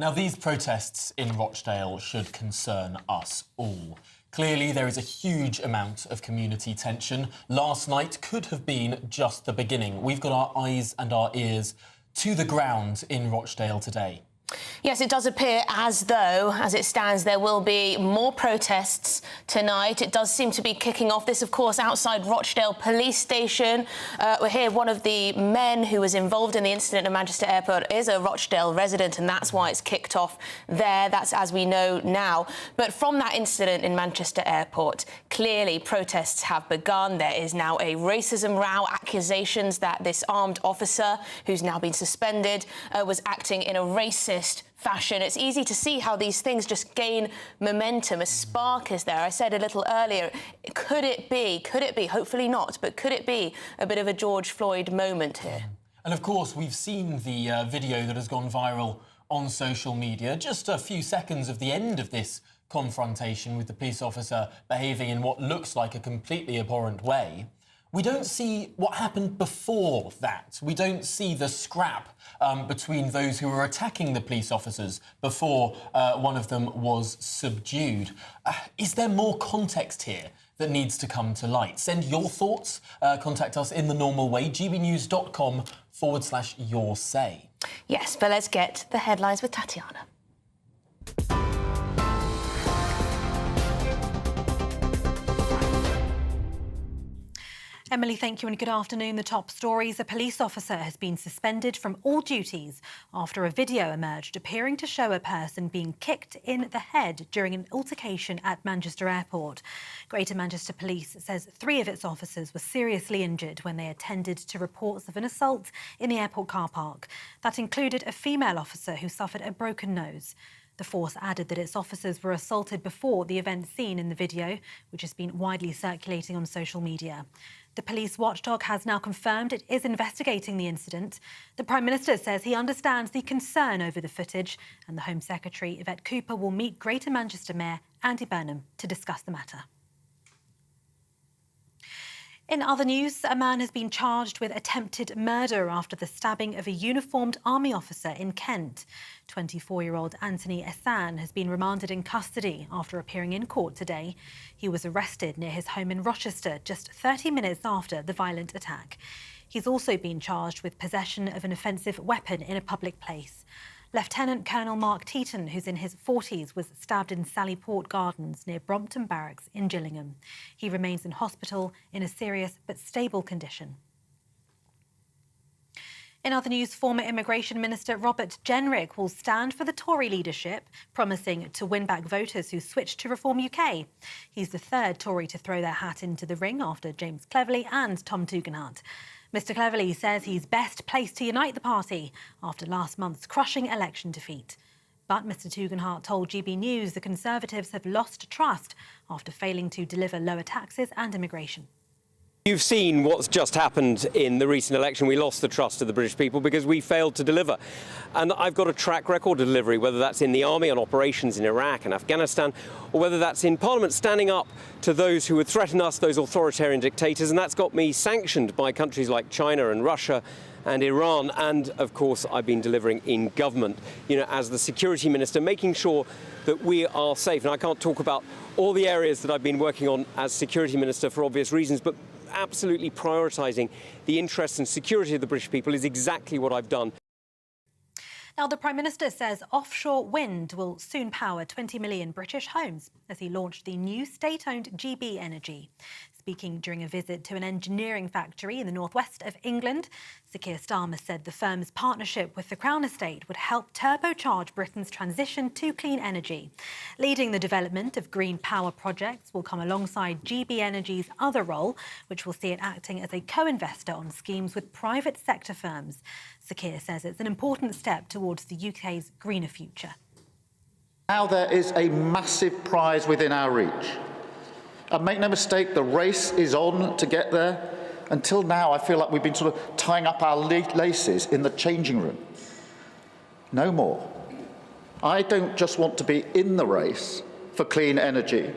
Now, these protests in Rochdale should concern us all. Clearly, there is a huge amount of community tension. Last night could have been just the beginning. We've got our eyes and our ears to the ground in Rochdale today. Yes, it does appear as though, as it stands, there will be more protests tonight. It does seem to be kicking off. This, of course, outside Rochdale Police Station. We're here. One of the men who was involved in the incident at Manchester Airport is a Rochdale resident, and that's why it's kicked off there. That's as we know now. But from that incident in Manchester Airport, clearly protests have begun. There is now a racism row, accusations that this armed officer, who's now been suspended, was acting in a racist fashion. It's easy to see how these things just gain momentum. A spark is there. I said a little earlier, could it be, hopefully not, but could it be a bit of a George Floyd moment here? And of course, we've seen the video that has gone viral on social media. Just a few seconds of the end of this confrontation with the police officer behaving in what looks like a completely abhorrent way. We don't see what happened before that. We don't see the scrap between those who were attacking the police officers before one of them was subdued. Is there more context here that needs to come to light? Send your thoughts. Contact us in the normal way, gbnews.com/your say. Yes, but let's get the headlines with Tatiana. Emily, thank you and good afternoon. The top stories. A police officer has been suspended from all duties after a video emerged appearing to show a person being kicked in the head during an altercation at Manchester Airport. Greater Manchester Police says 3 of its officers were seriously injured when they attended to reports of an assault in the airport car park. That included a female officer who suffered a broken nose. The force added that its officers were assaulted before the event seen in the video, which has been widely circulating on social media. The police watchdog has now confirmed it is investigating the incident. The Prime Minister says he understands the concern over the footage, and the Home Secretary, Yvette Cooper, will meet Greater Manchester Mayor Andy Burnham to discuss the matter. In other news, a man has been charged with attempted murder after the stabbing of a uniformed army officer in Kent. 24-year-old Anthony Essan has been remanded in custody after appearing in court today. He was arrested near his home in Rochester just 30 minutes after the violent attack. He's also been charged with possession of an offensive weapon in a public place. Lieutenant Colonel Mark Teaton, who's in his 40s, was stabbed in Sallyport Gardens near Brompton Barracks in Gillingham. He remains in hospital in a serious but stable condition. In other news, former Immigration Minister Robert Jenrick will stand for the Tory leadership, promising to win back voters who switched to Reform UK. He's the 3rd Tory to throw their hat into the ring after James Cleverly and Tom Tugendhat. Mr Cleverly says he's best placed to unite the party after last month's crushing election defeat. But Mr Tugendhat told GB News the Conservatives have lost trust after failing to deliver lower taxes and immigration. You've seen what's just happened in the recent election. We lost the trust of the British people because we failed to deliver. And I've got a track record of delivery, whether that's in the army on operations in Iraq and Afghanistan, or whether that's in Parliament standing up to those who would threaten us, those authoritarian dictators. And that's got me sanctioned by countries like China and Russia and Iran. And, of course, I've been delivering in government, as the security minister, making sure that we are safe. And I can't talk about all the areas that I've been working on as security minister for obvious reasons, but absolutely prioritising the interests and security of the British people is exactly what I've done. Now, the Prime Minister says offshore wind will soon power 20 million British homes as he launched the new state-owned GBNews. Speaking during a visit to an engineering factory in the northwest of England, Sir Keir Starmer said the firm's partnership with the Crown Estate would help turbocharge Britain's transition to clean energy. Leading the development of green power projects will come alongside GBNews's other role, which will see it acting as a co-investor on schemes with private sector firms. Sir Keir says it's an important step towards the UK's greener future. Now there is a massive prize within our reach. And make no mistake, the race is on to get there. Until now, I feel like we've been sort of tying up our laces in the changing room. No more. I don't just want to be in the race for clean energy.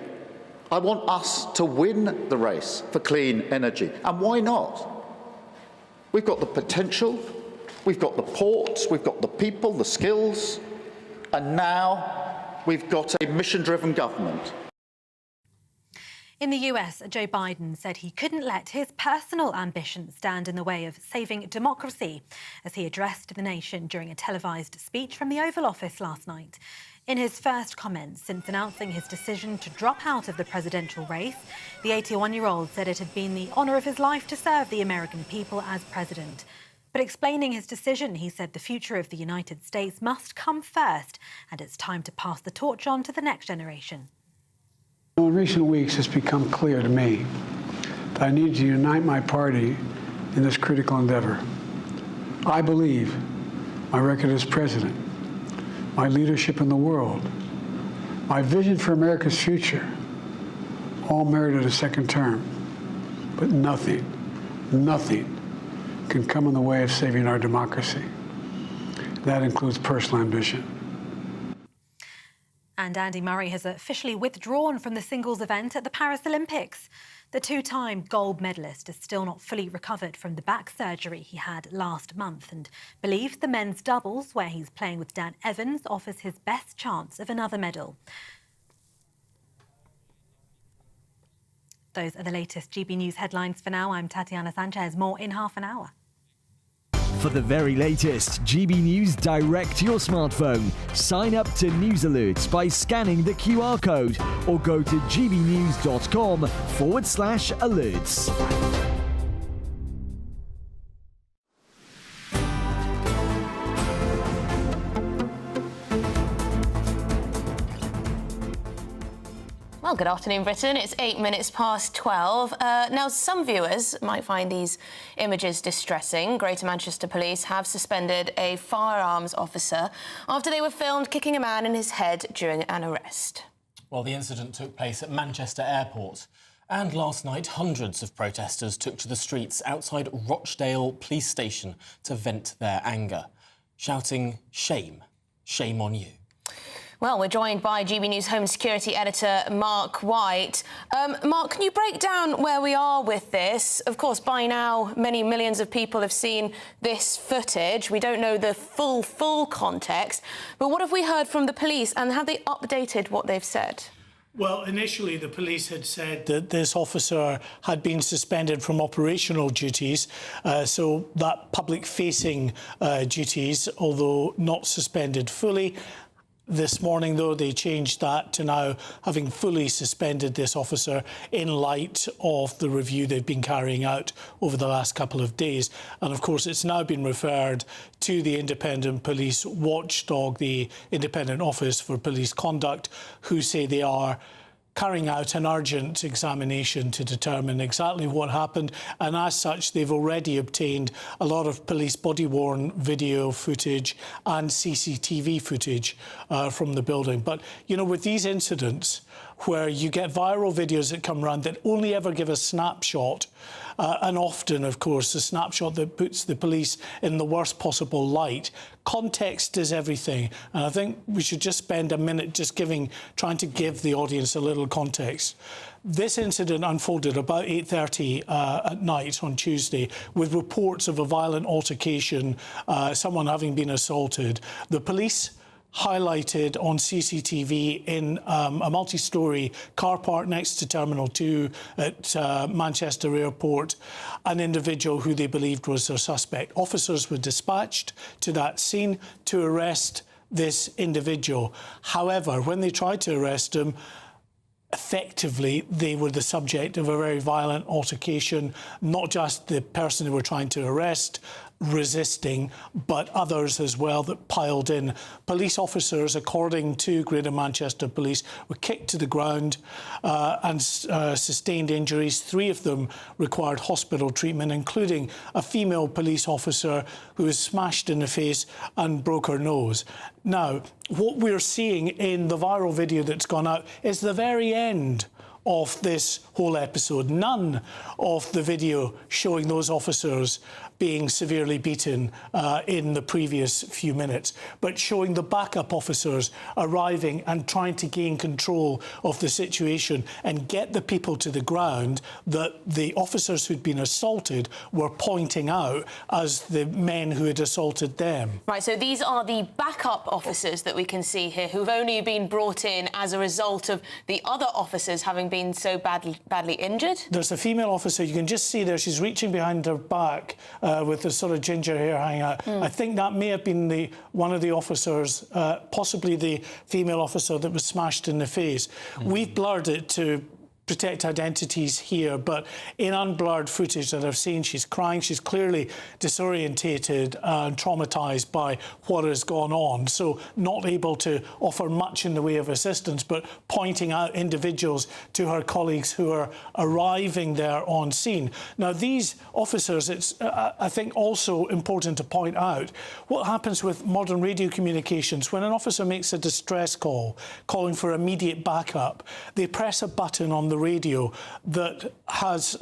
I want us to win the race for clean energy. And why not? We've got the potential, we've got the ports, we've got the people, the skills. And now we've got a mission-driven government. In the US, Joe Biden said he couldn't let his personal ambitions stand in the way of saving democracy as he addressed the nation during a televised speech from the Oval Office last night. In his first comments since announcing his decision to drop out of the presidential race, the 81-year-old said it had been the honour of his life to serve the American people as president. But explaining his decision, he said the future of the United States must come first and it's time to pass the torch on to the next generation. In recent weeks, it's become clear to me that I need to unite my party in this critical endeavor. I believe my record as president, my leadership in the world, my vision for America's future, all merited a second term. But nothing can come in the way of saving our democracy. That includes personal ambition. And Andy Murray has officially withdrawn from the singles event at the Paris Olympics. The two-time gold medalist is still not fully recovered from the back surgery he had last month and believes the men's doubles, where he's playing with Dan Evans, offers his best chance of another medal. Those are the latest GB News headlines for now. I'm Tatiana Sanchez. More in half an hour. For the very latest GB News direct to your smartphone, sign up to News Alerts by scanning the QR code or go to gbnews.com/alerts. Well, good afternoon, Britain. It's 8 minutes past 12. Now, some viewers might find these images distressing. Greater Manchester Police have suspended a firearms officer after they were filmed kicking a man in his head during an arrest. Well, the incident took place at Manchester Airport. And last night, hundreds of protesters took to the streets outside Rochdale police station to vent their anger, shouting, "Shame, shame on you." Well, we're joined by GB News Home Security Editor Mark White. Mark, can you break down where we are with this? Of course, by now, many millions of people have seen this footage. We don't know the full context. But what have we heard from the police, and have they updated what they've said? Well, initially, the police had said that this officer had been suspended from operational duties, so that public-facing duties, although not suspended fully. This morning, though, they changed that to now having fully suspended this officer in light of the review they've been carrying out over the last couple of days. And, of course, it's now been referred to the Independent Police Watchdog, the Independent Office for Police Conduct, who say they are carrying out an urgent examination to determine exactly what happened, and as such they've already obtained a lot of police body-worn video footage and CCTV footage from the building. But, you know, with these incidents where you get viral videos that come around that only ever give a snapshot, and often, of course, a snapshot that puts the police in the worst possible light. Context is everything, and I think we should just spend a minute just trying to give the audience a little context. This incident unfolded about 8:30 at night on Tuesday, with reports of a violent altercation, someone having been assaulted. The police highlighted on CCTV in a multi-storey car park next to Terminal 2 at Manchester Airport an individual who they believed was their suspect. Officers were dispatched to that scene to arrest this individual. However, when they tried to arrest him, effectively, they were the subject of a very violent altercation, not just the person they were trying to arrest resisting, but others as well that piled in. Police officers, according to Greater Manchester Police, were kicked to the ground and sustained injuries. 3 of them required hospital treatment, including a female police officer who was smashed in the face and broke her nose. Now, what we're seeing in the viral video that's gone out is the very end of this whole episode. None of the video showing those officers being severely beaten in the previous few minutes, but showing the backup officers arriving and trying to gain control of the situation and get the people to the ground that the officers who'd been assaulted were pointing out as the men who had assaulted them. Right, so these are the backup officers that we can see here who've only been brought in as a result of the other officers having been so badly injured. There's a female officer, you can just see there, she's reaching behind her back with the sort of ginger hair hanging out. I think that may have been one of the officers, possibly the female officer that was smashed in the face. We've blurred it to protect identities here, but in unblurred footage that I've seen, she's crying. She's clearly disorientated and traumatised by what has gone on, so not able to offer much in the way of assistance, but pointing out individuals to her colleagues who are arriving there on scene. Now, these officers, it's, I think, also important to point out what happens with modern radio communications. When an officer makes a distress call, calling for immediate backup, they press a button on the radio that has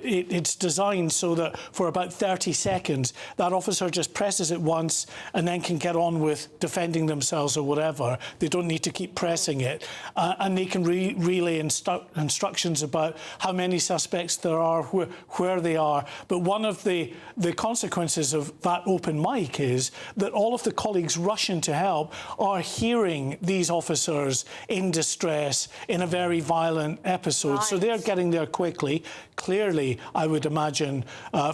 it's designed so that for about 30 seconds that officer just presses it once and then can get on with defending themselves or whatever. They don't need to keep pressing it, and they can relay instructions about how many suspects there are, where they are. But one of the consequences of that open mic is that all of the colleagues rushing to help are hearing these officers in distress in a very violent episode. Right. So they're getting there quickly, clearly, I would imagine,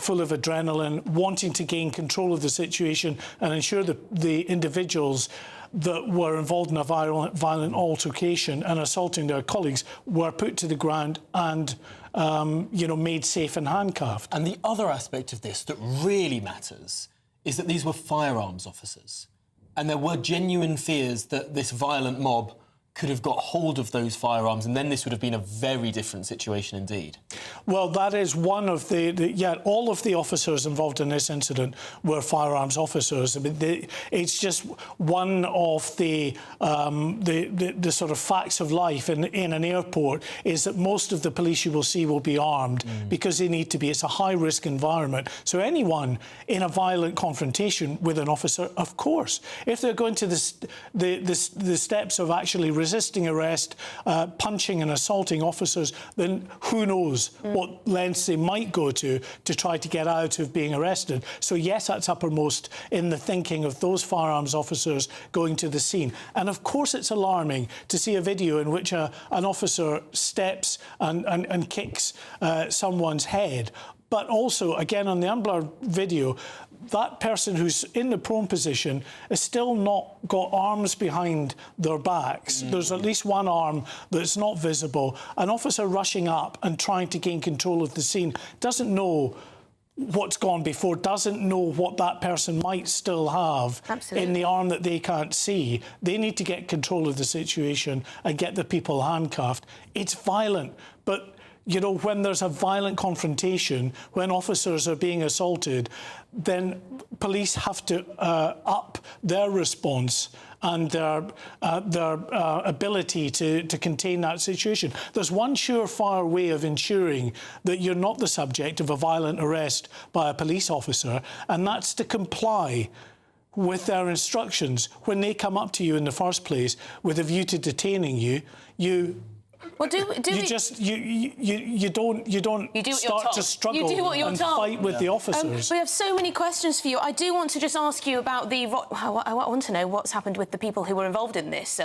full of adrenaline, wanting to gain control of the situation and ensure that the individuals that were involved in a violent altercation and assaulting their colleagues were put to the ground and made safe and handcuffed. And the other aspect of this that really matters is that these were firearms officers. And there were genuine fears that this violent mob could have got hold of those firearms, and then this would have been a very different situation indeed. Well, that is one of all of the officers involved in this incident were firearms officers. I mean, it's just one of the sort of facts of life in an airport is that most of the police you will see will be armed because they need to be. It's a high-risk environment. So anyone in a violent confrontation with an officer, of course, if they're going to the steps of actually resisting arrest, punching and assaulting officers, then who knows what lengths they might go to try to get out of being arrested. So yes, that's uppermost in the thinking of those firearms officers going to the scene. And of course it's alarming to see a video in which an officer steps and kicks someone's head. But also, again, on the unblurred video, that person who's in the prone position has still not got arms behind their backs. There's at least one arm that's not visible. An officer rushing up and trying to gain control of the scene doesn't know what's gone before, doesn't know what that person might still have in the arm that they can't see. They need to get control of the situation and get the people handcuffed. It's violent, but you know, when there's a violent confrontation, when officers are being assaulted, then police have to up their response and their ability to contain that situation. There's one surefire way of ensuring that you're not the subject of a violent arrest by a police officer, and that's to comply with their instructions. When they come up to you in the first place with a view to detaining you, you don't start to struggle and fight with the officers. We have so many questions for you. I do want to just ask you about I want to know what's happened with the people who were involved in this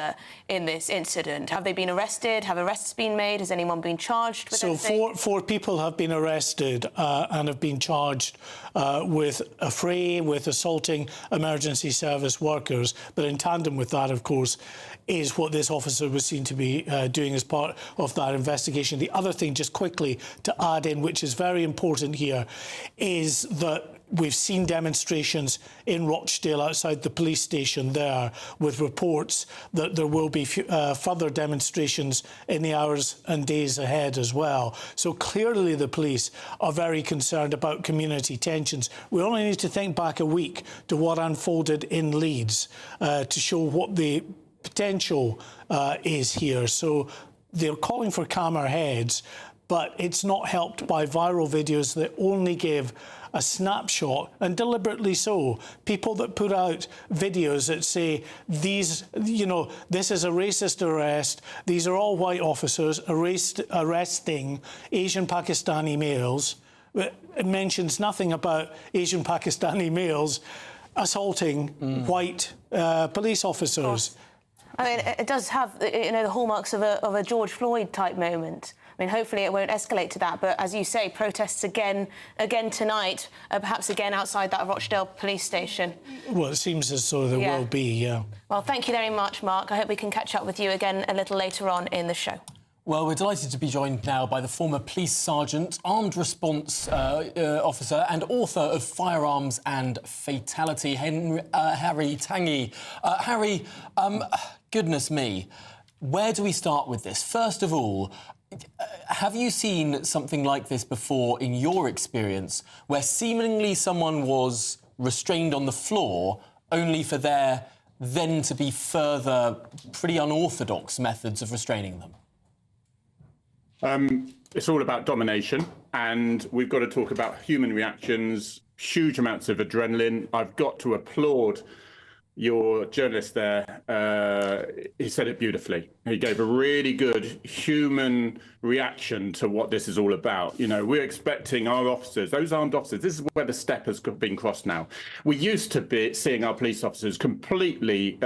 incident. Have they been arrested? Have arrests been made? Has anyone been charged with anything? Four people have been arrested and have been charged with affray, with assaulting emergency service workers. But in tandem with that, of course, is what this officer was seen to be doing as part of that investigation. The other thing, just quickly to add in, which is very important here, is that we've seen demonstrations in Rochdale outside the police station there, with reports that there will be further demonstrations in the hours and days ahead as well. So clearly the police are very concerned about community tensions. We only need to think back a week to what unfolded in Leeds to show what the potential is here. So they're calling for calmer heads, but it's not helped by viral videos that only give a snapshot, and deliberately so. People that put out videos that say, these, you know, this is a racist arrest, these are all white officers arresting Asian Pakistani males. It mentions nothing about Asian Pakistani males assaulting white police officers. I mean, it does have, you know, the hallmarks of a George Floyd type moment. I mean, hopefully it won't escalate to that. But as you say, protests again tonight, perhaps again outside that Rochdale police station. Well, it seems as though there will be, yeah. Well, thank you very much, Mark. I hope we can catch up with you again a little later on in the show. Well, we're delighted to be joined now by the former police sergeant, armed response officer and author of Firearms and Fatality, Harry Tanguy. Harry, goodness me, where do we start with this? First of all, have you seen something like this before in your experience, where seemingly someone was restrained on the floor only for there then to be further pretty unorthodox methods of restraining them? It's all about domination, and we've got to talk about human reactions, huge amounts of adrenaline. I've got to applaud your journalist there. He said it beautifully. He gave a really good human reaction to what this is all about. You know, we're expecting our officers, those armed officers, this is where the step has been crossed now. We used to be seeing our police officers completely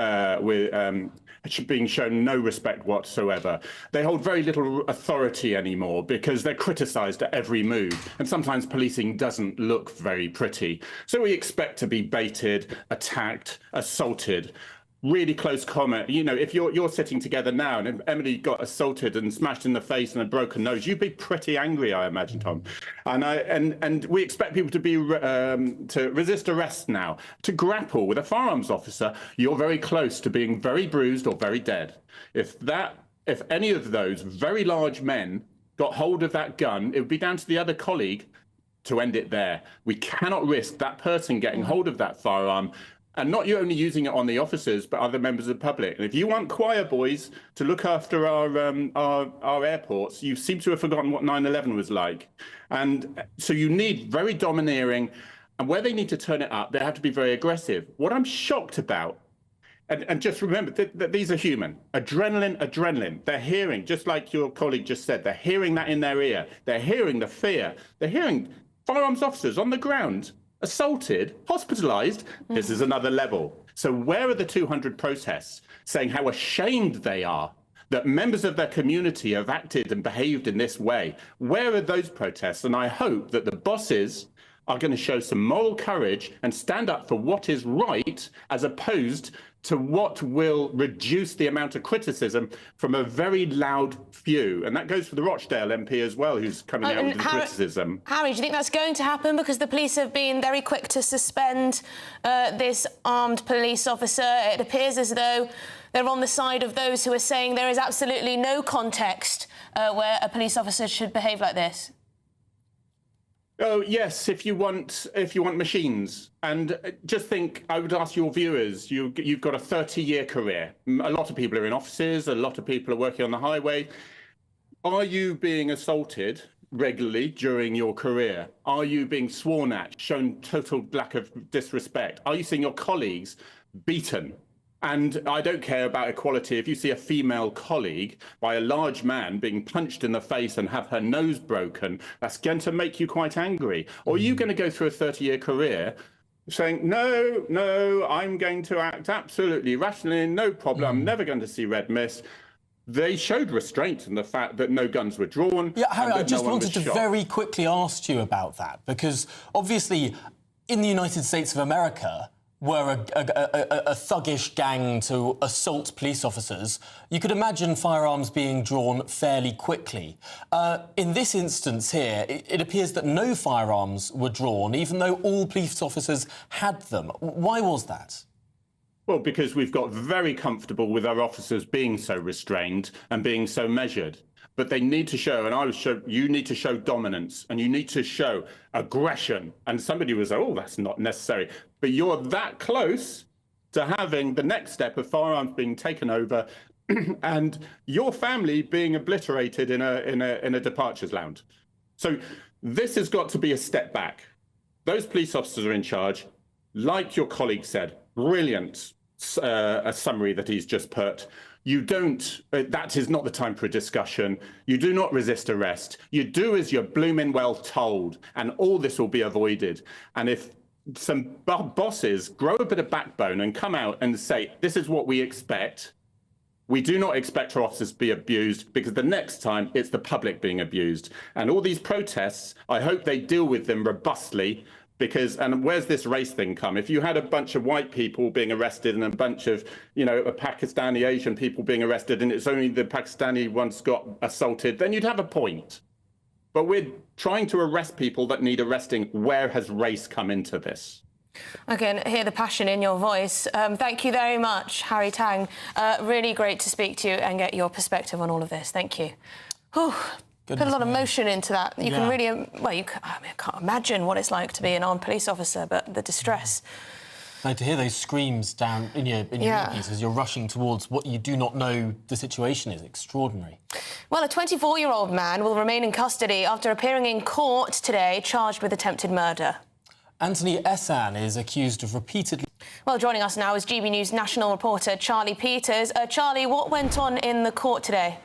being shown no respect whatsoever. They hold very little authority anymore because they're criticised at every move, and sometimes policing doesn't look very pretty. So we expect to be baited, attacked, assaulted. Really close comment. You know, if you're sitting together now and if Emily got assaulted and smashed in the face and a broken nose, you'd be pretty angry, I imagine, Tom. And we expect people to be to resist arrest now, to grapple with a firearms officer. You're very close to being very bruised or very dead. If any of those very large men got hold of that gun, it would be down to the other colleague to end it there. We cannot risk that person getting hold of that firearm. And not you only using it on the officers, but other members of the public. And if you want choir boys to look after our airports, you seem to have forgotten what 9/11 was like. And so you need very domineering, and where they need to turn it up, they have to be very aggressive. What I'm shocked about, and just remember that these are human. Adrenaline. They're hearing, just like your colleague just said, they're hearing that in their ear. They're hearing the fear. They're hearing firearms officers on the ground assaulted, hospitalised. This is another level. So where are the 200 protests saying how ashamed they are that members of their community have acted and behaved in this way? Where are those protests? And I hope that the bosses are going to show some moral courage and stand up for what is right, as opposed to what will reduce the amount of criticism from a very loud few. And that goes for the Rochdale MP as well, who's coming out with the criticism. Harry, do you think that's going to happen? Because the police have been very quick to suspend this armed police officer. It appears as though they're on the side of those who are saying there is absolutely no context where a police officer should behave like this. Oh, yes, if you want machines. And just think, I would ask your viewers, you've got a 30-year career. A lot of people are in offices, a lot of people are working on the highway. Are you being assaulted regularly during your career? Are you being sworn at, shown total lack of disrespect? Are you seeing your colleagues beaten? And I don't care about equality. If you see a female colleague by a large man being punched in the face and have her nose broken, that's going to make you quite angry. Or are you going to go through a 30-year career saying, no, I'm going to act absolutely rationally, no problem, I'm never going to see red mist? They showed restraint in the fact that no guns were drawn. Yeah, Harry, I just wanted to very quickly ask you about that, because obviously in the United States of America, were a thuggish gang to assault police officers, you could imagine firearms being drawn fairly quickly. In this instance here, it appears that no firearms were drawn, even though all police officers had them. Why was that? Well, because we've got very comfortable with our officers being so restrained and being so measured. But they need to show, and you need to show dominance, and you need to show aggression. And somebody was, oh, that's not necessary. But you're that close to having the next step of firearms being taken over, and your family being obliterated in a departures lounge. So this has got to be a step back. Those police officers are in charge. Like your colleague said, brilliant a summary that he's just put. You don't, that is not the time for a discussion. You do not resist arrest. You do as you're blooming well told, and all this will be avoided. And if some bosses grow a bit of backbone and come out and say, this is what we expect, we do not expect our officers to be abused, because the next time it's the public being abused. And all these protests, I hope they deal with them robustly, because, and where's this race thing come? If you had a bunch of white people being arrested and a bunch of, Pakistani Asian people being arrested, and it's only the Pakistani ones got assaulted, then you'd have a point. But we're trying to arrest people that need arresting. Where has race come into this? I can hear the passion in your voice. Thank you very much, Harry Tang. Really great to speak to you and get your perspective on all of this. Thank you. Whew. Put a lot of emotion into that. You can really, I can't imagine what it's like to be an armed police officer, but the distress. No, to hear those screams down in your earpiece as you're rushing towards what you do not know the situation is extraordinary. Well, a 24-year-old man will remain in custody after appearing in court today, charged with attempted murder. Anthony Essan is accused of repeatedly... Well, joining us now is GB News national reporter Charlie Peters. Charlie, what went on in the court today?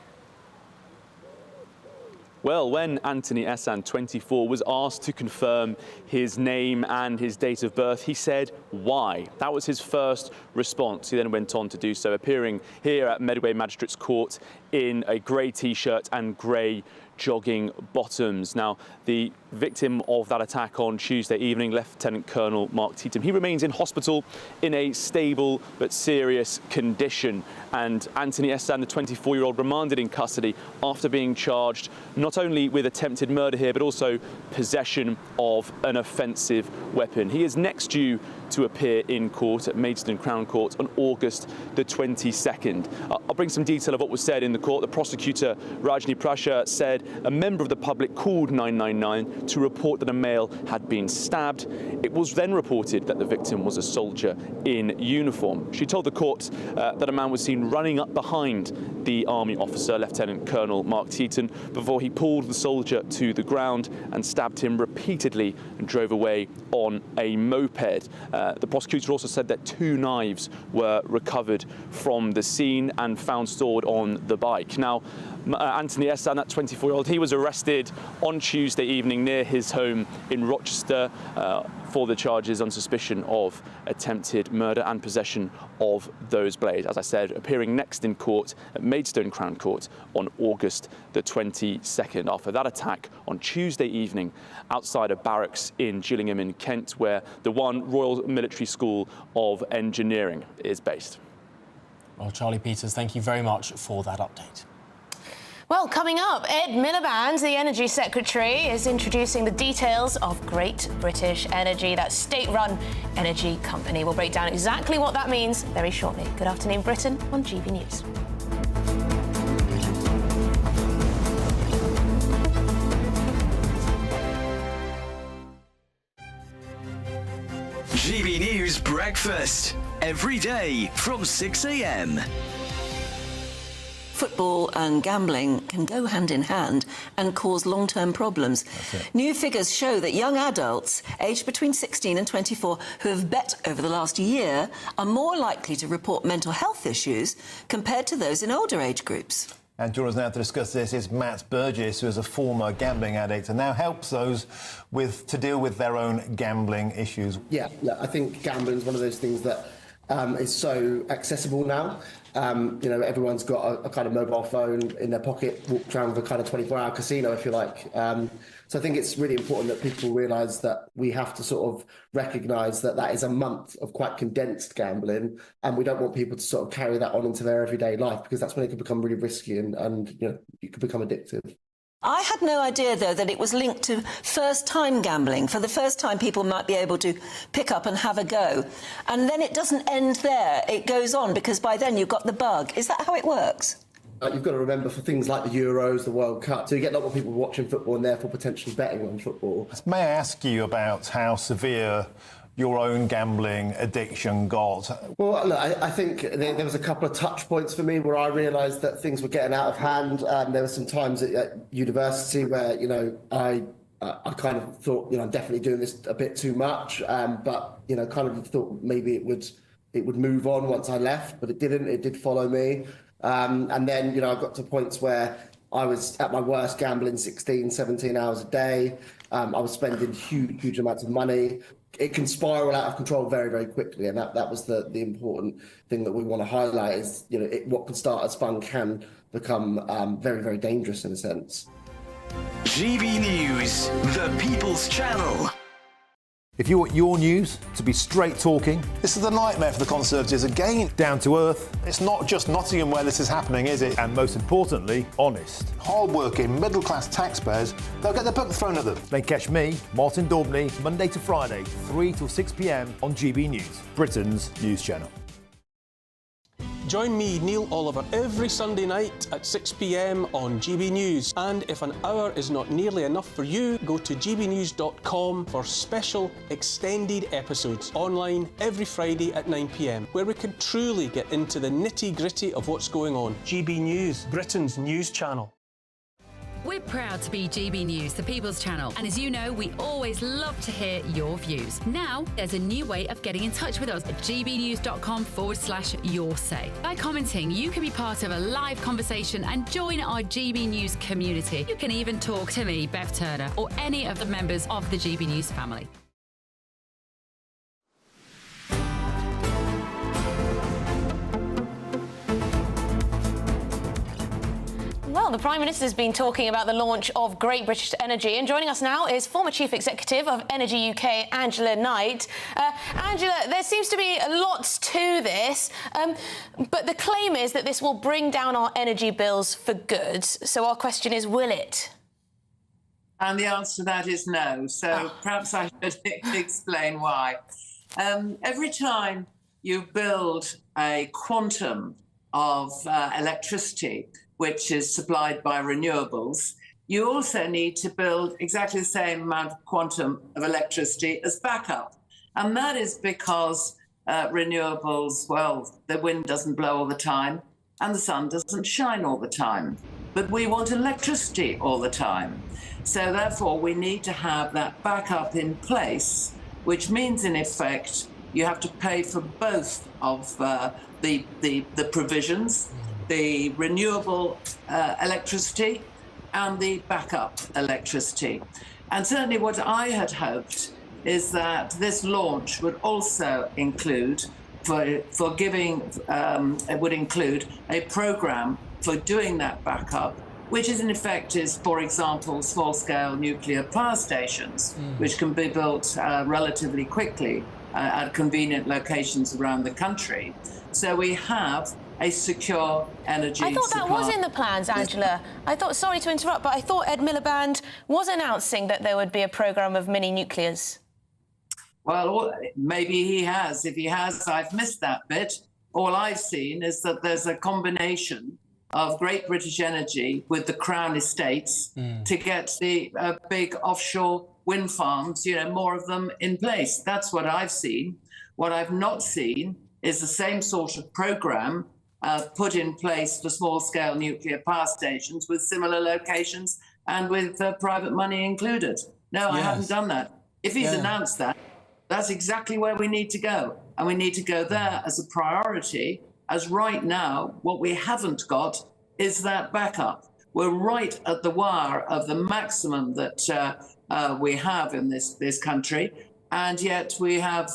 Well, when Anthony Essan, 24, was asked to confirm his name and his date of birth, he said, why? That was his first response. He then went on to do so, appearing here at Medway Magistrates Court in a grey T-shirt and grey jogging bottoms. Now, the victim of that attack on Tuesday evening, Lieutenant Colonel Mark Teaton, he remains in hospital in a stable but serious condition. And Anthony Essan, the 24-year-old, remanded in custody after being charged not only with attempted murder here, but also possession of an offensive weapon. He is next due to appear in court at Maidstone Crown Court on August the 22nd. I'll bring some detail of what was said in the court. The prosecutor, Rajni Prasha, said a member of the public called 999 to report that a male had been stabbed. It was then reported that the victim was a soldier in uniform. She told the court that a man was seen running up behind the army officer, Lieutenant Colonel Mark Teaton, before he pulled the soldier to the ground and stabbed him repeatedly and drove away on a moped. The prosecutor also said that 2 knives were recovered from the scene and found stored on the bike. Now, Anthony Essan, that 24-year-old, he was arrested on Tuesday evening near his home in Rochester for the charges on suspicion of attempted murder and possession of those blades. As I said, appearing next in court at Maidstone Crown Court on August the 22nd after that attack on Tuesday evening outside of barracks in Gillingham in Kent, where the One Royal Military School of Engineering is based. Well, Charlie Peters, thank you very much for that update. Well, coming up, Ed Miliband, the Energy Secretary, is introducing the details of Great British Energy, that state-run energy company. We'll break down exactly what that means very shortly. Good afternoon, Britain, on GB News. GB News Breakfast, every day from 6 a.m. Football and gambling can go hand in hand and cause long-term problems. New figures show that young adults aged between 16 and 24 who have bet over the last year are more likely to report mental health issues compared to those in older age groups. And joining us now to discuss this is Matt Burgess, who is a former gambling addict and now helps those to deal with their own gambling issues. Yeah, I think gambling is one of those things that is so accessible now. Everyone's got a kind of mobile phone in their pocket, walks around with a kind of 24-hour casino, if you like. So I think it's really important that people realise that we have to sort of recognise that that is a month of quite condensed gambling, and we don't want people to sort of carry that on into their everyday life, because that's when it can become really risky and it could become addictive. I had no idea, though, that it was linked to first-time gambling. For the first time, people might be able to pick up and have a go. And then it doesn't end there. It goes on, because by then you've got the bug. Is that how it works? You've got to remember, for things like the Euros, the World Cup, so you get a lot more people watching football and therefore potentially betting on football. May I ask you about how severe your own gambling addiction got? Well, look, I think there was a couple of touch points for me where I realised that things were getting out of hand. There were some times at university where, you know, I kind of thought, you know, I'm definitely doing this a bit too much, but, you know, kind of thought maybe it would move on once I left, but it didn't. It did follow me. And then, you know, I got to points where I was at my worst gambling 16, 17 hours a day. I was spending huge amounts of money. It can spiral out of control very, very quickly. And that was the important thing that we want to highlight is, you know, what can start as fun can become very, very dangerous in a sense. GB News, the People's Channel. If you want your news to be straight talking, this is a nightmare for the Conservatives again. Down to earth. It's not just Nottingham where this is happening, is it? And most importantly, honest. Hard-working, middle-class taxpayers, they'll get their book thrown at them. They catch me, Martin Daubney, Monday to Friday, 3 till 6 p.m. on GB News, Britain's news channel. Join me, Neil Oliver, every Sunday night at 6 p.m. on GB News. And if an hour is not nearly enough for you, go to gbnews.com for special extended episodes online every Friday at 9 p.m, where we can truly get into the nitty-gritty of what's going on. GB News, Britain's news channel. We're proud to be GB News, the People's Channel, and as you know, we always love to hear your views. Now, there's a new way of getting in touch with us at gbnews.com/your say. By commenting, you can be part of a live conversation and join our GB News community. You can even talk to me, Bev Turner, or any of the members of the GB News family. Well, the Prime Minister has been talking about the launch of Great British Energy, and joining us now is former Chief Executive of Energy UK, Angela Knight. Angela, there seems to be lots to this, but the claim is that this will bring down our energy bills for good. So our question is, will it? And the answer to that is no. So perhaps I should explain why. Every time you build a quantum of electricity, which is supplied by renewables, you also need to build exactly the same amount of quantum of electricity as backup. And that is because renewables, well, the wind doesn't blow all the time and the sun doesn't shine all the time. But we want electricity all the time. So therefore, we need to have that backup in place, which means, in effect, you have to pay for both of the provisions, the renewable electricity and the backup electricity. And certainly what I had hoped is that this launch would also include, it would include a programme for doing that backup, which is in effect is, for example, small-scale nuclear power stations, which can be built relatively quickly at convenient locations around the country. So we have a secure energy I thought that supply. was in the plans, Angela. Sorry to interrupt, but I thought Ed Miliband was announcing that there would be a programme of mini-nuclears. Well, maybe he has. If he has, I've missed that bit. All I've seen is that there's a combination of Great British Energy with the Crown Estates to get the big offshore wind farms, you know, more of them in place. That's what I've seen. What I've not seen is the same sort of programme put in place for small-scale nuclear power stations with similar locations and with private money included. No, I haven't done that. If he's announced that, that's exactly where we need to go. And we need to go there as a priority, as right now, what we haven't got is that backup. We're right at the wire of the maximum that we have in this country. And yet we have,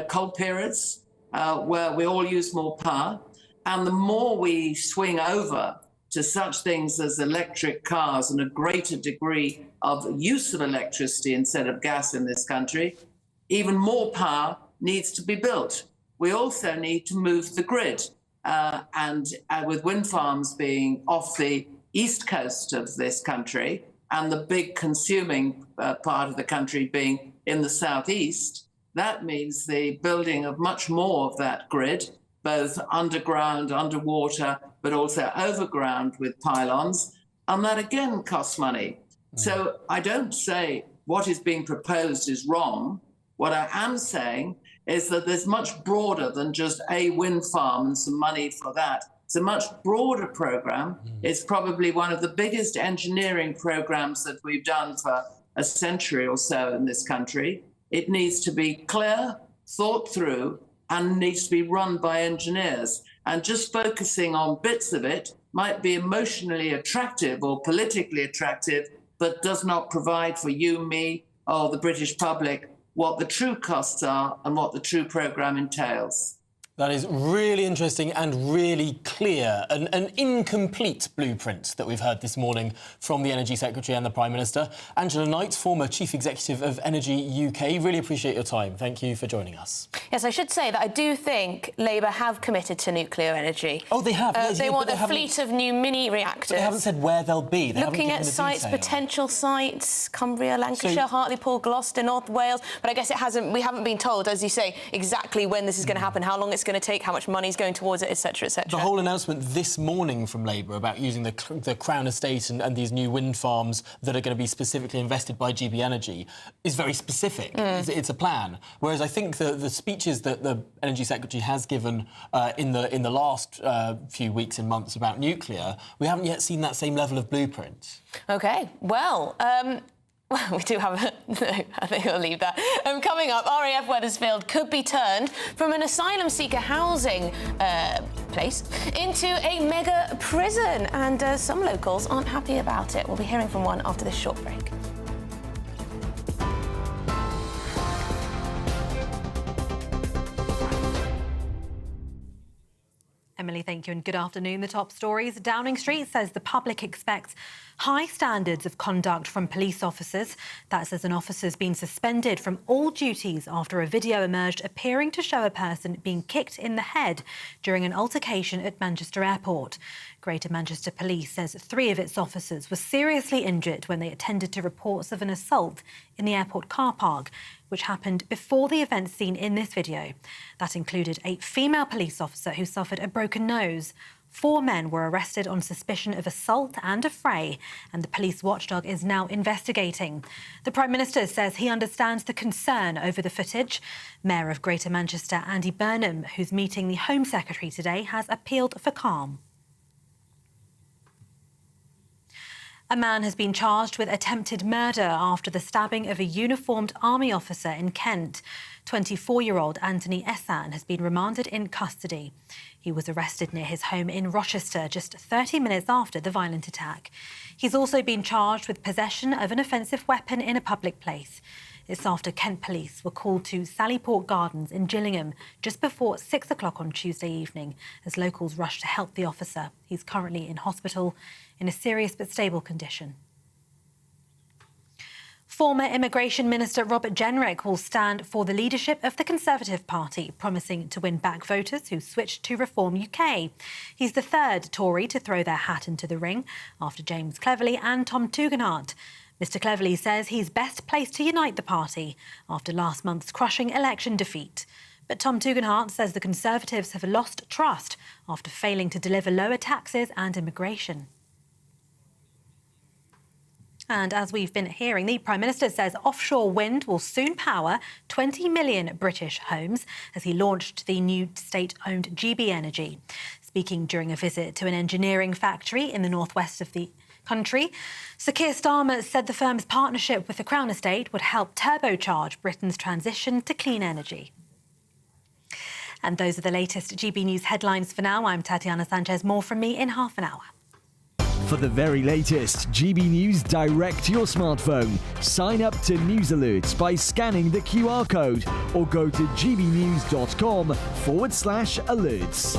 cold periods where we all use more power. And the more we swing over to such things as electric cars and a greater degree of use of electricity instead of gas in this country, even more power needs to be built. We also need to move the grid. And with wind farms being off the east coast of this country and the big consuming part of the country being in the southeast, that means the building of much more of that grid, both underground, underwater, but also overground with pylons, and that again costs money. So I don't say what is being proposed is wrong. What I am saying is that there's much broader than just a wind farm and some money for that. It's a much broader program. It's probably one of the biggest engineering programs that we've done for a century or so in this country. It needs to be clear, thought through, and needs to be run by engineers. And just focusing on bits of it might be emotionally attractive or politically attractive, but does not provide for you, me, or the British public what the true costs are and what the true programme entails. That is really interesting and really clear. An incomplete blueprint that we've heard this morning from the Energy Secretary and the Prime Minister. Angela Knight, former Chief Executive of Energy UK, really appreciate your time. Thank you for joining us. Yes, I should say that I do think Labour have committed to nuclear energy. Oh, they have? Yes, they want a fleet of new mini reactors. But they haven't said where they'll be. They Looking at sites, potential sites, Cumbria, Lancashire, Hartlepool, Gloucester, North Wales. But I guess we haven't been told, as you say, exactly when this is going to happen, how long it's going to take, how much money is going towards it, etc., etc. The whole announcement this morning from Labour about using the Crown Estate and these new wind farms that are going to be specifically invested by GB Energy is very specific. It's a plan. Whereas I think the speeches that the Energy Secretary has given in the last few weeks and months about nuclear, we haven't yet seen that same level of blueprint. OK, well, we do have no, I think I'll leave that. Coming up, RAF Wethersfield could be turned from an asylum seeker housing place into a mega prison, and some locals aren't happy about it. We'll be hearing from one after this short break. Emily, thank you, and good afternoon. The top stories. Downing Street says the public expects high standards of conduct from police officers. That says an officer's been suspended from all duties after a video emerged appearing to show a person being kicked in the head during an altercation at Manchester Airport. Greater Manchester Police says 3 of its officers were seriously injured when they attended to reports of an assault in the airport car park, which happened before the events seen in this video. That included a female police officer who suffered a broken nose. 4 men were arrested on suspicion of assault and a fray, and the police watchdog is now investigating. The Prime Minister says he understands the concern over the footage. Mayor of Greater Manchester, Andy Burnham, who's meeting the Home Secretary today, has appealed for calm. A man has been charged with attempted murder after the stabbing of a uniformed army officer in Kent. 24-year-old Anthony Essan has been remanded in custody. He was arrested near his home in Rochester just 30 minutes after the violent attack. He's also been charged with possession of an offensive weapon in a public place. It's after Kent police were called to Sallyport Gardens in Gillingham just before 6 o'clock on Tuesday evening as locals rushed to help the officer. He's currently in hospital in a serious but stable condition. Former Immigration Minister Robert Jenrick will stand for the leadership of the Conservative Party, promising to win back voters who switched to Reform UK. He's the 3rd Tory to throw their hat into the ring, after James Cleverly and Tom Tugendhat. Mr Cleverly says he's best placed to unite the party after last month's crushing election defeat. But Tom Tugendhat says the Conservatives have lost trust after failing to deliver lower taxes and immigration. And as we've been hearing, the Prime Minister says offshore wind will soon power 20 million British homes as he launched the new state-owned GB Energy. Speaking during a visit to an engineering factory in the northwest of the country, Sir Keir Starmer said the firm's partnership with the Crown Estate would help turbocharge Britain's transition to clean energy. And those are the latest GB News headlines for now. I'm Tatiana Sanchez. More from me in half an hour. For the very latest GB News direct to your smartphone, sign up to News Alerts by scanning the QR code or go to gbnews.com/alerts.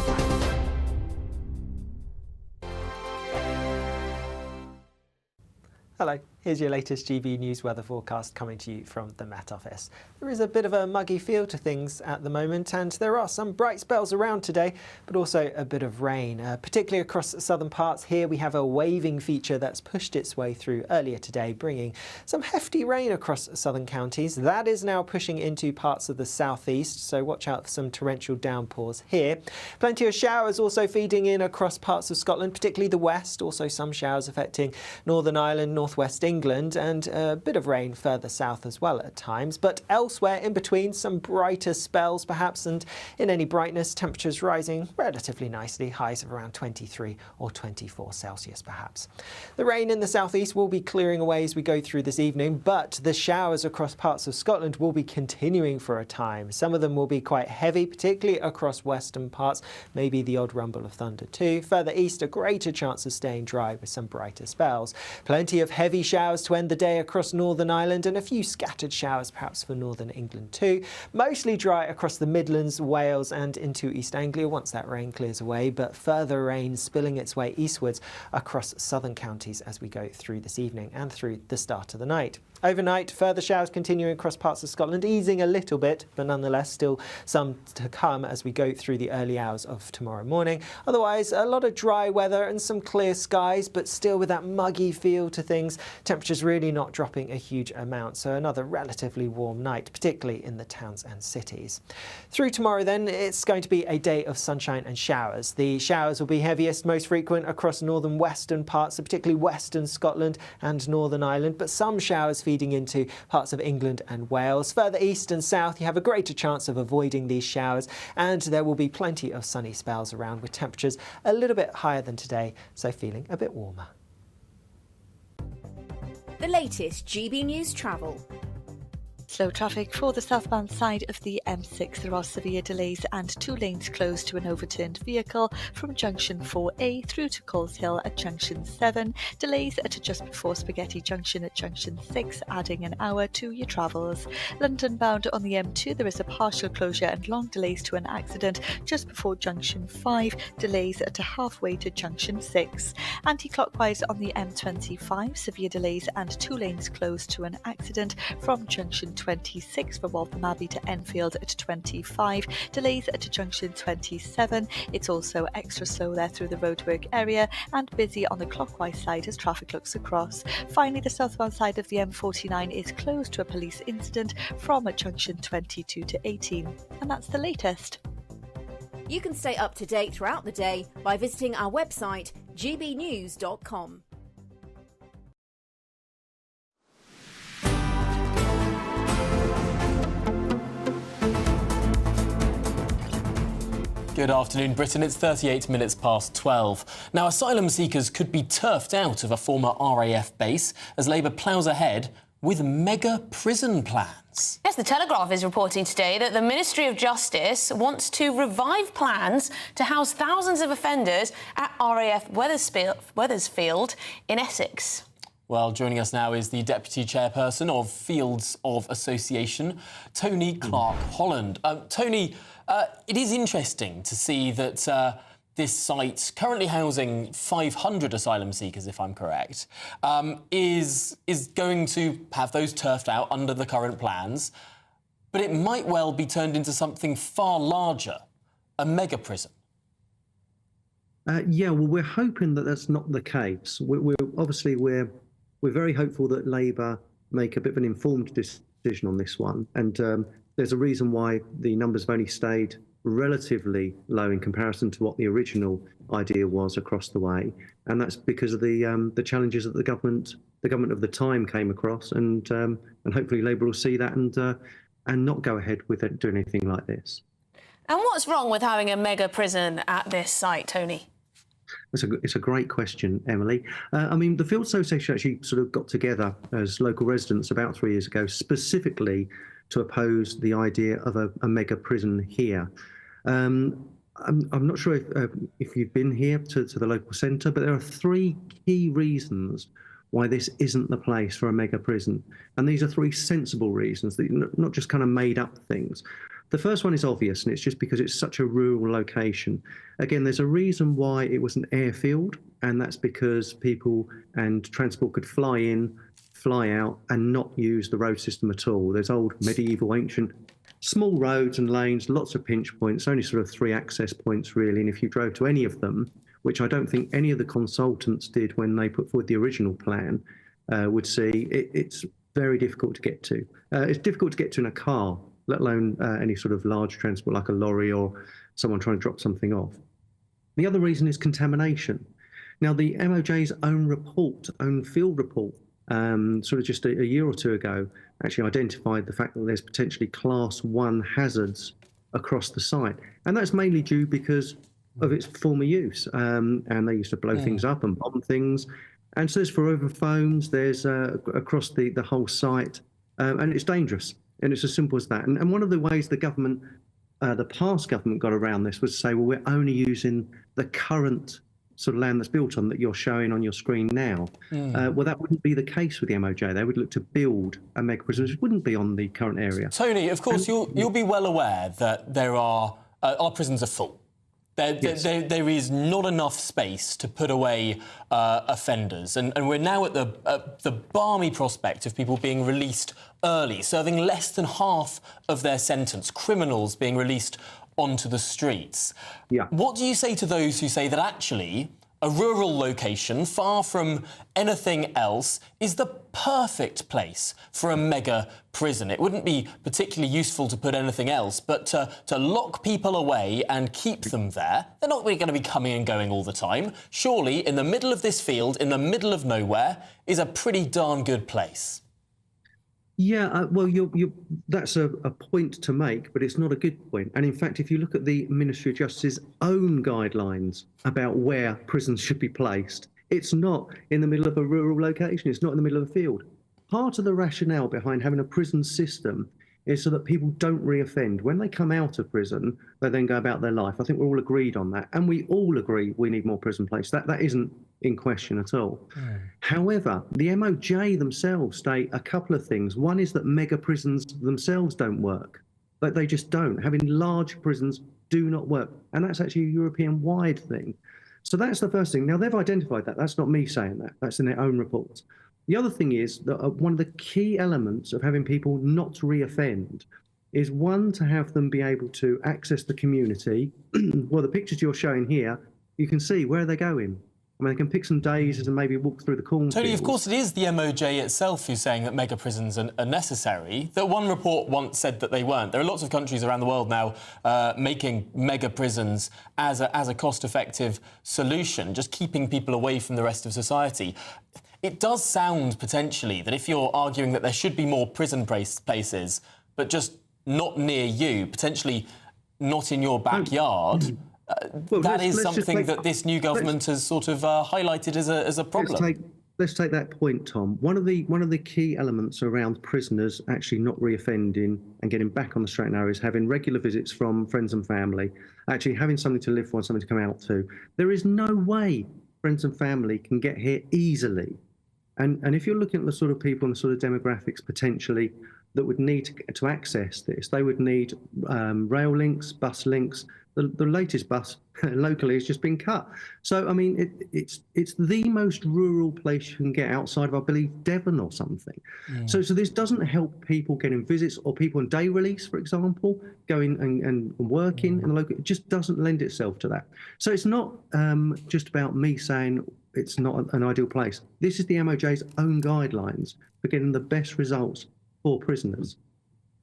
Hello, here's your latest GB News weather forecast coming to you from the Met Office. There is a bit of a muggy feel to things at the moment, and there are some bright spells around today, but also a bit of rain, particularly across southern parts. Here we have a waving feature that's pushed its way through earlier today, bringing some hefty rain across southern counties. That is now pushing into parts of the southeast, so watch out for some torrential downpours here. Plenty of showers also feeding in across parts of Scotland, particularly the west. Also some showers affecting Northern Ireland, northwest England. England and a bit of rain further south as well at times. But elsewhere in between, some brighter spells perhaps, and in any brightness, temperatures rising relatively nicely, highs of around 23 or 24 Celsius perhaps. The rain in the southeast will be clearing away as we go through this evening, but the showers across parts of Scotland will be continuing for a time. Some of them will be quite heavy, particularly across western parts, maybe the odd rumble of thunder too. Further east, a greater chance of staying dry with some brighter spells. Plenty of heavy showers to end the day across Northern Ireland and a few scattered showers perhaps for Northern England too. Mostly dry across the Midlands, Wales and into East Anglia once that rain clears away, but further rain spilling its way eastwards across southern counties as we go through this evening and through the start of the night. Overnight, further showers continuing across parts of Scotland, easing a little bit, but nonetheless still some to come as we go through the early hours of tomorrow morning. Otherwise, a lot of dry weather and some clear skies, but still with that muggy feel to things. Temperatures really not dropping a huge amount, so another relatively warm night, particularly in the towns and cities. Through tomorrow then, it's going to be a day of sunshine and showers. The showers will be heaviest, most frequent across northern western parts, so particularly western Scotland and Northern Ireland, but some showers feeding into parts of England and Wales. Further east and south, you have a greater chance of avoiding these showers, and there will be plenty of sunny spells around with temperatures a little bit higher than today, so feeling a bit warmer. The latest GB News travel. Slow traffic for the southbound side of the M6. There are severe delays and 2 lanes closed to an overturned vehicle from junction 4A through to Coleshill at junction 7. Delays at just before Spaghetti Junction at junction 6, adding an hour to your travels. London bound on the M2, there is a partial closure and long delays to an accident just before junction 5. Delays at halfway to junction 6. Anti-clockwise on the M25, severe delays and 2 lanes closed to an accident from junction 26 from Waltham Abbey to Enfield at 25. Delays at junction 27. It's also extra slow there through the roadwork area and busy on the clockwise side as traffic looks across. Finally, the southbound side of the M49 is closed to a police incident from junction 22 to 18. And that's the latest. You can stay up to date throughout the day by visiting our website gbnews.com. Good afternoon, Britain. It's 38 minutes past 12. Now, asylum seekers could be turfed out of a former RAF base as Labour ploughs ahead with mega prison plans. Yes, the Telegraph is reporting today that the Ministry of Justice wants to revive plans to house thousands of offenders at RAF Wethersfield in Essex. Well, joining us now is the Deputy Chairperson of Fields of Association, Tony Clark-Holland. Tony, it is interesting to see that this site, currently housing 500 asylum seekers, if I'm correct, is going to have those turfed out under the current plans, but it might well be turned into something far larger, a mega prison. Yeah, well, we're hoping that that's not the case. We're very hopeful that Labour make a bit of an informed decision on this one, and there's a reason why the numbers have only stayed relatively low in comparison to what the original idea was across the way, and that's because of the challenges that the government of the time came across, and hopefully Labour will see that and not go ahead with it, doing anything like this. And what's wrong with having a mega prison at this site, Tony? It's a great question, Emily. I mean, the Field Association actually sort of got together as local residents about 3 years ago, specifically to oppose the idea of a mega prison here. I'm not sure if you've been here to the local centre, but there are 3 key reasons why this isn't the place for a mega prison. And these are 3 sensible reasons, not just kind of made up things. The first one is obvious, and it's just because it's such a rural location. Again, there's a reason why it was an airfield, and that's because people and transport could fly in, fly out, and not use the road system at all. There's old medieval, ancient, small roads and lanes, lots of pinch points, only sort of 3 access points really, and if you drove to any of them, which I don't think any of the consultants did when they put forward the original plan, would see it's very difficult to get to. It's difficult to get to in a car, let alone any sort of large transport like a lorry or someone trying to drop something off. The other reason is contamination. Now, the MOJ's own field report sort of just a year or two ago, actually identified the fact that there's potentially Class 1 hazards across the site. And that's mainly due because of its former use. And they used to blow things up and bomb things. And so there's forever foams, there's across the whole site, and it's dangerous. And it's as simple as that. And one of the ways the government, the past government got around this was to say, well, we're only using the current sort of land that's built on that you're showing on your screen now. Well, that wouldn't be the case with the MOJ. They would look to build a mega prison, which wouldn't be on the current area. Tony, of course, you'll be well aware that there are our prisons are full. There is not enough space to put away offenders, and we're now at the balmy prospect of people being released early, serving less than half of their sentence, criminals being released onto the streets. What do you say to those who say that actually a rural location, far from anything else, is the perfect place for a mega prison? It wouldn't be particularly useful to put anything else, but to lock people away and keep them there. They're not really going to be coming and going all the time. Surely, in the middle of this field, in the middle of nowhere, is a pretty darn good place. Yeah, well, that's a point to make, but it's not a good point. And in fact, if you look at the Ministry of Justice's own guidelines about where prisons should be placed, it's not in the middle of a rural location. It's not in the middle of a field. Part of the rationale behind having a prison system is so that people don't reoffend. When they come out of prison, they then go about their life. I think we're all agreed on that. And we all agree we need more prison places. That isn't in question at all. However, the MOJ themselves state a couple of things. One is that mega prisons themselves don't work. They just don't. Having large prisons do not work. And that's actually a European-wide thing. So that's the first thing. Now, they've identified that. That's not me saying that. That's in their own reports. The other thing is that one of the key elements of having people not reoffend is, one, to have them be able to access the community. Well, the pictures you're showing here, you can see where they're going. I mean, they can pick some days and maybe walk through the cornfields. Tony, of course, it is the MOJ itself who's saying that mega prisons are necessary. That one report once said that they weren't. There are lots of countries around the world now making mega prisons as a cost-effective solution, just keeping people away from the rest of society. It does sound, potentially, that if you're arguing that there should be more prison places, but just not near you, potentially not in your backyard... Well, that is something that this new government has sort of highlighted as a problem. Let's take that point, Tom. One of the key elements around prisoners actually not reoffending and getting back on the straight and narrow is having regular visits from friends and family, actually having something to live for and something to come out to. There is no way friends and family can get here easily. And if you're looking at the sort of people and the sort of demographics potentially that would need to access this, they would need rail links, bus links. The latest bus locally has just been cut. So, I mean, it's the most rural place you can get outside of, I believe, Devon or something. So this doesn't help people getting visits or people on day release, for example, going and working in the local. It just doesn't lend itself to that. So it's not just about me saying it's not an ideal place. This is the MOJ's own guidelines for getting the best results for prisoners.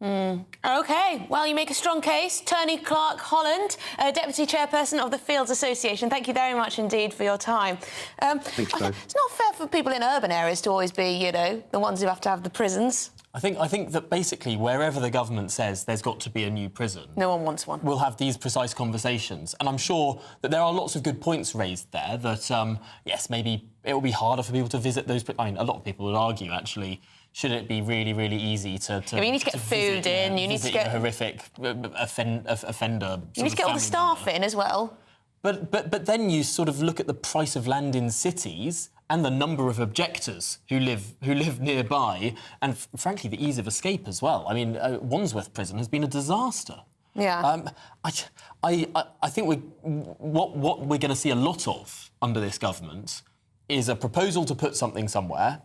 OK, well, you make a strong case. Tony Clark-Holland, Deputy Chairperson of the Fields Association, thank you very much indeed for your time. Thanks, Dave. It's not fair for people in urban areas to always be, you know, the ones who have to have the prisons. I think that basically wherever the government says there's got to be a new prison... No one wants one. We'll have these precise conversations. And I'm sure that there are lots of good points raised there that, yes, maybe it will be harder for people to visit those... I mean, a lot of people would argue, actually, should it be really, really easy to you need to get food in, you need to get... horrific offender... You need to get all the staff in as well. But then you sort of look at the price of land in cities and the number of objectors who live nearby, and frankly the ease of escape as well. I mean, Wandsworth Prison has been a disaster. Yeah. I think what we're going to see a lot of under this government is a proposal to put something somewhere,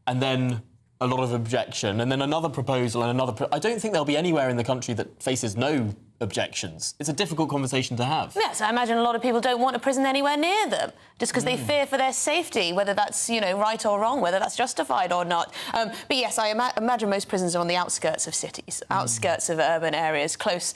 and then a lot of objection, and then another proposal and another... I don't think there'll be anywhere in the country that faces no objections. It's a difficult conversation to have. Yes, I imagine a lot of people don't want a prison anywhere near them, just because they fear for their safety, whether that's, you know, right or wrong, whether that's justified or not. But yes, I imagine most prisons are on the outskirts of cities, outskirts of urban areas, close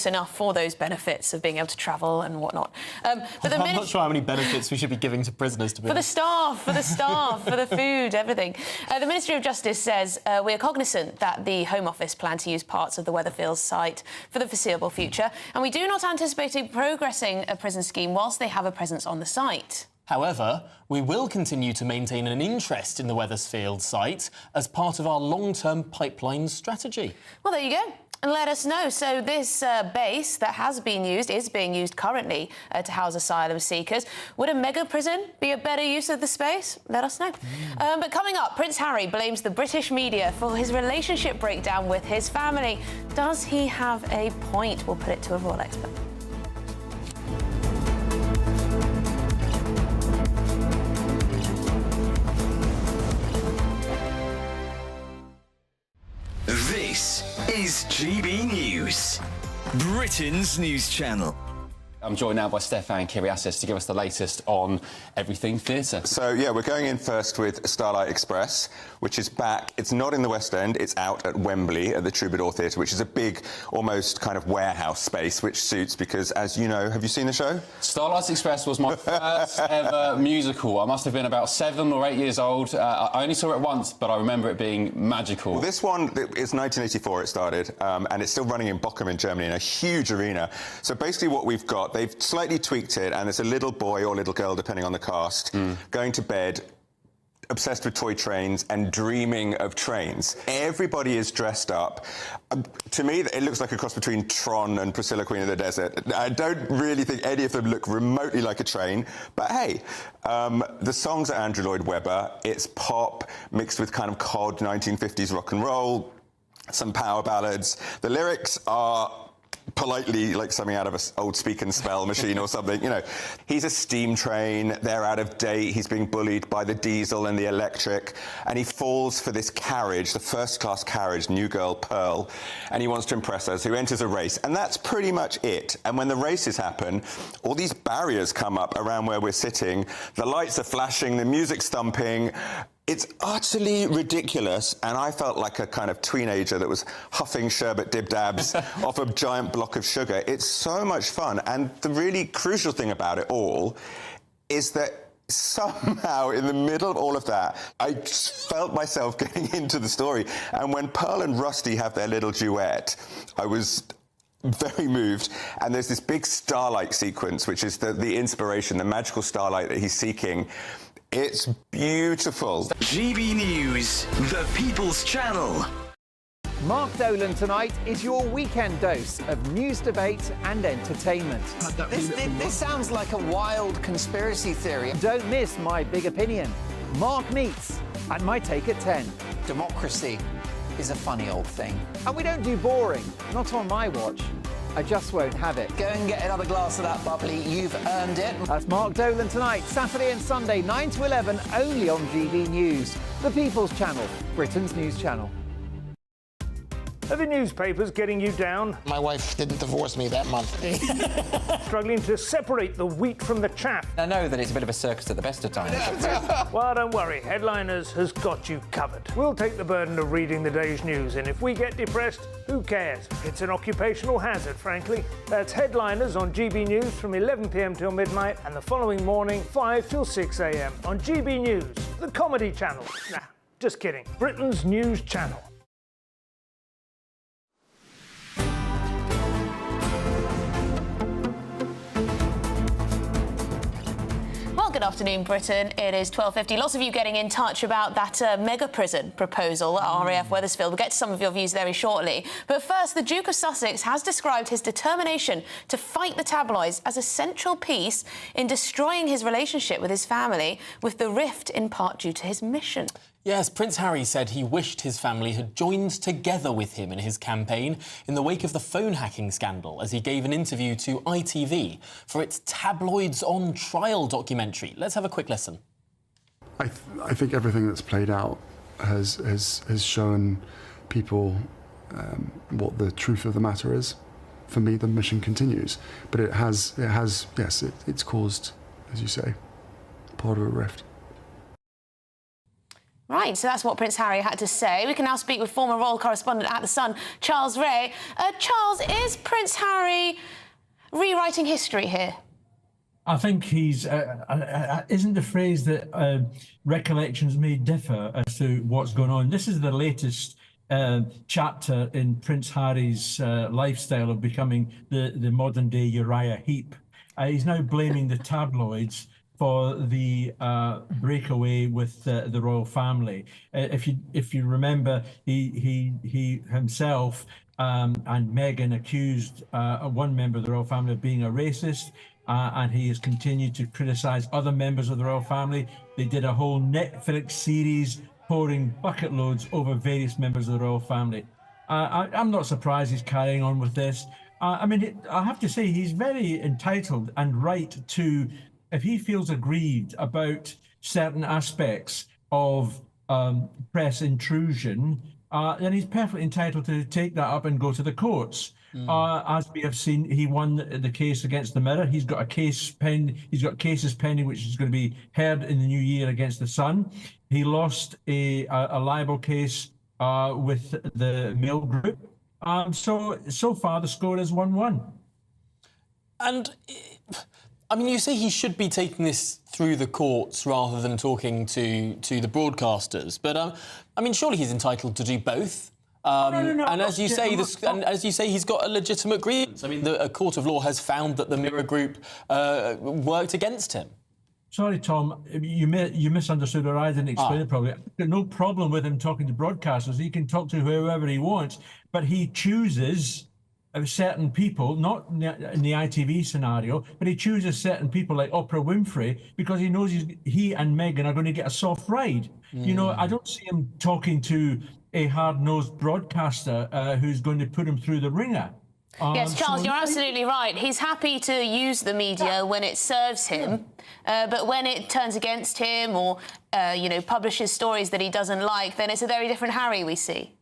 enough for those benefits of being able to travel and whatnot. But I'm not sure how many benefits we should be giving to prisoners, to be honest. For the staff, for the food, everything. The Ministry of Justice says we are cognisant that the Home Office plan to use parts of the Weatherfields site for the foreseeable future, and we do not anticipate progressing a prison scheme whilst they have a presence on the site. However, we will continue to maintain an interest in the Wethersfield site as part of our long-term pipeline strategy. Well, there you go. And let us know. So this base that has been used, is being used currently to house asylum seekers. Would a mega prison be a better use of the space? Let us know. But coming up, Prince Harry blames the British media for his relationship breakdown with his family. Does he have a point? We'll put it to a royal expert. This is GB News, Britain's news channel. I'm joined now by Stefan Kyriasis to give us the latest on everything theatre. So, yeah, we're going in first with Starlight Express, which is back. It's not in the West End. It's out at Wembley at the Troubadour Theatre, which is a big, almost kind of warehouse space, which suits because, as you know, have you seen the show? Starlight Express was my first ever musical. I must have been about 7 or 8 years old. I only saw it once, but I remember it being magical. Well, this one, it's 1984 it started, and it's still running in Bochum in Germany in a huge arena. So basically what we've got, they've slightly tweaked it, and there's a little boy or little girl, depending on the cast, going to bed, obsessed with toy trains and dreaming of trains. Everybody is dressed up. To me, it looks like a cross between Tron and Priscilla, Queen of the Desert. I don't really think any of them look remotely like a train, but hey, the songs are Andrew Lloyd Webber. It's pop mixed with kind of cod 1950s rock and roll, some power ballads. The lyrics are politely like something out of an old speak and spell machine or something, you know. He's a steam train, they're out of date, he's being bullied by the diesel and the electric, and he falls for this carriage, the first-class carriage, new girl Pearl, and he wants to impress her, so he enters a race, and that's pretty much it. And when the races happen, all these barriers come up around where we're sitting, the lights are flashing, the music's thumping. It's utterly ridiculous, and I felt like a kind of teenager that was huffing sherbet dib-dabs off a giant block of sugar. It's so much fun, and the really crucial thing about it all is that somehow in the middle of all of that, I just felt myself getting into the story. And when Pearl and Rusty have their little duet, I was very moved, and there's this big starlight sequence, which is the inspiration, the magical starlight that he's seeking. It's beautiful. GB News, the People's Channel. Mark Dolan tonight is your weekend dose of news, debate and entertainment. This sounds like a wild conspiracy theory. Don't miss My Big Opinion. Mark Meets and My Take at 10. Democracy is a funny old thing. And we don't do boring, not on my watch. I just won't have it. Go and get another glass of that bubbly. You've earned it. That's Mark Dolan tonight, Saturday and Sunday, 9 to 11, only on GB News, the People's Channel, Britain's news channel. Are the newspapers getting you down? My wife didn't divorce me that month. Struggling to separate the wheat from the chaff? I know that it's a bit of a circus at the best of times. Well, don't worry. Headliners has got you covered. We'll take the burden of reading the day's news, and if we get depressed, who cares? It's an occupational hazard, frankly. That's Headliners on GB News from 11 p.m. till midnight, and the following morning, 5 till 6 a.m. on GB News, the comedy channel. Nah, just kidding. Britain's news channel. Good afternoon, Britain. It is 12:50. Lots of you getting in touch about that mega prison proposal at RAF Wethersfield. We'll get to some of your views very shortly. But first, the Duke of Sussex has described his determination to fight the tabloids as a central piece in destroying his relationship with his family, with the rift in part due to his mission. Yes, Prince Harry said he wished his family had joined together with him in his campaign in the wake of the phone hacking scandal as he gave an interview to ITV for its Tabloids on Trial documentary. Let's have a quick listen. I think everything that's played out has shown people what the truth of the matter is. for me, the mission continues. But yes, it's caused, as you say, part of a rift. Right, so that's what Prince Harry had to say. We can now speak with former royal correspondent at The Sun, Charles Ray. Charles, is Prince Harry rewriting history here? I think he's... isn't the phrase that recollections may differ as to what's going on? This is the latest chapter in Prince Harry's lifestyle of becoming the modern-day Uriah Heep. He's now blaming the tabloids for the breakaway with the royal family. If you remember, he himself and Meghan accused one member of the royal family of being a racist, and he has continued to criticise other members of the royal family. They did a whole Netflix series pouring bucket loads over various members of the royal family. I'm not surprised he's carrying on with this. I mean, I have to say he's very entitled and right to, if he feels aggrieved about certain aspects of press intrusion, then he's perfectly entitled to take that up and go to the courts. As we have seen, he won the case against the Mirror. He's got a case pending. He's got cases pending, which is going to be heard in the new year against the Sun. He lost a libel case with the Mail Group. So far, the score is 1-1. And I mean, you say he should be taking this through the courts rather than talking to the broadcasters. But I mean, surely he's entitled to do both. No, and as you say, he's got a legitimate grievance. I mean, a court of law has found that the Mirror Group worked against him. Sorry, Tom, you misunderstood, or I didn't explain it properly. I've got no problem with him talking to broadcasters. He can talk to whoever he wants, but he chooses certain people, not in the ITV scenario, but he chooses certain people like Oprah Winfrey because he knows he and Meghan are going to get a soft ride. You know, I don't see him talking to a hard-nosed broadcaster who's going to put him through the ringer. Yes, Charles, you're absolutely right. He's happy to use the media when it serves him, but when it turns against him or, publishes stories that he doesn't like, then it's a very different Harry we see.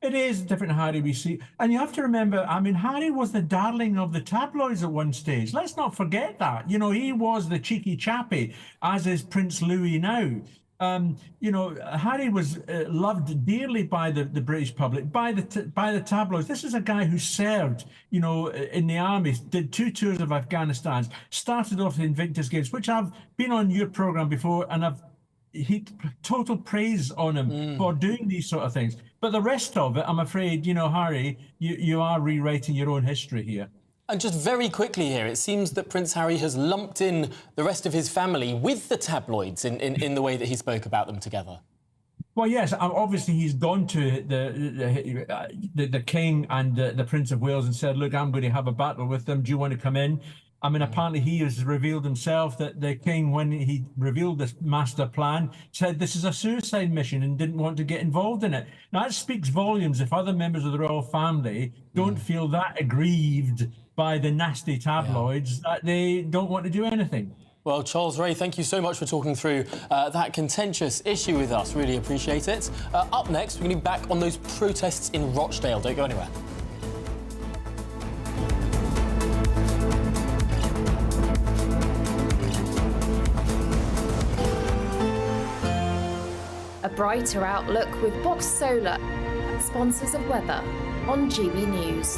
It is a different Harry we see. And you have to remember, I mean, Harry was the darling of the tabloids at one stage. Let's not forget that. You know, he was the cheeky chappy, as is Prince Louis now. Harry was loved dearly by the British public, by the tabloids. This is a guy who served, in the army, did 2 tours of Afghanistan, started off the Invictus Games, which I've been on your programme before, and I've heaped total praise on him for doing these sort of things. But the rest of it, I'm afraid, Harry, you are rewriting your own history here. And just very quickly here, it seems that Prince Harry has lumped in the rest of his family with the tabloids in the way that he spoke about them together. Well, yes, obviously he's gone to the King and the Prince of Wales and said, look, I'm going to have a battle with them. Do you want to come in? I mean, apparently he has revealed himself that the King, when he revealed this master plan, said this is a suicide mission and didn't want to get involved in it. Now, that speaks volumes if other members of the royal family don't feel that aggrieved by the nasty tabloids that they don't want to do anything. Well, Charles Ray, thank you so much for talking through that contentious issue with us. Really appreciate it. Up next, we're going to be back on those protests in Rochdale. Don't go anywhere. A brighter outlook with Box Solar, sponsors of weather on GB News.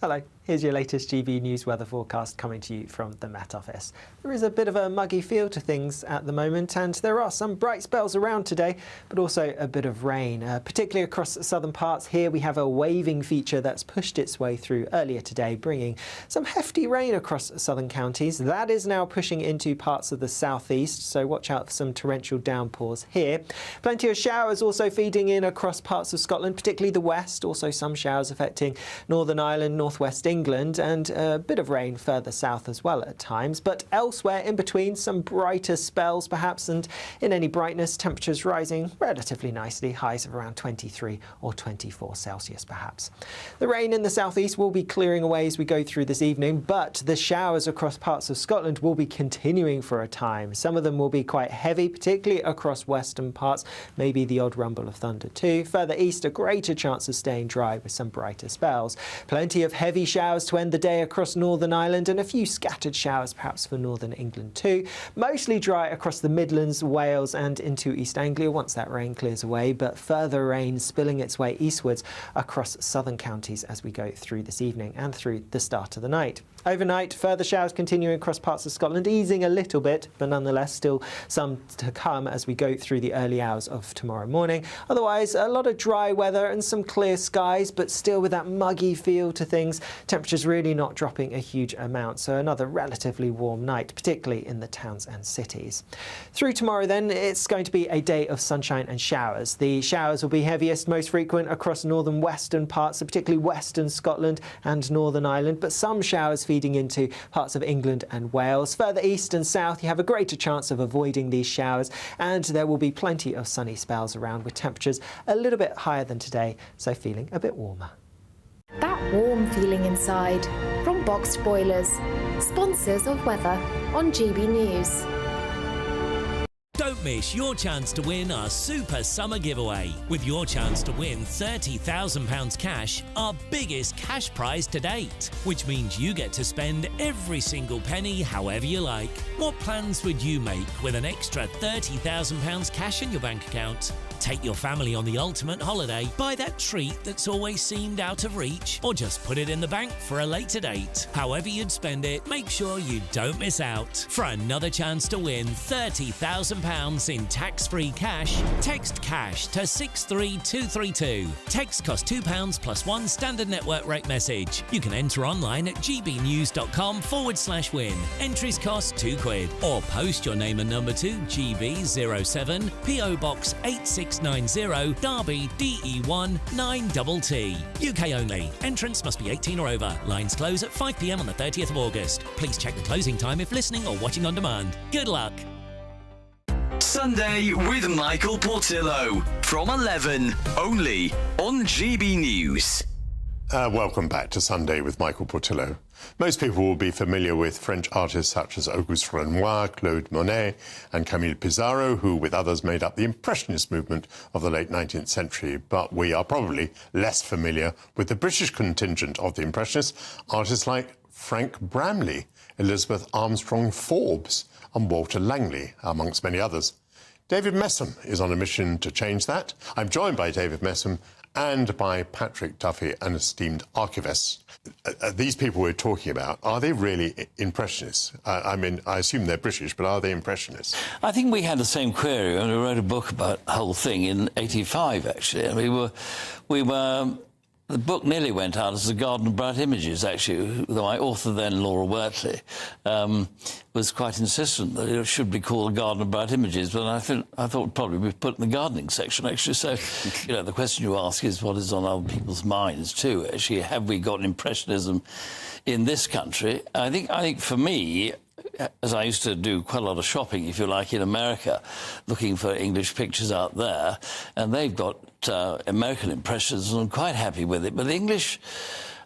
Hello, here's your latest GB News weather forecast coming to you from the Met Office. There is a bit of a muggy feel to things at the moment, and there are some bright spells around today, but also a bit of rain, particularly across southern parts. Here we have a waving feature that's pushed its way through earlier today, bringing some hefty rain across southern counties. That is now pushing into parts of the southeast, so watch out for some torrential downpours here. Plenty of showers also feeding in across parts of Scotland, particularly the west. Also some showers affecting Northern Ireland, North northwest England and a bit of rain further south as well at times. But elsewhere in between, some brighter spells perhaps, and in any brightness, temperatures rising relatively nicely, highs of around 23 or 24 Celsius perhaps. The rain in the southeast will be clearing away as we go through this evening, but the showers across parts of Scotland will be continuing for a time. Some of them will be quite heavy, particularly across western parts, maybe the odd rumble of thunder too. Further east, a greater chance of staying dry with some brighter spells. Plenty of heavy showers to end the day across Northern Ireland and a few scattered showers perhaps for Northern England too. Mostly dry across the Midlands, Wales and into East Anglia once that rain clears away, but further rain spilling its way eastwards across southern counties as we go through this evening and through the start of the night. Overnight, further showers continuing across parts of Scotland, easing a little bit, but nonetheless still some to come as we go through the early hours of tomorrow morning. Otherwise, a lot of dry weather and some clear skies, but still with that muggy feel to things. Temperatures really not dropping a huge amount, so another relatively warm night, particularly in the towns and cities. Through tomorrow then, it's going to be a day of sunshine and showers. The showers will be heaviest, most frequent across northern western parts, so particularly western Scotland and Northern Ireland, but some showers feeding into parts of England and Wales. Further east and south, you have a greater chance of avoiding these showers, and there will be plenty of sunny spells around with temperatures a little bit higher than today, so feeling a bit warmer. That warm feeling inside from Boxed Boilers, sponsors of weather on GB News. Don't miss your chance to win our Super Summer Giveaway. With your chance to win £30,000 cash, our biggest cash prize to date, which means you get to spend every single penny however you like. What plans would you make with an extra £30,000 cash in your bank account? Take your family on the ultimate holiday, buy that treat that's always seemed out of reach, or just put it in the bank for a later date. However you'd spend it, make sure you don't miss out. For another chance to win £30,000 in tax-free cash, text CASH to 63232. Text costs £2 plus one standard network rate message. You can enter online at gbnews.com/win. Entries cost £2, or post your name and number to GB07 PO Box 8690 Derby DE1 9TT. UK only. Entrance must be 18 or over. Lines close at 5 p.m. on the 30th of August. Please check the closing time if listening or watching on demand. Good luck. Sunday with Michael Portillo from 11, only on GB News. Welcome back to Sunday with Michael Portillo. Most people will be familiar with French artists such as Auguste Renoir, Claude Monet and Camille Pissarro, who with others made up the Impressionist movement of the late 19th century. But we are probably less familiar with the British contingent of the Impressionists, artists like Frank Bramley, Elizabeth Armstrong Forbes and Walter Langley, amongst many others. David Messam is on a mission to change that. I'm joined by David Messam and by Patrick Duffy, an esteemed archivist. These people we're talking about, are they really Impressionists? I mean, I assume they're British, but are they Impressionists? I think we had the same query when we wrote a book about the whole thing in '85, actually. And we were the book nearly went out as a Garden of Bright Images, actually, though my author then, Laura Wortley, was quite insistent that it should be called a Garden of Bright Images, but I thought probably we'd put in the gardening section, actually. So, you know, the question you ask is what is on other people's minds, too. Actually, have we got Impressionism in this country? I think for me, as I used to do quite a lot of shopping, if you like, in America, looking for English pictures out there, and they've got American Impressionism, and I'm quite happy with it, but the English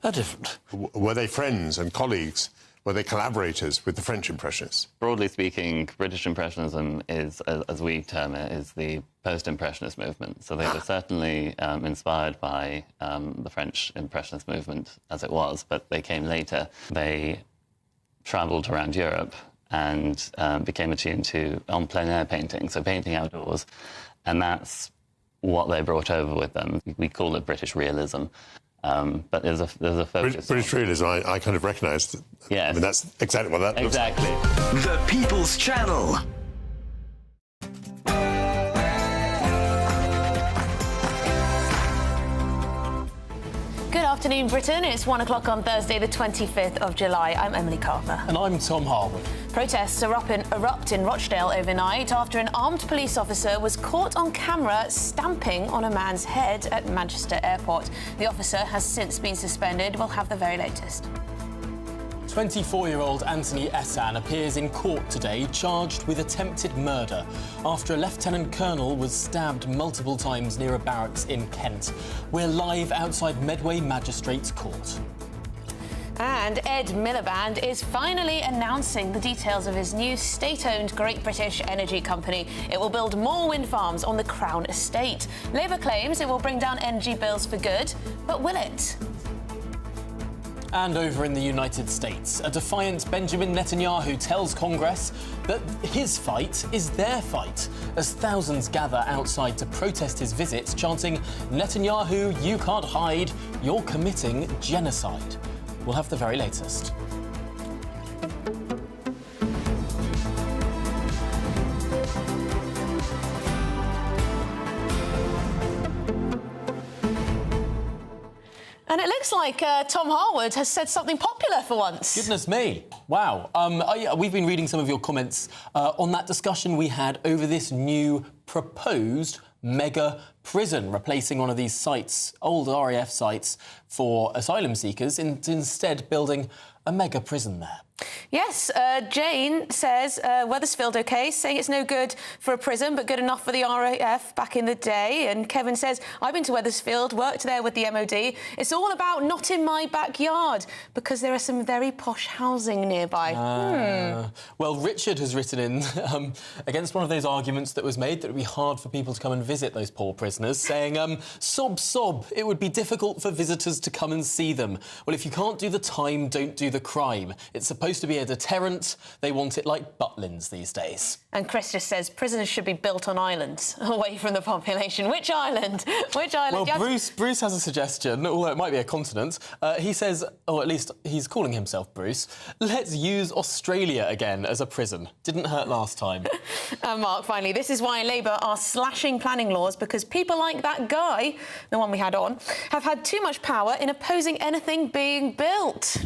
are different. Were they friends and colleagues? Were they collaborators with the French Impressionists? Broadly speaking, British Impressionism is, as we term it, is the post-Impressionist movement. So they were certainly inspired by the French Impressionist movement as it was, but they came later. They travelled around Europe and became attuned to en plein air painting, so painting outdoors, and that's what they brought over with them. We call it British realism, but there's a focus. British realism, I kind of recognise. Yes. I mean, that's exactly what that exactly. looks like. The People's Channel. Good afternoon, Britain. It's 1 o'clock on Thursday, the 25th of July. I'm Emily Carver. And I'm Tom Harwood. Protests erupt in Rochdale overnight after an armed police officer was caught on camera stamping on a man's head at Manchester Airport. The officer has since been suspended. We'll have the very latest. 24-year-old Anthony Essan appears in court today charged with attempted murder after a lieutenant colonel was stabbed multiple times near a barracks in Kent. We're live outside Medway Magistrates Court. And Ed Miliband is finally announcing the details of his new state-owned Great British Energy Company. It will build more wind farms on the Crown Estate. Labour claims it will bring down energy bills for good, but will it? And over in the United States, a defiant Benjamin Netanyahu tells Congress that his fight is their fight, as thousands gather outside to protest his visit, chanting, "Netanyahu, you can't hide, you're committing genocide." We'll have the very latest. And it looks like Tom Harwood has said something popular for once. Goodness me. Wow. We've been reading some of your comments on that discussion we had over this new proposed mega prison, replacing one of these sites, old RAF sites for asylum seekers, instead building a mega prison there. Yes, Jane says Wethersfield OK, saying it's no good for a prison but good enough for the RAF back in the day. And Kevin says, I've been to Wethersfield, worked there with the MOD. It's all about not in my backyard because there are some very posh housing nearby. Well, Richard has written in against one of those arguments that was made that it would be hard for people to come and visit those poor prisoners, saying, sob, it would be difficult for visitors to come and see them. Well, if you can't do the time, don't do the crime. It's supposed to be a deterrent. They want it like Butlins these days. And Chris just says prisons should be built on islands, away from the population. Which island? Which island? Well, Bruce has a suggestion, although it might be a continent. He says, or at least he's calling himself Bruce, let's use Australia again as a prison. Didn't hurt last time. And Mark, finally, this is why Labour are slashing planning laws, because people like that guy, the one we had on, have had too much power in opposing anything being built.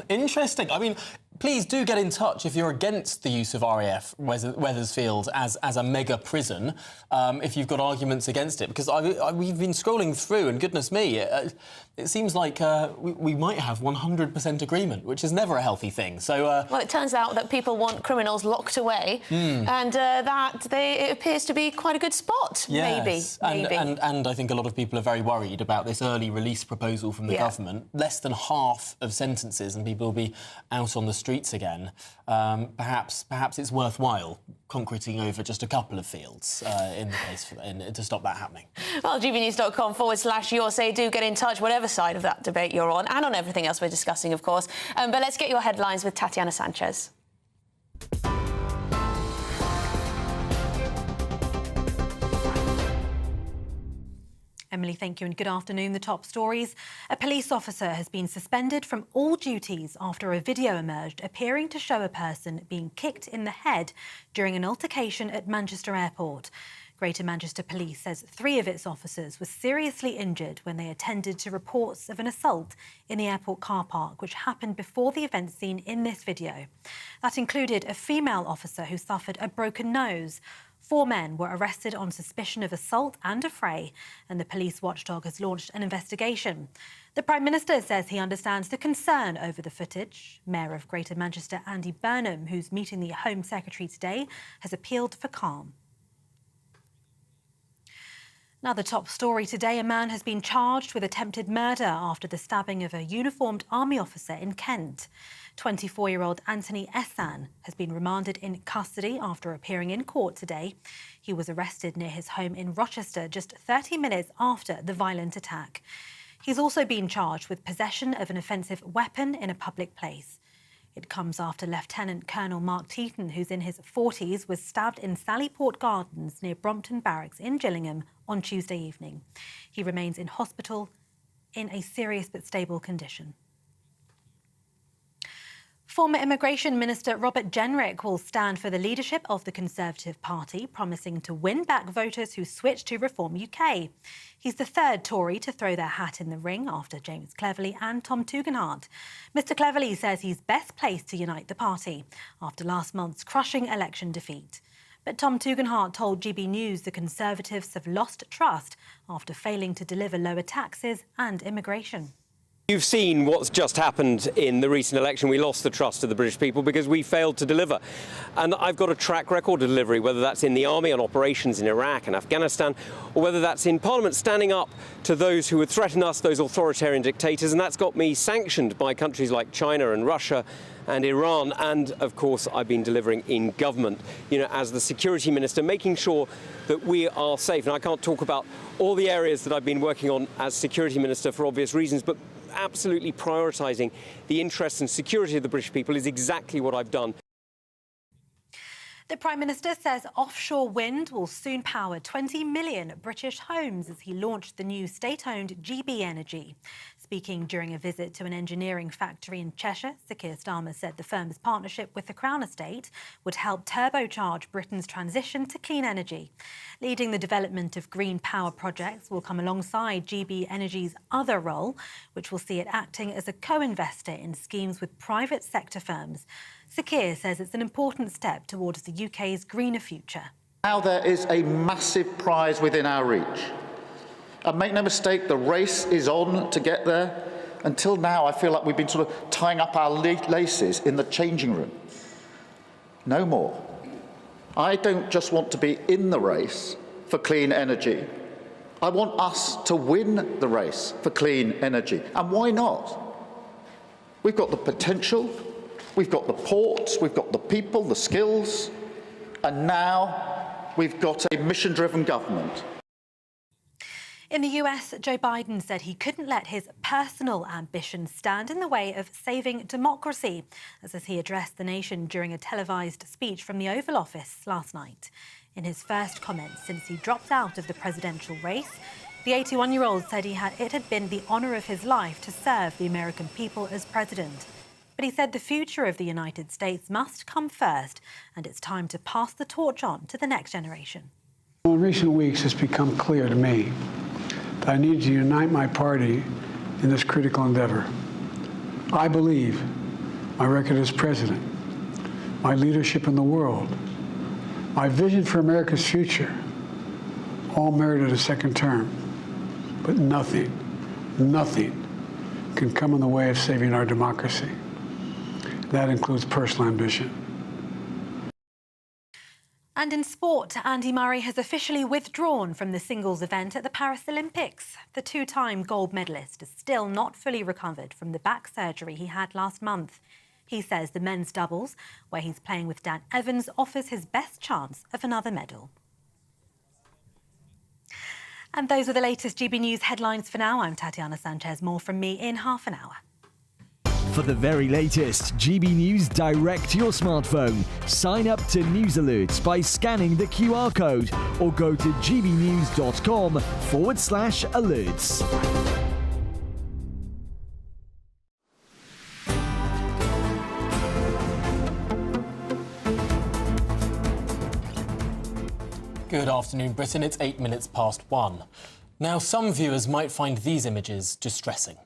Interesting. I mean, please do get in touch if you're against the use of RAF Wethersfield as a mega prison, if you've got arguments against it, because we've been scrolling through and goodness me, it seems like we might have 100% agreement, which is never a healthy thing. So, well, it turns out that people want criminals locked away, and it appears to be quite a good spot. Yes. Maybe. And I think a lot of people are very worried about this early release proposal from the government. Less than half of sentences, and people will be out on the streets again. Perhaps it's worthwhile concreting over just a couple of fields in the case to stop that happening. Well, gbnews.com/your say. Do get in touch, whatever side of that debate you're on, and on everything else we're discussing, of course. But let's get your headlines with Tatiana Sanchez. Emily, thank you, and good afternoon. The top stories. A police officer has been suspended from all duties after a video emerged appearing to show a person being kicked in the head during an altercation at Manchester Airport. Greater Manchester Police says 3 of its officers were seriously injured when they attended to reports of an assault in the airport car park, which happened before the event seen in this video. That included a female officer who suffered a broken nose. 4 men were arrested on suspicion of assault and affray, and the police watchdog has launched an investigation. The Prime Minister says he understands the concern over the footage. Mayor of Greater Manchester, Andy Burnham, who's meeting the Home Secretary today, has appealed for calm. Now, the top story today, a man has been charged with attempted murder after the stabbing of a uniformed army officer in Kent. 24-year-old Anthony Essan has been remanded in custody after appearing in court today. He was arrested near his home in Rochester just 30 minutes after the violent attack. He's also been charged with possession of an offensive weapon in a public place. It comes after Lieutenant Colonel Mark Teaton, who's in his 40s, was stabbed in Sallyport Gardens near Brompton Barracks in Gillingham on Tuesday evening. He remains in hospital in a serious but stable condition. Former Immigration Minister Robert Jenrick will stand for the leadership of the Conservative Party, promising to win back voters who switched to Reform UK. He's the third Tory to throw their hat in the ring after James Cleverly and Tom Tugendhat. Mr Cleverly says he's best placed to unite the party after last month's crushing election defeat. But Tom Tugendhat told GB News the Conservatives have lost trust after failing to deliver lower taxes and immigration. You've seen what's just happened in the recent election. We lost the trust of the British people because we failed to deliver. And I've got a track record of delivery, whether that's in the army on operations in Iraq and Afghanistan, or whether that's in Parliament standing up to those who would threaten us, those authoritarian dictators. And that's got me sanctioned by countries like China and Russia and Iran. And, of course, I've been delivering in government, as the security minister, making sure that we are safe. And I can't talk about all the areas that I've been working on as security minister for obvious reasons, but absolutely prioritising the interests and security of the British people is exactly what I've done. The Prime Minister says offshore wind will soon power 20 million British homes as he launched the new state-owned GB Energy. Speaking during a visit to an engineering factory in Cheshire, Sir Keir Starmer said the firm's partnership with the Crown Estate would help turbocharge Britain's transition to clean energy. Leading the development of green power projects will come alongside GB Energy's other role, which will see it acting as a co-investor in schemes with private sector firms. Sir Keir says it's an important step towards the UK's greener future. Now there is a massive prize within our reach. And make no mistake, the race is on to get there. Until now, I feel like we've been sort of tying up our laces in the changing room. No more. I don't just want to be in the race for clean energy. I want us to win the race for clean energy. And why not? We've got the potential, we've got the ports, we've got the people, the skills, and now we've got a mission-driven government. In the US, Joe Biden said he couldn't let his personal ambitions stand in the way of saving democracy, as he addressed the nation during a televised speech from the Oval Office last night. In his first comments since he dropped out of the presidential race, the 81-year-old said it had been the honour of his life to serve the American people as president. But he said the future of the United States must come first, and it's time to pass the torch on to the next generation. In recent weeks, it's become clear to me that I need to unite my party in this critical endeavor. I believe my record as president, my leadership in the world, my vision for America's future, all merited a second term. But nothing can come in the way of saving our democracy. That includes personal ambition. And in sport, Andy Murray has officially withdrawn from the singles event at the Paris Olympics. The two-time gold medalist is still not fully recovered from the back surgery he had last month. He says the men's doubles, where he's playing with Dan Evans, offers his best chance of another medal. And those are the latest GB News headlines for now. I'm Tatiana Sanchez. More from me in half an hour. For the very latest GB News direct to your smartphone, sign up to News Alerts by scanning the QR code or go to gbnews.com/alerts. Good afternoon, Britain. It's 8 minutes past 1. Now, some viewers might find these images distressing.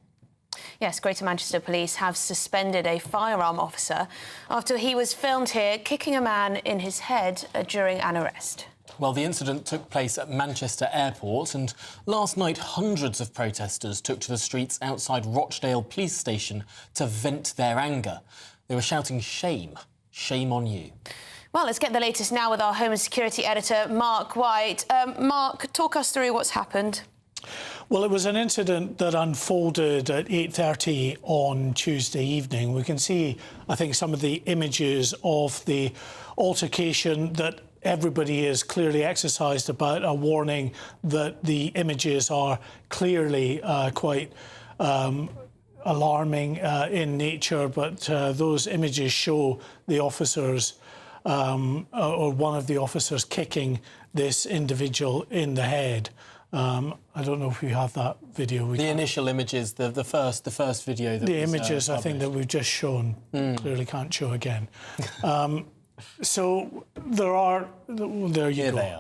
Yes, Greater Manchester Police have suspended a firearm officer after he was filmed here kicking a man in his head during an arrest. Well, the incident took place at Manchester Airport, and last night hundreds of protesters took to the streets outside Rochdale police station to vent their anger. They were shouting, "Shame, shame on you." Well, let's get the latest now with our Home and Security editor, Mark White. Mark, talk us through what's happened. Well, it was an incident that unfolded at 8:30 on Tuesday evening. We can see, I think, some of the images of the altercation that everybody is clearly exercised about, a warning that the images are clearly quite alarming in nature, but those images show the officers or one of the officers kicking this individual in the head. I don't know if we have that video. The initial images, the first video. That the was, images, I think, that we've just shown, clearly can't show again. So there are. There you go. They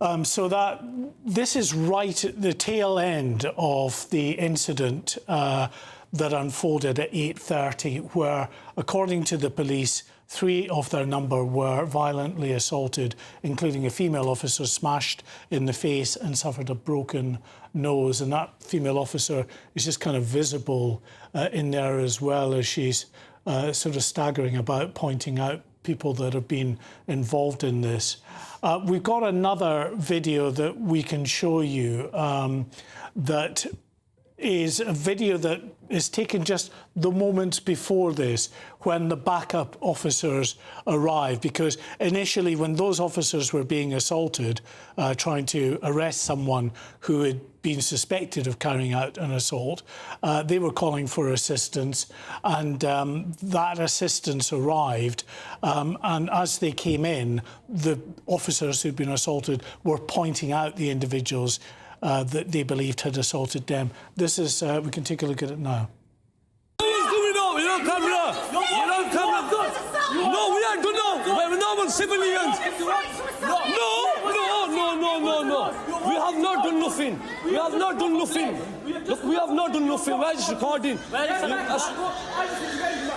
are. So that this is right at the tail end of the incident that unfolded at 8:30, where, according to the police, 3 of their number were violently assaulted, including a female officer smashed in the face and suffered a broken nose. And that female officer is just kind of visible in there, as well as she's sort of staggering about, pointing out people that have been involved in this. We've got another video that we can show you that is a video that is taken just the moments before this, when the backup officers arrived. Because initially, when those officers were being assaulted, trying to arrest someone who had been suspected of carrying out an assault, they were calling for assistance, and that assistance arrived. And as they came in, the officers who'd been assaulted were pointing out the individuals that they believed had assaulted them. This is, we can take a look at it now. What are you doing now? You're on camera. You're on camera. No, we are good now. We're normal civilians. No. We have not done nothing. We have not done nothing. Look, we have not done nothing. We're just recording. I just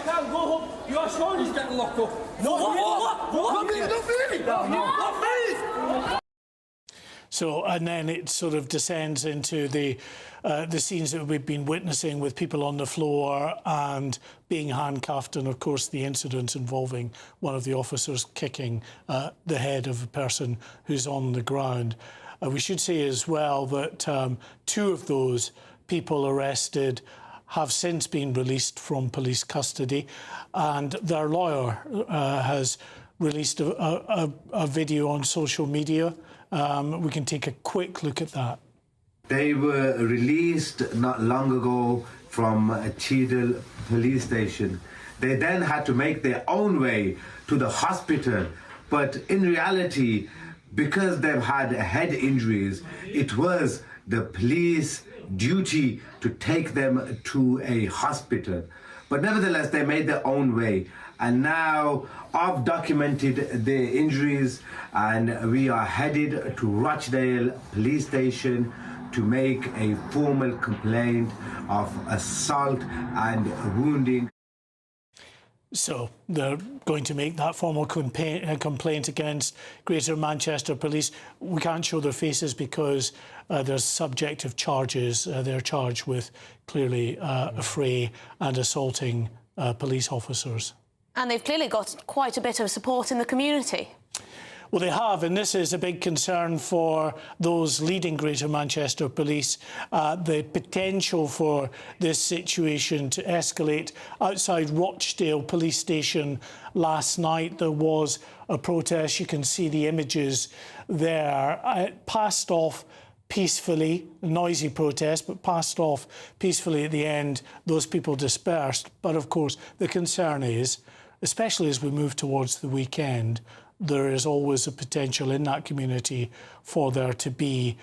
can't go home. You are showing he's getting locked up. No, what? So, and then it sort of descends into the scenes that we've been witnessing, with people on the floor and being handcuffed, and of course the incident involving one of the officers kicking the head of a person who's on the ground. We should say as well that 2 of those people arrested have since been released from police custody, and their lawyer has released a video on social media. We can take a quick look at that. They were released not long ago from Cheadle police station. They then had to make their own way to the hospital, but in reality, because they've had head injuries, it was the police duty to take them to a hospital. But nevertheless, they made their own way. And now I've documented their injuries, and we are headed to Rochdale police station to make a formal complaint of assault and wounding. So they're going to make that formal complaint against Greater Manchester Police. We can't show their faces because there's subjective charges. They're charged with clearly affray and assaulting police officers. And they've clearly got quite a bit of support in the community. Well, they have, and this is a big concern for those leading Greater Manchester Police. The potential for this situation to escalate. Outside Rochdale Police Station last night, there was a protest. You can see the images there. It passed off peacefully, a noisy protest, but passed off peacefully at the end. Those people dispersed. But of course, the concern is, especially as we move towards the weekend, there is always a potential in that community for there to be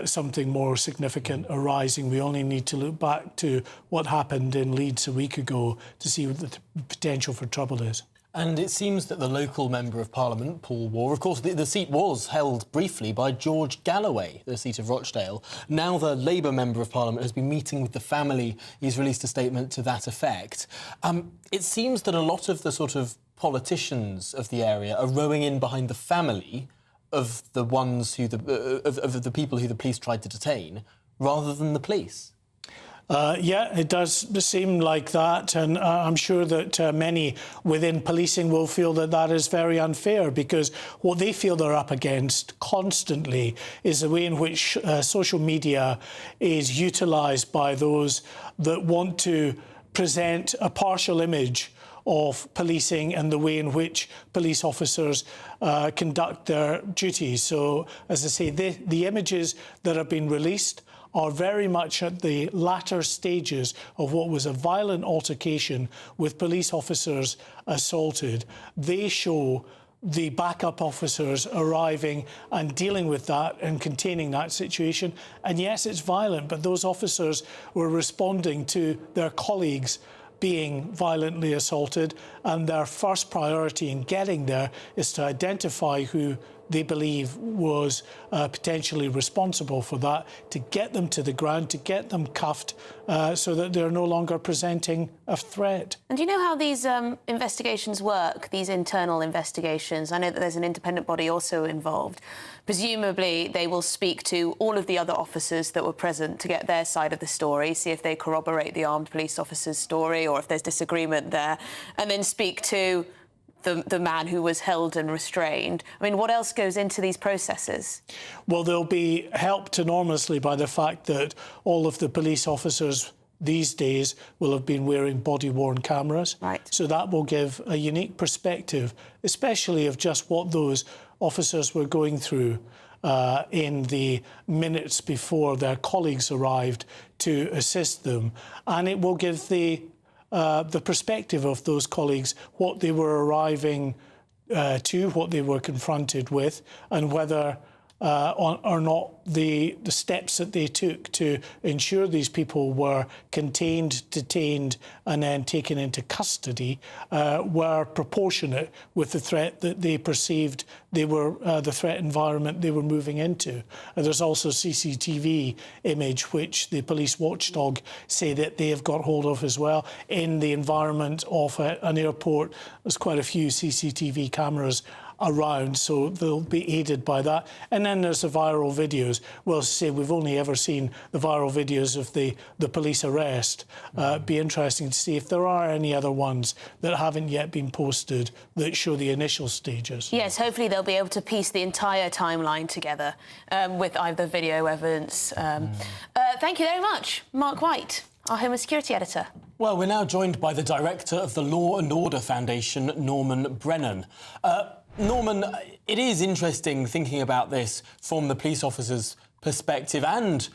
something more significant arising. We only need to look back to what happened in Leeds a week ago to see what the potential for trouble is. And it seems that the local Member of Parliament, Paul Waugh, of course, the seat was held briefly by George Galloway, the seat of Rochdale. Now the Labour Member of Parliament has been meeting with the family. He's released a statement to that effect. It seems that a lot of the sort of politicians of the area are rowing in behind the family of the ones who of the people who the police tried to detain, rather than the police. Yeah, it does seem like that, and I'm sure that many within policing will feel that that is very unfair, because what they feel they're up against constantly is the way in which social media is utilised by those that want to present a partial image of policing and the way in which police officers conduct their duties. So, as I say, the images that have been released are very much at the latter stages of what was a violent altercation with police officers assaulted. They show the backup officers arriving and dealing with that and containing that situation. And yes, it's violent, but those officers were responding to their colleagues being violently assaulted, and their first priority in getting there is to identify who they believe was potentially responsible for that, to get them to the ground, to get them cuffed so that they're no longer presenting a threat. And do you know how these investigations work, these internal investigations? I know that there's an independent body also involved. Presumably, they will speak to all of the other officers that were present to get their side of the story, see if they corroborate the armed police officer's story or if there's disagreement there, and then speak to the man who was held and restrained. I mean, what else goes into these processes? Well, they'll be helped enormously by the fact that all of the police officers these days will have been wearing body-worn cameras. Right. So that will give a unique perspective, especially of just what those officers were going through in the minutes before their colleagues arrived to assist them. And it will give the perspective of those colleagues, what they were arriving to, what they were confronted with, and whether or not the steps that they took to ensure these people were contained, detained, and then taken into custody were proportionate with the threat that they perceived they were, the threat environment they were moving into. And there's also CCTV image, which the police watchdog say that they have got hold of as well. In the environment of an airport, there's quite a few CCTV cameras around, so they'll be aided by that. And then there's the viral videos. We'll say we've only ever seen the viral videos of the police arrest. Be interesting to see if there are any other ones that haven't yet been posted that show the initial stages. Yes, hopefully they'll be able to piece the entire timeline together with either video evidence. Thank you very much, Mark White, our Home and Security Editor. Well, we're now joined by the director of the Law and Order Foundation, Norman Brennan. Norman, it is interesting thinking about this from the police officers' perspective and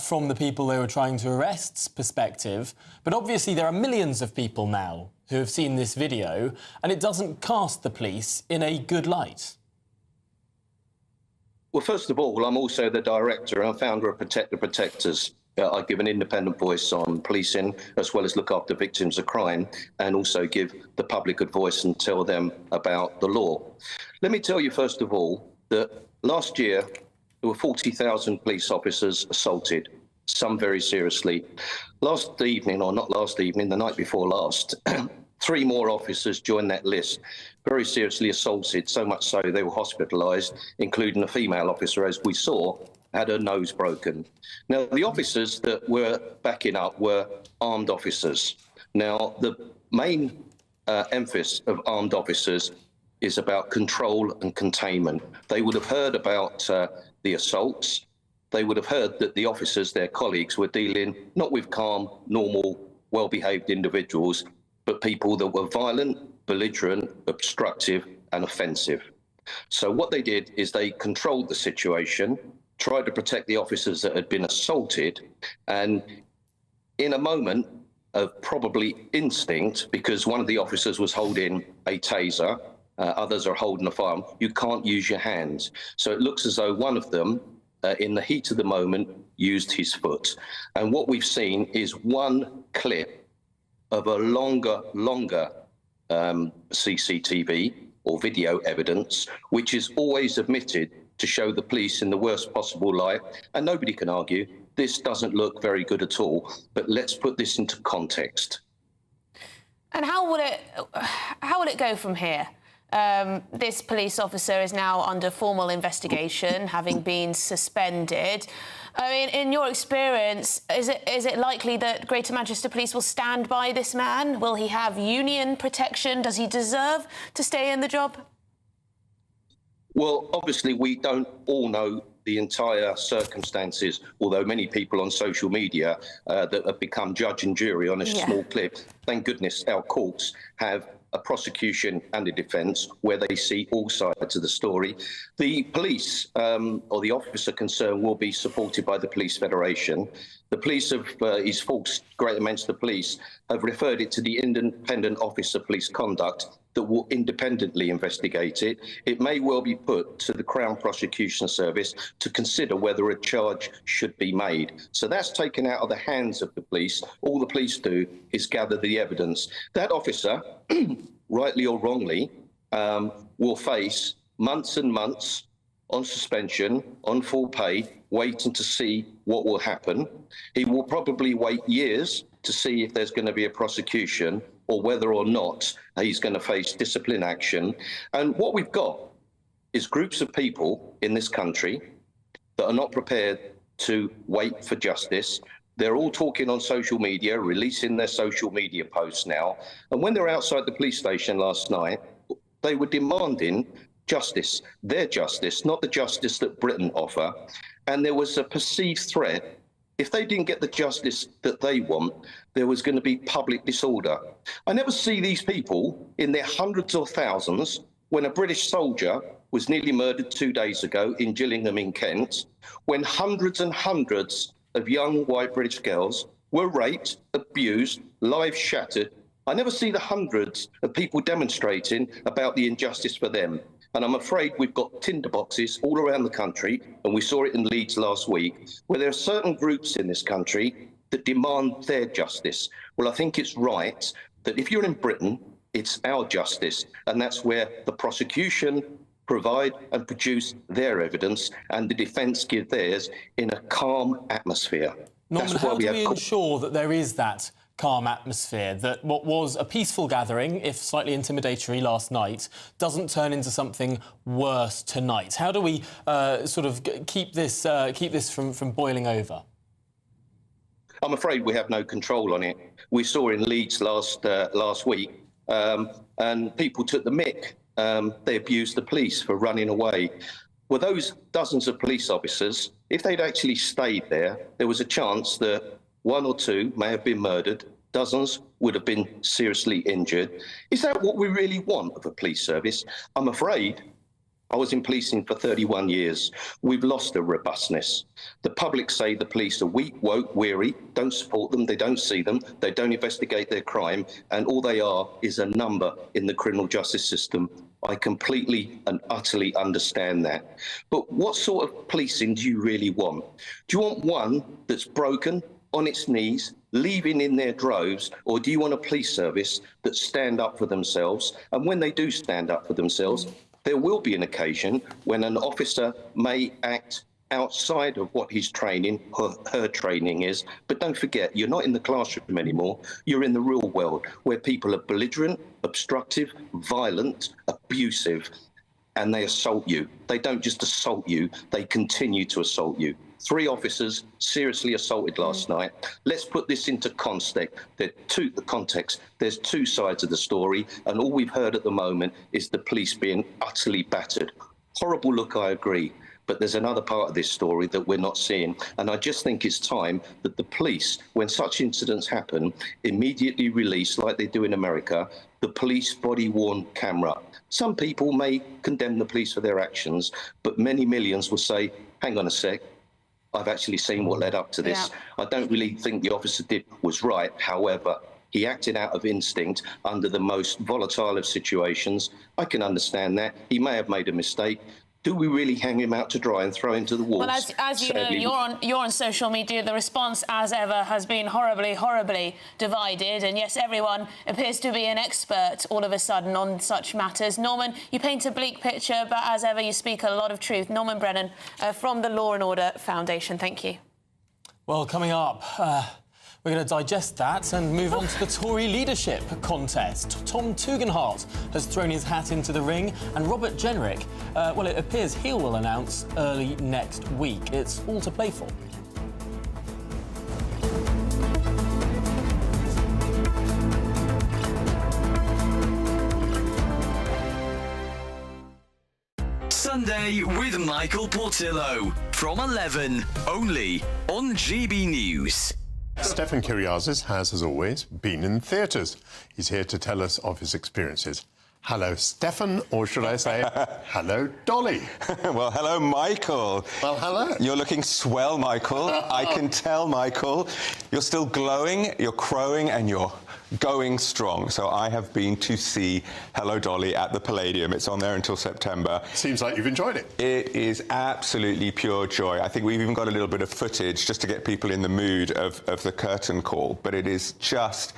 from the people they were trying to arrest's perspective. But obviously there are millions of people now who have seen this video, and it doesn't cast the police in a good light. Well, first of all, I'm also the director and founder of Protect the Protectors. I give an independent voice on policing, as well as look after victims of crime, and also give the public a voice and tell them about the law. Let me tell you, first of all, that last year there were 40,000 police officers assaulted, some very seriously. Last evening, or not last evening, the night before last, 3 more officers joined that list, very seriously assaulted, so much so they were hospitalised, including a female officer, as we saw, had her nose broken. Now, the officers that were backing up were armed officers. Now, the main emphasis of armed officers is about control and containment. They would have heard about the assaults. They would have heard that the officers, their colleagues, were dealing not with calm, normal, well-behaved individuals, but people that were violent, belligerent, obstructive, and offensive. So what they did is they controlled the situation, tried to protect the officers that had been assaulted, and in a moment of probably instinct, because one of the officers was holding a taser, others are holding a firearm, you can't use your hands. So it looks as though one of them, in the heat of the moment, used his foot. And what we've seen is one clip of a longer CCTV or video evidence, which is always admitted to show the police in the worst possible light. And nobody can argue this doesn't look very good at all. But let's put this into context. And how will it go from here? This police officer is now under formal investigation, having been suspended. I mean, in your experience, is it likely that Greater Manchester Police will stand by this man? Will he have union protection? Does he deserve to stay in the job? Well, obviously, we don't all know the entire circumstances, although many people on social media that have become judge and jury on a small clip, thank goodness our courts have a prosecution and a defence where they see all sides of the story. The police, or the officer concerned, will be supported by the Police Federation. The police of his force, Greater Manchester Police, have referred it to the Independent Office of Police Conduct that will independently investigate it. It may well be put to the Crown Prosecution Service to consider whether a charge should be made. So that's taken out of the hands of the police. All the police do is gather the evidence. That officer, rightly or wrongly, will face months and months on suspension, on full pay, waiting to see what will happen. He will probably wait years to see if there's going to be a prosecution or whether or not he's going to face discipline action. And what we've got is groups of people in this country that are not prepared to wait for justice. They're all talking on social media, releasing their social media posts now. And when they were outside the police station last night, they were demanding justice, their justice, not the justice that Britain offer. And there was a perceived threat. If they didn't get the justice that they want, there was going to be public disorder. I never see these people in their hundreds or thousands when a British soldier was nearly murdered 2 days ago in Gillingham in Kent, when hundreds and hundreds of young white British girls were raped, abused, lives shattered. I never see the hundreds of people demonstrating about the injustice for them. And I'm afraid we've got tinderboxes all around the country, and we saw it in Leeds last week, where there are certain groups in this country that demand their justice. Well, I think it's right that if you're in Britain, it's our justice, and that's where the prosecution provide and produce their evidence and the defence give theirs in a calm atmosphere. Norman, how do we ensure that there is that calm atmosphere, that what was a peaceful gathering, if slightly intimidatory last night, doesn't turn into something worse tonight? How do we sort of keep this from boiling over? I'm afraid we have no control on it. We saw in Leeds last week, and people took the mick. They abused the police for running away. Well, those dozens of police officers, if they'd actually stayed there, there was a chance that one or two may have been murdered, dozens would have been seriously injured. Is that what we really want of a police service? I'm afraid. I was in policing for 31 years. We've lost the robustness. The public say the police are weak, woke, weary, don't support them, they don't see them, they don't investigate their crime, and all they are is a number in the criminal justice system. I completely and utterly understand that. But what sort of policing do you really want? Do you want one that's broken, on its knees, leaving in their droves, or do you want a police service that stand up for themselves? And when they do stand up for themselves, there will be an occasion when an officer may act outside of what his training or her training is. But don't forget, you're not in the classroom anymore. You're in the real world, where people are belligerent, obstructive, violent, abusive, and they assault you. They don't just assault you, they continue to assault you. 3 officers seriously assaulted last night. Let's put this into context. There's 2 sides of the story, and all we've heard at the moment is the police being utterly battered. Horrible look, I agree, but there's another part of this story that we're not seeing. And I just think it's time that the police, when such incidents happen, immediately release, like they do in America, the police body-worn camera. Some people may condemn the police for their actions, but many millions will say, hang on a sec, I've actually seen what led up to this. Yeah. I don't really think the officer was right. However, he acted out of instinct under the most volatile of situations. I can understand that. He may have made a mistake. Do we really hang him out to dry and throw him to the wolves? Well, as you know, you're on social media. The response, as ever, has been horribly, horribly divided. And yes, everyone appears to be an expert all of a sudden on such matters. Norman, you paint a bleak picture, but as ever, you speak a lot of truth. Norman Brennan from the Law and Order Foundation. Thank you. Well, coming up, we're going to digest that and move on to the Tory leadership contest. Tom Tugendhat has thrown his hat into the ring, and Robert Jenrick, well, it appears he will announce early next week. It's all to play for. Sunday with Michael Portillo from 11, only on GB News. Stefan Kyriazis has, as always, been in theatres. He's here to tell us of his experiences. Hello, Stefan, or should I say, hello, Dolly. Well, hello, Michael. Well, hello. You're looking swell, Michael. I can tell, Michael. You're still glowing, you're crowing, and you're going strong. So I have been to see Hello, Dolly at the Palladium. It's on there until September. Seems like you've enjoyed it. It is absolutely pure joy. I think we've even got a little bit of footage just to get people in the mood of the curtain call. But it is just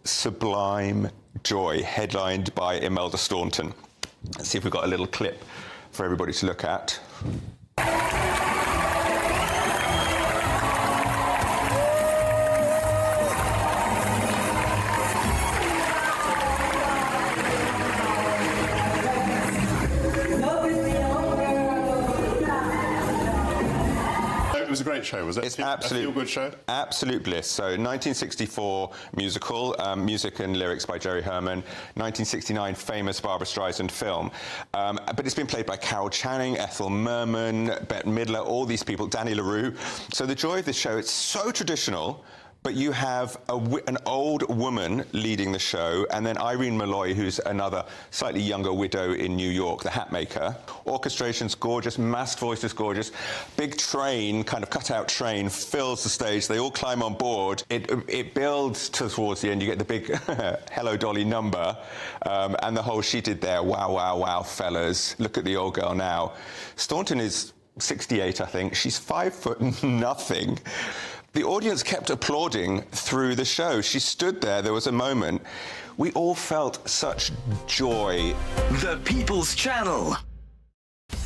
sublime joy, headlined by Imelda Staunton. Let's see if we've got a little clip for everybody to look at. It was a great show, was it? It's a feel-good show? Absolute bliss. So 1964 musical, music and lyrics by Jerry Herman. 1969 famous Barbra Streisand film. But it's been played by Carol Channing, Ethel Merman, Bette Midler, all these people, Danny LaRue. So the joy of this show, it's so traditional, but you have an old woman leading the show, and then Irene Malloy, who's another slightly younger widow in New York, the hat maker. Orchestration's gorgeous, masked voice is gorgeous. Big train, kind of cut-out train, fills the stage. They all climb on board. It builds towards the end. You get the big Hello, Dolly number, and the whole she did there. Wow, wow, wow, fellas. Look at the old girl now. Staunton is 68, I think. She's 5'0". The audience kept applauding through the show. She stood there. There was a moment. We all felt such joy. The People's Channel.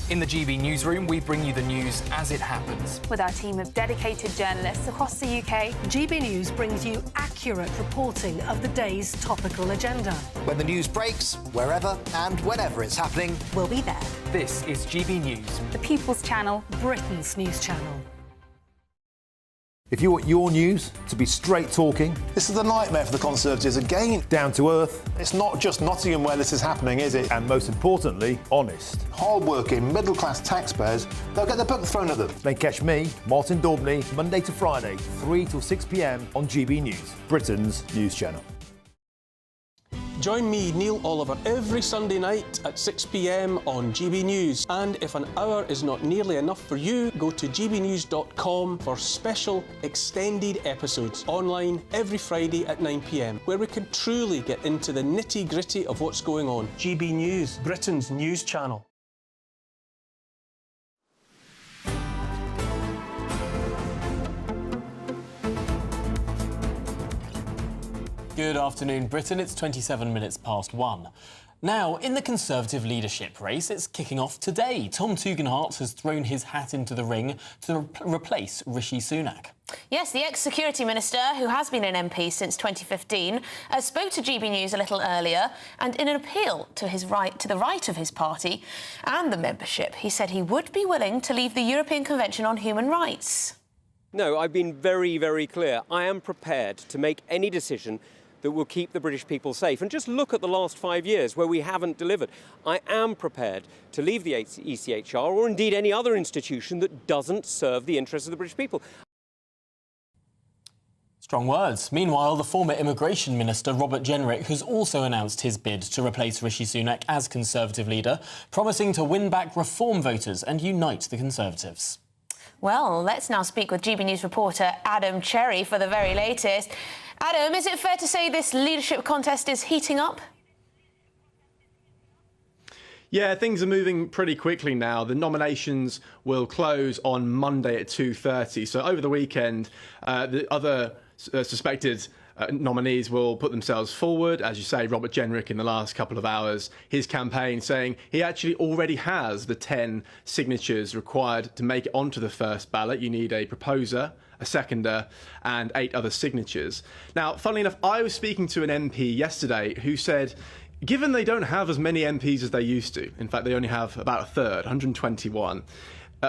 In the GB newsroom, we bring you the news as it happens. With our team of dedicated journalists across the UK, GB News brings you accurate reporting of the day's topical agenda. When the news breaks, wherever and whenever it's happening, we'll be there. This is GB News. The People's Channel. Britain's news channel. If you want your news to be straight talking... This is a nightmare for the Conservatives again. Down to earth. It's not just Nottingham where this is happening, is it? And most importantly, honest. Hard-working, middle-class taxpayers, they'll get the book thrown at them. Then catch me, Martin Daubney, Monday to Friday, 3 till 6 p.m. on GB News, Britain's news channel. Join me, Neil Oliver, every Sunday night at 6 p.m. on GB News. And if an hour is not nearly enough for you, go to gbnews.com for special extended episodes online every Friday at 9 p.m, where we can truly get into the nitty-gritty of what's going on. GB News, Britain's news channel. Good afternoon, Britain. It's 27 minutes past 1. Now, in the Conservative leadership race, it's kicking off today. Tom Tugendhat has thrown his hat into the ring to replace Rishi Sunak. Yes, the ex-security minister, who has been an MP since 2015, spoke to GB News a little earlier, and in an appeal to the right of his party and the membership, he said he would be willing to leave the European Convention on Human Rights. No, I've been very, very clear. I am prepared to make any decision that will keep the British people safe. And just look at the last 5 years where we haven't delivered. I am prepared to leave the ECHR or indeed any other institution that doesn't serve the interests of the British people. Strong words. Meanwhile, the former Immigration Minister, Robert Jenrick, has also announced his bid to replace Rishi Sunak as Conservative leader, promising to win back Reform voters and unite the Conservatives. Well, let's now speak with GB News reporter Adam Cherry for the very latest. Adam, is it fair to say this leadership contest is heating up? Yeah, things are moving pretty quickly now. The nominations will close on Monday at 2:30. So over the weekend, the other suspected nominees will put themselves forward. As you say, Robert Jenrick in the last couple of hours, his campaign saying he actually already has the 10 signatures required to make it onto the first ballot. You need a proposer, a seconder and 8 other signatures. Now, funnily enough, I was speaking to an MP yesterday who said, given they don't have as many MPs as they used to, in fact, they only have about a third, 121,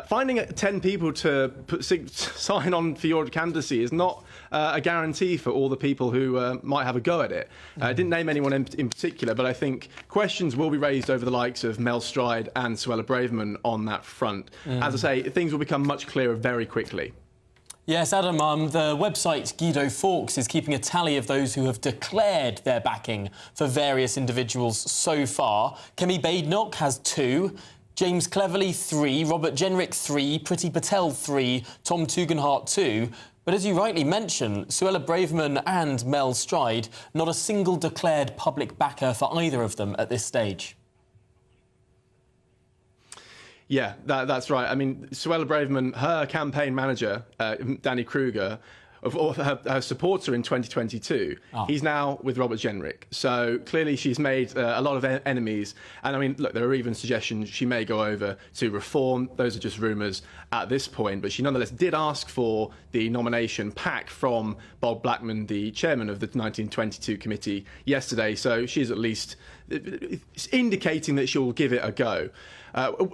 finding 10 people to sign on for your candidacy is not a guarantee for all the people who might have a go at it. Didn't name anyone in particular, but I think questions will be raised over the likes of Mel Stride and Suella Braverman on that front. As I say, things will become much clearer very quickly. Yes, Adam, the website Guido Fawkes is keeping a tally of those who have declared their backing for various individuals so far. Kemi Badenoch has 2, James Cleverly 3, Robert Jenrick 3, Priti Patel 3, Tom Tugendhat 2. But as you rightly mention, Suella Braverman and Mel Stride, not a single declared public backer for either of them at this stage. Yeah, that's right. I mean, Suella Braverman, her campaign manager, Danny Kruger, of her supporter in 2022, he's now with Robert Jenrick. So clearly she's made a lot of enemies. And I mean, look, there are even suggestions she may go over to Reform. Those are just rumours at this point. But she nonetheless did ask for the nomination pack from Bob Blackman, the chairman of the 1922 committee, yesterday. So she's at least indicating that she'll give it a go.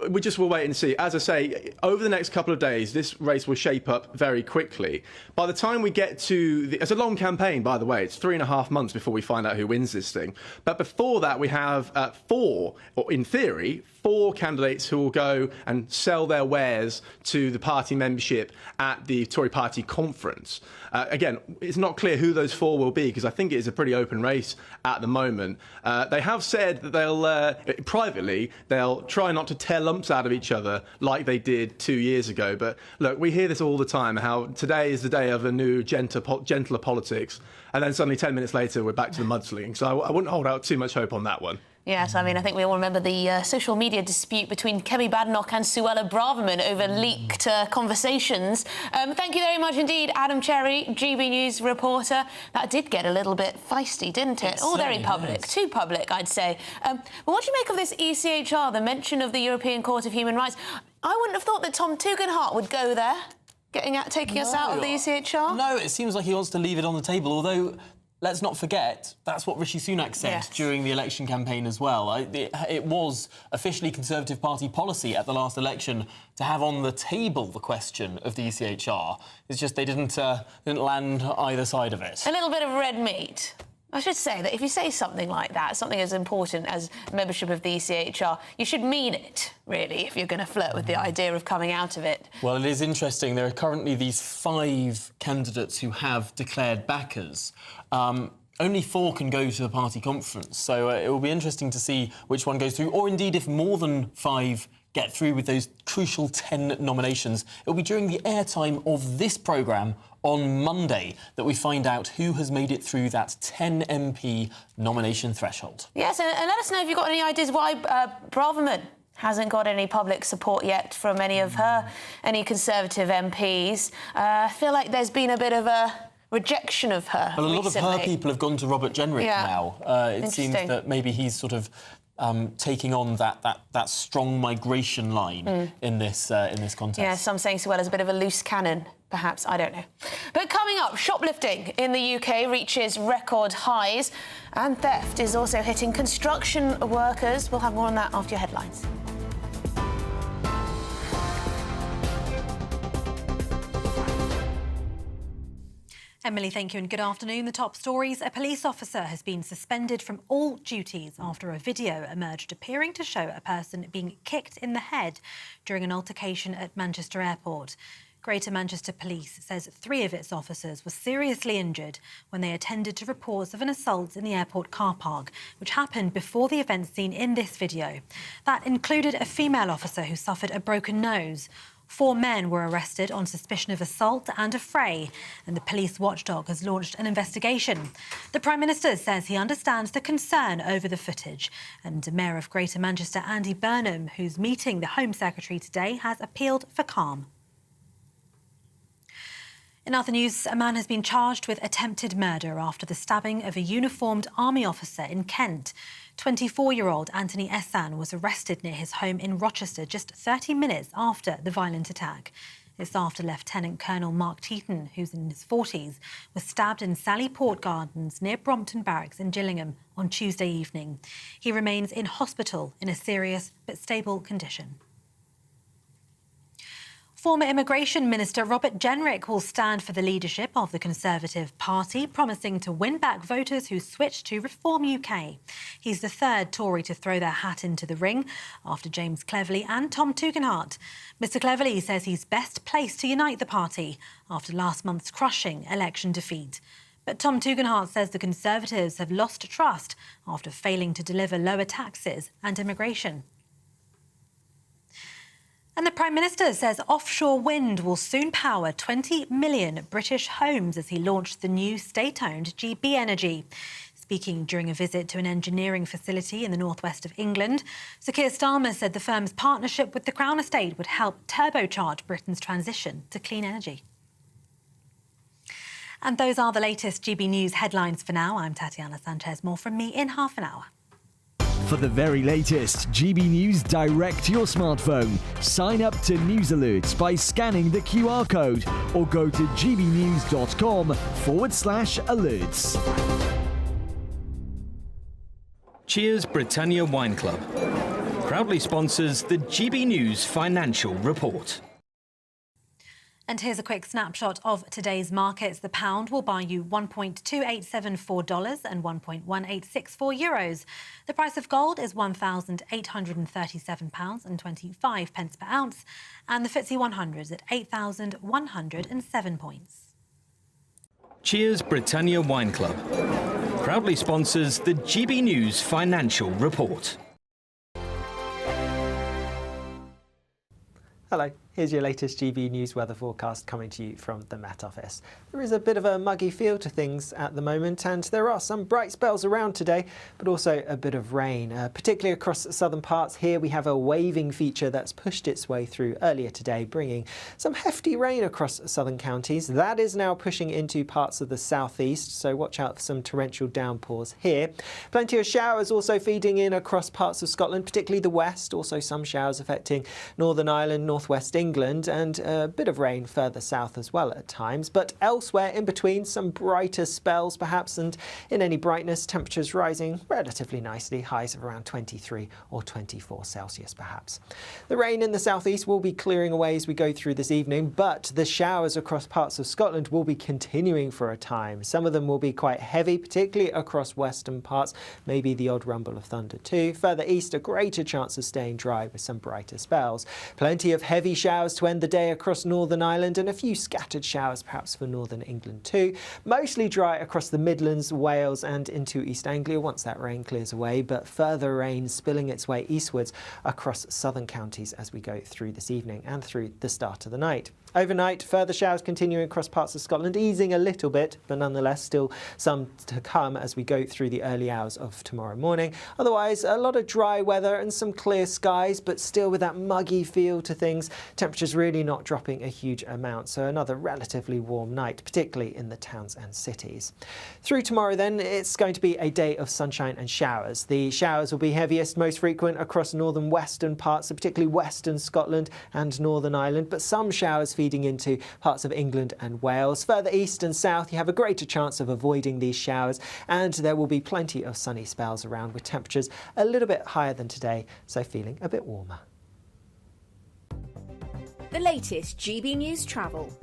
We just will wait and see. As I say, over the next couple of days, this race will shape up very quickly. By the time we get to... It's a long campaign, by the way. It's 3.5 months before we find out who wins this thing. But before that, we have 4, or in theory, 4 candidates who will go and sell their wares to the party membership at the Tory party conference. Again, it's not clear who those 4 will be, because I think it is a pretty open race at the moment. They have said that they'll, privately, they'll try not to tear lumps out of each other like they did 2 years ago. But look, we hear this all the time, how today is the day of a new, gentler politics, and then suddenly 10 minutes later, we're back to the mudslinging. So I wouldn't hold out too much hope on that one. Yes, I mean, I think we all remember the social media dispute between Kemi Badenoch and Suella Braverman over leaked conversations. Thank you very much indeed, Adam Cherry, GB News reporter. That did get a little bit feisty, didn't it? All very public, too public, I'd say. But what do you make of this ECHR, the mention of the European Court of Human Rights? I wouldn't have thought that Tom Tugendhat would go there, taking us out of the ECHR. No, it seems like he wants to leave it on the table, although... Let's not forget, that's what Rishi Sunak said during the election campaign as well. It was officially Conservative Party policy at the last election to have on the table the question of the ECHR. It's just they didn't land either side of it. A little bit of red meat. I should say that if you say something like that, something as important as membership of the ECHR, you should mean it, really, if you're going to flirt with the idea of coming out of it. Well, it is interesting. There are currently these 5 candidates who have declared backers. Only 4 can go to the party conference, so it will be interesting to see which one goes through, or indeed if more than 5 get through with those crucial 10 nominations. It will be during the airtime of this programme on Monday that we find out who has made it through that 10 MP nomination threshold. Yes, and let us know if you've got any ideas why Braverman hasn't got any public support yet from any Conservative MPs. I feel like there's been a bit of a rejection of her Well, a lot recently. of her people have gone to Robert Jenrick now. It seems that maybe he's sort of taking on that strong migration line in this contest. Yeah, some saying Suella's a bit of a loose cannon, perhaps, I don't know. But coming up, shoplifting in the UK reaches record highs, and theft is also hitting construction workers. We'll have more on that after your headlines. Emily, thank you and good afternoon. The top stories. A police officer has been suspended from all duties after a video emerged appearing to show a person being kicked in the head during an altercation at Manchester Airport. Greater Manchester Police says 3 of its officers were seriously injured when they attended to reports of an assault in the airport car park, which happened before the event seen in this video. That included a female officer who suffered a broken nose. 4 men were arrested on suspicion of assault and affray, and the police watchdog has launched an investigation. The Prime Minister says he understands the concern over the footage, and Mayor of Greater Manchester, Andy Burnham, who's meeting the Home Secretary today, has appealed for calm. In other news, a man has been charged with attempted murder after the stabbing of a uniformed army officer in Kent. 24-year-old Anthony Essan was arrested near his home in Rochester just 30 minutes after the violent attack. It's after Lieutenant Colonel Mark Teaton, who's in his 40s, was stabbed in Sally Port Gardens near Brompton Barracks in Gillingham on Tuesday evening. He remains in hospital in a serious but stable condition. Former Immigration Minister Robert Jenrick will stand for the leadership of the Conservative Party, promising to win back voters who switched to Reform UK. He's the third Tory to throw their hat into the ring, after James Cleverly and Tom Tugendhat. Mr Cleverly says he's best placed to unite the party after last month's crushing election defeat. But Tom Tugendhat says the Conservatives have lost trust after failing to deliver lower taxes and immigration. And the Prime Minister says offshore wind will soon power 20 million British homes as he launched the new state-owned GBNews. Speaking during a visit to an engineering facility in the northwest of England, Sir Keir Starmer said the firm's partnership with the Crown Estate would help turbocharge Britain's transition to clean energy. And those are the latest GB News headlines for now. I'm Tatiana Sanchez. More from me in half an hour. For the very latest GB News direct to your smartphone, sign up to News Alerts by scanning the QR code or go to gbnews.com/alerts. Cheers Britannia Wine Club proudly sponsors the GB News Financial Report. And here's a quick snapshot of today's markets. The pound will buy you $1.2874 and €1.1864. The price of gold is £1,837.25 per ounce, and the FTSE 100 is at 8,107 points. Cheers Britannia Wine Club proudly sponsors the GB News Financial Report. Hello, here's your latest GB News weather forecast coming to you from the Met Office. There is a bit of a muggy feel to things at the moment, and there are some bright spells around today, but also a bit of rain, particularly across southern parts. Here we have a waving feature that's pushed its way through earlier today, bringing some hefty rain across southern counties. That is now pushing into parts of the southeast, so watch out for some torrential downpours here. Plenty of showers also feeding in across parts of Scotland, particularly the west. Also some showers affecting Northern Ireland, northwest England, and a bit of rain further south as well at times. But elsewhere in between, some brighter spells perhaps, and in any brightness, temperatures rising relatively nicely, highs of around 23 or 24 Celsius perhaps. The rain in the southeast will be clearing away as we go through this evening, but the showers across parts of Scotland will be continuing for a time. Some of them will be quite heavy, particularly across western parts, maybe the odd rumble of thunder too. Further east, a greater chance of staying dry with some brighter spells. Plenty of heavy showers to end the day across Northern Ireland, and a few scattered showers perhaps for Northern England too. Mostly dry across the Midlands, Wales and into East Anglia once that rain clears away, but further rain spilling its way eastwards across southern counties as we go through this evening and through the start of the night. Overnight, further showers continuing across parts of Scotland, easing a little bit, but nonetheless still some to come as we go through the early hours of tomorrow morning. Otherwise, a lot of dry weather and some clear skies, but still with that muggy feel to things. Temperatures really not dropping a huge amount, so another relatively warm night, particularly in the towns and cities. Through tomorrow then, it's going to be a day of sunshine and showers. The showers will be heaviest, most frequent across northern western parts, so particularly western Scotland and Northern Ireland, but some showers feeding into parts of England and Wales. Further east and south, you have a greater chance of avoiding these showers, and there will be plenty of sunny spells around with temperatures a little bit higher than today, so feeling a bit warmer. The latest GB News travel.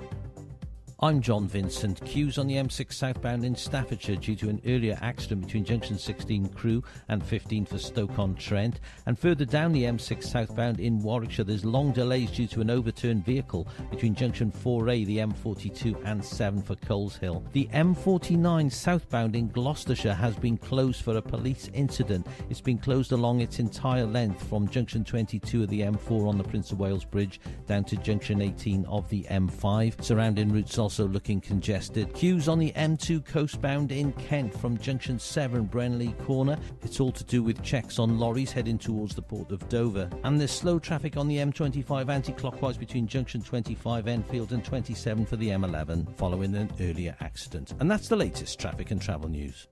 I'm John Vincent. Queues on the M6 southbound in Staffordshire due to an earlier accident between junction 16 Crewe and 15 for Stoke-on-Trent. And further down the M6 southbound in Warwickshire, there's long delays due to an overturned vehicle between junction 4A, the M42 and 7 for Coleshill. The M49 southbound in Gloucestershire has been closed for a police incident. It's been closed along its entire length from junction 22 of the M4 on the Prince of Wales Bridge down to junction 18 of the M5. Surrounding routes also looking congested. Queues on the M2 coastbound in Kent from junction 7 Brenley Corner. It's all to do with checks on lorries heading towards the port of Dover. And there's slow traffic on the M25 anti-clockwise between junction 25 Enfield and 27 for the M11 following an earlier accident. And that's the latest traffic and travel news.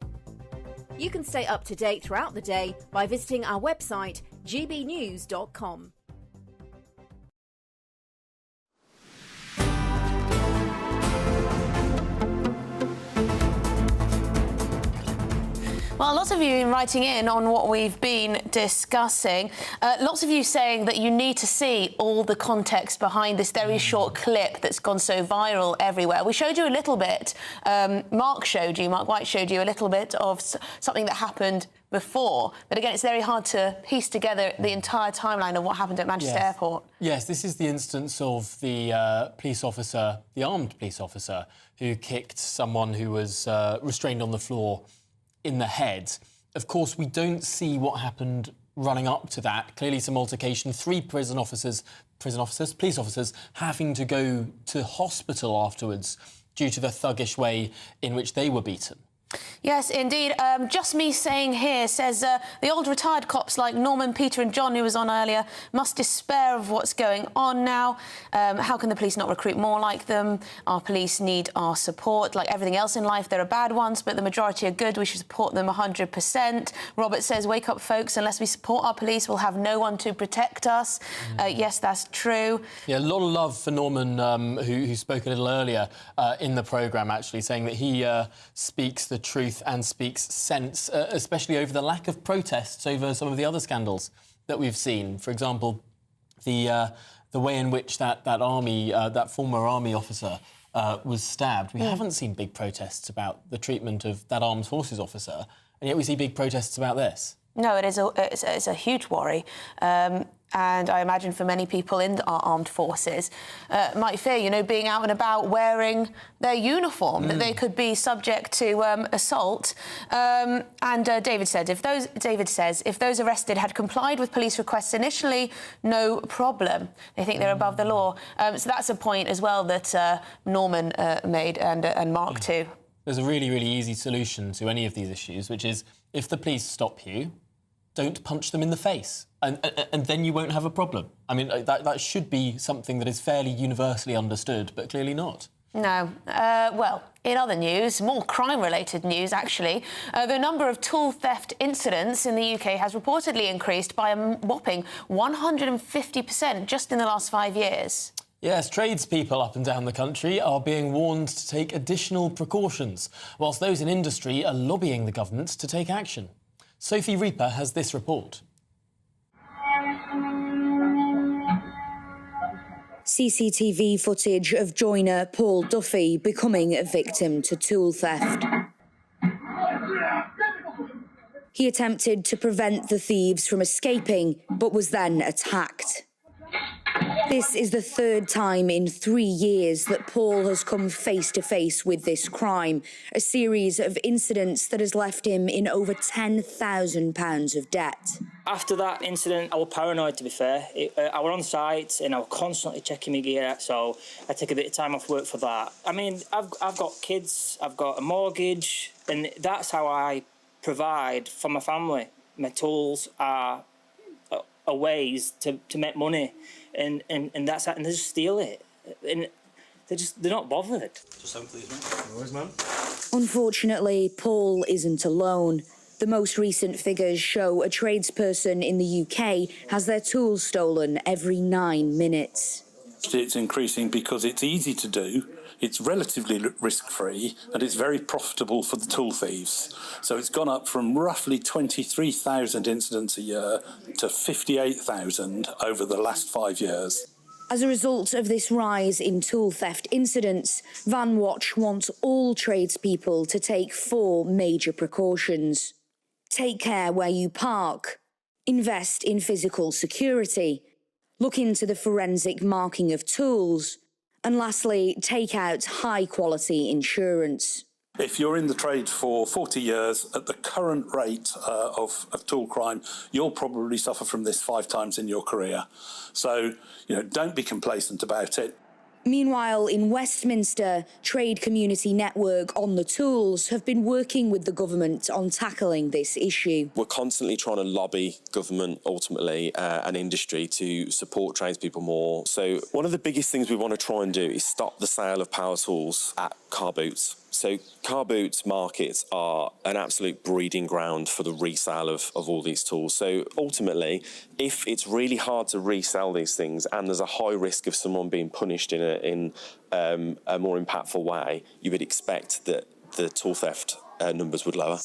You can stay up to date throughout the day by visiting our website gbnews.com. Well, Well, lots of you writing in on what we've been discussing. Lots of you saying that you need to see all the context behind this very short clip that's gone so viral everywhere. We showed you a little bit. Mark White showed you a little bit of something that happened before. But again, it's very hard to piece together the entire timeline of what happened at Manchester Airport. Yes, this is the instance of the police officer, the armed police officer, who kicked someone who was restrained on the floor in the head. Of course, we don't see what happened running up to that. Clearly some altercation. 3 police officers having to go to hospital afterwards due to the thuggish way in which they were beaten. Yes, indeed. Just me saying here says the old retired cops like Norman, Peter and John, who was on earlier, must despair of what's going on now. How can the police not recruit more like them? Our police need our support. Like everything else in life, there are bad ones, but the majority are good. We should support them 100%. Robert says, wake up, folks. Unless we support our police, we'll have no one to protect us. Yes, that's true. Yeah, a lot of love for Norman, who spoke a little earlier in the programme, actually, saying that he speaks the truth and speaks sense, especially over the lack of protests over some of the other scandals that we've seen. For example, the way in which that former army officer was stabbed. We haven't seen big protests about the treatment of that armed forces officer, and yet we see big protests about this. No, it's a huge worry. And I imagine for many people in our armed forces might fear, being out and about wearing their uniform, that they could be subject to assault. And David says, if those arrested had complied with police requests initially, no problem. They think they're above the law. So that's a point as well that Norman made and Mark too. There's a really, really easy solution to any of these issues, which is if the police stop you, don't punch them in the face, and then you won't have a problem. I mean, that should be something that is fairly universally understood, but clearly not. No. Well, in other news, more crime-related news, actually, the number of tool theft incidents in the UK has reportedly increased by a whopping 150% just in the last 5 years. Yes, tradespeople up and down the country are being warned to take additional precautions, whilst those in industry are lobbying the government to take action. Sophie Reaper has this report. CCTV footage of joiner Paul Duffy becoming a victim to tool theft. He attempted to prevent the thieves from escaping, but was then attacked. This is the 3rd time in 3 years that Paul has come face to face with this crime, a series of incidents that has left him in over £10,000 of debt. After that incident, I was paranoid, to be fair. I was on site and I was constantly checking my gear, so I take a bit of time off work for that. I mean, I've got kids, I've got a mortgage, and that's how I provide for my family. My tools are ways to make money. And that's that, and they just steal it, and they're not bothered. Just have please, mate. No worries, man. Unfortunately, Paul isn't alone. The most recent figures show a tradesperson in the UK has their tools stolen every 9 minutes. It's increasing because it's easy to do, it's relatively risk-free, and it's very profitable for the tool thieves. So it's gone up from roughly 23,000 incidents a year to 58,000 over the last 5 years. As a result of this rise in tool theft incidents, Van Watch wants all tradespeople to take 4 major precautions. Take care where you park. Invest in physical security. Look into the forensic marking of tools. And lastly, take out high-quality insurance. If you're in the trade for 40 years, at the current rate of tool crime, you'll probably suffer from this 5 times in your career. So, don't be complacent about it. Meanwhile, in Westminster, Trade Community Network On The Tools have been working with the government on tackling this issue. We're constantly trying to lobby government, ultimately, and industry to support tradespeople more. So one of the biggest things we want to try and do is stop the sale of power tools at car boots. So car boots markets are an absolute breeding ground for the resale of all these tools. So ultimately, if it's really hard to resell these things and there's a high risk of someone being punished in a more impactful way, you would expect that the tool theft numbers would lower.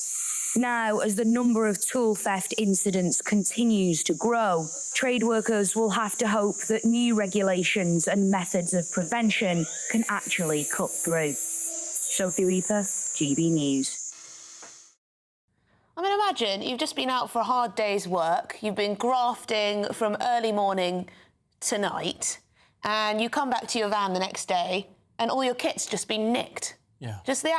Now, as the number of tool theft incidents continues to grow, trade workers will have to hope that new regulations and methods of prevention can actually cut through. Sophie Reaper, GB News. I mean, imagine you've just been out for a hard day's work, you've been grafting from early morning to night, and you come back to your van the next day and all your kit's just been nicked. Yeah. Just the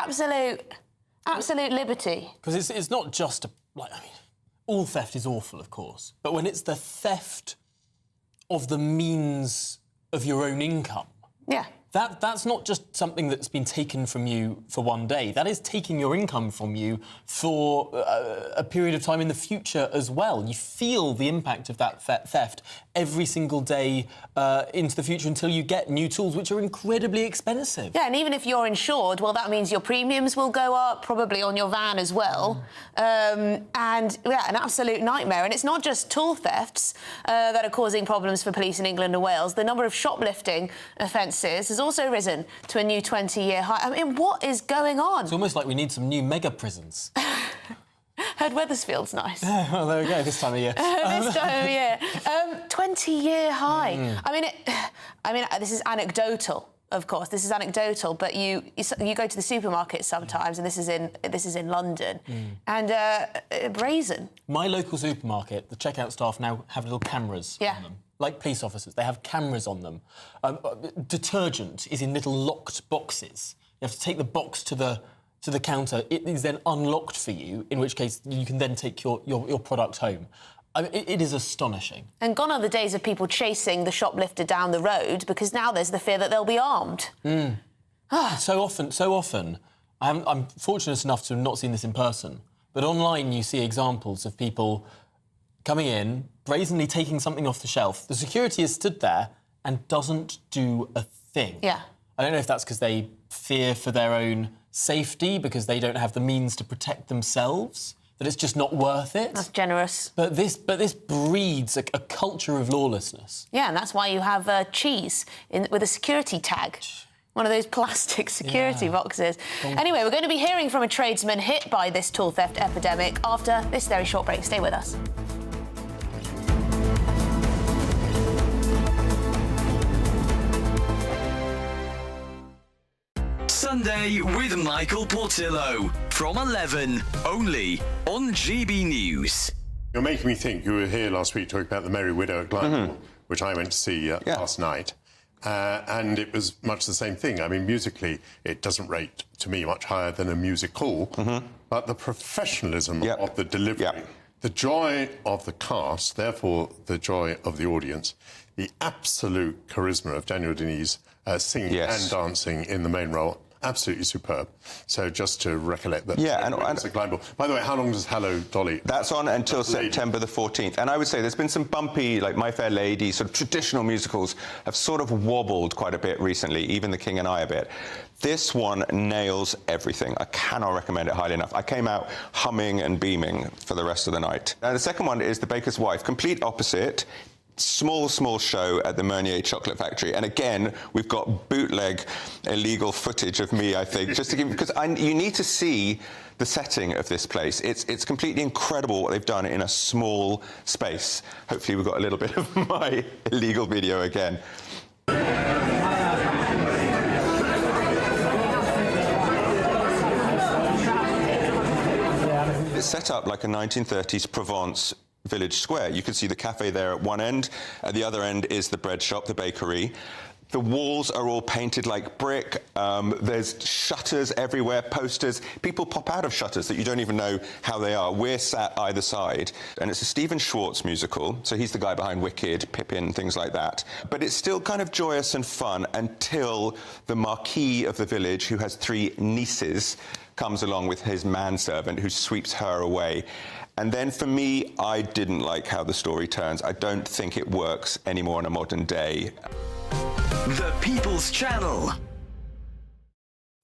absolute liberty. Because it's not just, all theft is awful, of course, but when it's the theft of the means of your own income... Yeah. That's not just something that's been taken from you for one day. That is taking your income from you for a period of time in the future as well. You feel the impact of that theft every single day into the future until you get new tools, which are incredibly expensive. Yeah, and even if you're insured, well, that means your premiums will go up, probably on your van as well. And, yeah, an absolute nightmare. And it's not just tool thefts that are causing problems for police in England and Wales. The number of shoplifting offences has also risen to a new 20-year high. I mean, what is going on? It's almost like we need some new mega prisons. Heard Wethersfield's nice. Well, there we go, this time of year. This time of year. 20-year high. I mean, this is anecdotal, of course. This is anecdotal, but you go to the supermarket sometimes, and this is in London, and brazen. My local supermarket, the checkout staff now have little cameras on them. Like police officers, they have cameras on them. Detergent is in little locked boxes. You have to take the box to the counter. It is then unlocked for you, in which case you can then take your product home. I mean, it is astonishing. And gone are the days of people chasing the shoplifter down the road, because now there's the fear that they'll be armed. So often. I'm fortunate enough to have not seen this in person, but online you see examples of people coming in, brazenly taking something off the shelf. The security is stood there and doesn't do a thing. Yeah. I don't know if that's because they fear for their own safety, because they don't have the means to protect themselves, that it's just not worth it. That's generous. But this breeds a culture of lawlessness. Yeah, and that's why you have cheese with a security tag. One of those plastic security boxes. Anyway, we're going to be hearing from a tradesman hit by this tool theft epidemic after this very short break. Stay with us. Sunday with Michael Portillo from 11, only on GB News. You're making me think. You were here last week talking about The Merry Widow at Glyndebourne, which I went to see last night. And it was much the same thing. I mean, musically, it doesn't rate, to me, much higher than a music hall. But the professionalism of the delivery, the joy of the cast, therefore the joy of the audience, the absolute charisma of Daniel Denis singing and dancing in the main role, absolutely superb. So just to recollect that. Yeah, and by the way, how long does Hello, Dolly? That's on until September the 14th. And I would say there's been some bumpy, like My Fair Lady, sort of traditional musicals have sort of wobbled quite a bit recently, even The King and I a bit. This one nails everything. I cannot recommend it highly enough. I came out humming and beaming for the rest of the night. Now, the second one is The Baker's Wife, complete opposite. Small show at the Meunier Chocolate Factory. And again, we've got bootleg illegal footage of me, I think, just to give... Because you need to see the setting of this place. It's completely incredible what they've done in a small space. Hopefully we've got a little bit of my illegal video again. It's set up like a 1930s Provence village square. You can see the cafe there at one end. At the other end is the bread shop, the bakery. The walls are all painted like brick. There's shutters everywhere, posters. People pop out of shutters that you don't even know how they are. We're sat either side. And it's a Stephen Schwartz musical. So he's the guy behind Wicked, Pippin, things like that. But it's still kind of joyous and fun until the marquis of the village, who has 3 nieces, comes along with his manservant who sweeps her away. And then for me, I didn't like how the story turns. I don't think it works anymore in a modern day. The People's Channel.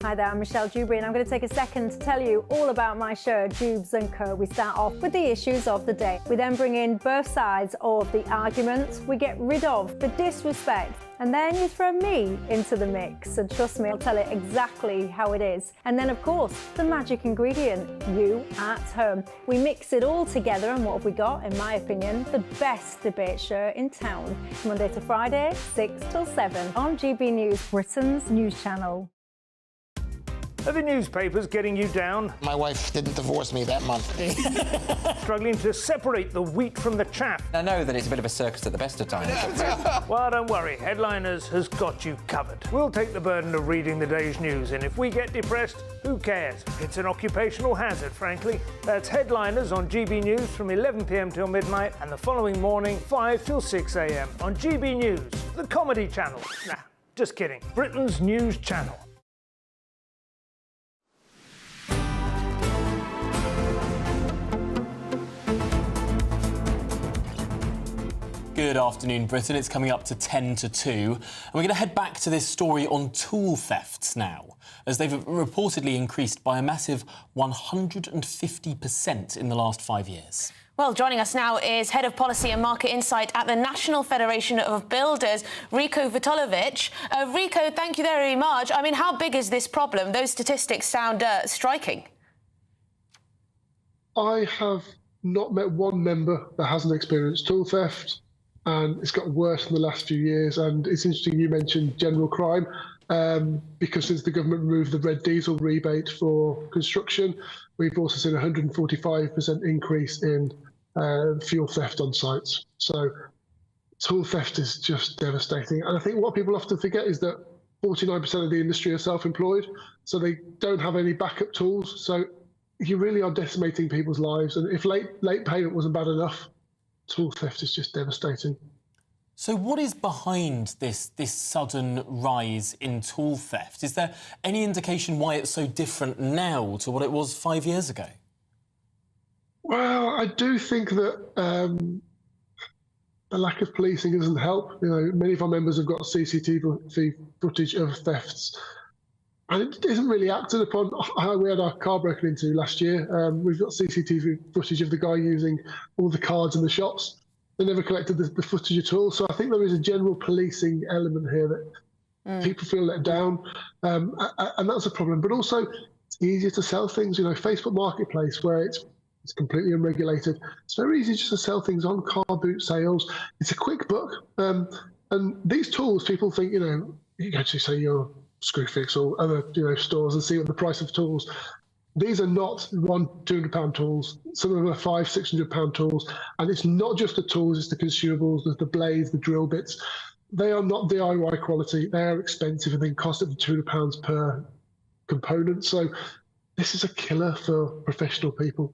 Hi there, I'm Michelle Dewberry and I'm going to take a second to tell you all about my show, Dubes & Co. We start off with the issues of the day. We then bring in both sides of the arguments. We get rid of the disrespect. And then you throw me into the mix. And trust me, I'll tell it exactly how it is. And then, of course, the magic ingredient, you at home. We mix it all together and what have we got, in my opinion, the best debate show in town. Monday to Friday, 6 till 7 on GB News, Britain's news channel. Are the newspapers getting you down? My wife didn't divorce me that month. Struggling to separate the wheat from the chaff? I know that it's a bit of a circus at the best of times. Well, don't worry, Headliners has got you covered. We'll take the burden of reading the day's news, and if we get depressed, who cares? It's an occupational hazard, frankly. That's Headliners on GB News from 11 p.m. till midnight, and the following morning, 5 till 6 a.m. on GB News, the comedy channel. Nah, just kidding. Britain's news channel. Good afternoon, Britain. It's coming up to 10 to 2. And we're going to head back to this story on tool thefts now, as they've reportedly increased by a massive 150% in the last 5 years. Well, joining us now is Head of Policy and Market Insight at the National Federation of Builders, Rico Vitolovic. Rico, thank you very much. I mean, how big is this problem? Those statistics sound striking. I have not met one member that hasn't experienced tool theft. And it's got worse in the last few years. And it's interesting you mentioned general crime, because since the government removed the red diesel rebate for construction, we've also seen a 145% increase in fuel theft on sites. So tool theft is just devastating. And I think what people often forget is that 49% of the industry are self-employed, so they don't have any backup tools. So you really are decimating people's lives. And if late payment wasn't bad enough, tool theft is just devastating. So what is behind this sudden rise in tool theft? Is there any indication why it's so different now to what it was 5 years ago? Well, I do think that the lack of policing doesn't help. You know, many of our members have got CCTV footage of thefts, and it isn't really acted upon. We had our car broken into last year. We've got CCTV footage of the guy using all the cards in the shops. They never collected the footage at all. So I think there is a general policing element here that people feel let down, and that's a problem. But also, it's easier to sell things. You know, Facebook Marketplace, where it's completely unregulated. It's very easy just to sell things on car boot sales. It's a quick buck. And these tools, people think, you know, you can actually say your Screwfix or other stores and see what the price of tools. These are not £200 tools. Some of them are £500-600 tools, and it's not just the tools; it's the consumables, the blades, the drill bits. They are not DIY quality. They are expensive and they cost up to £200 per component. So this is a killer for professional people.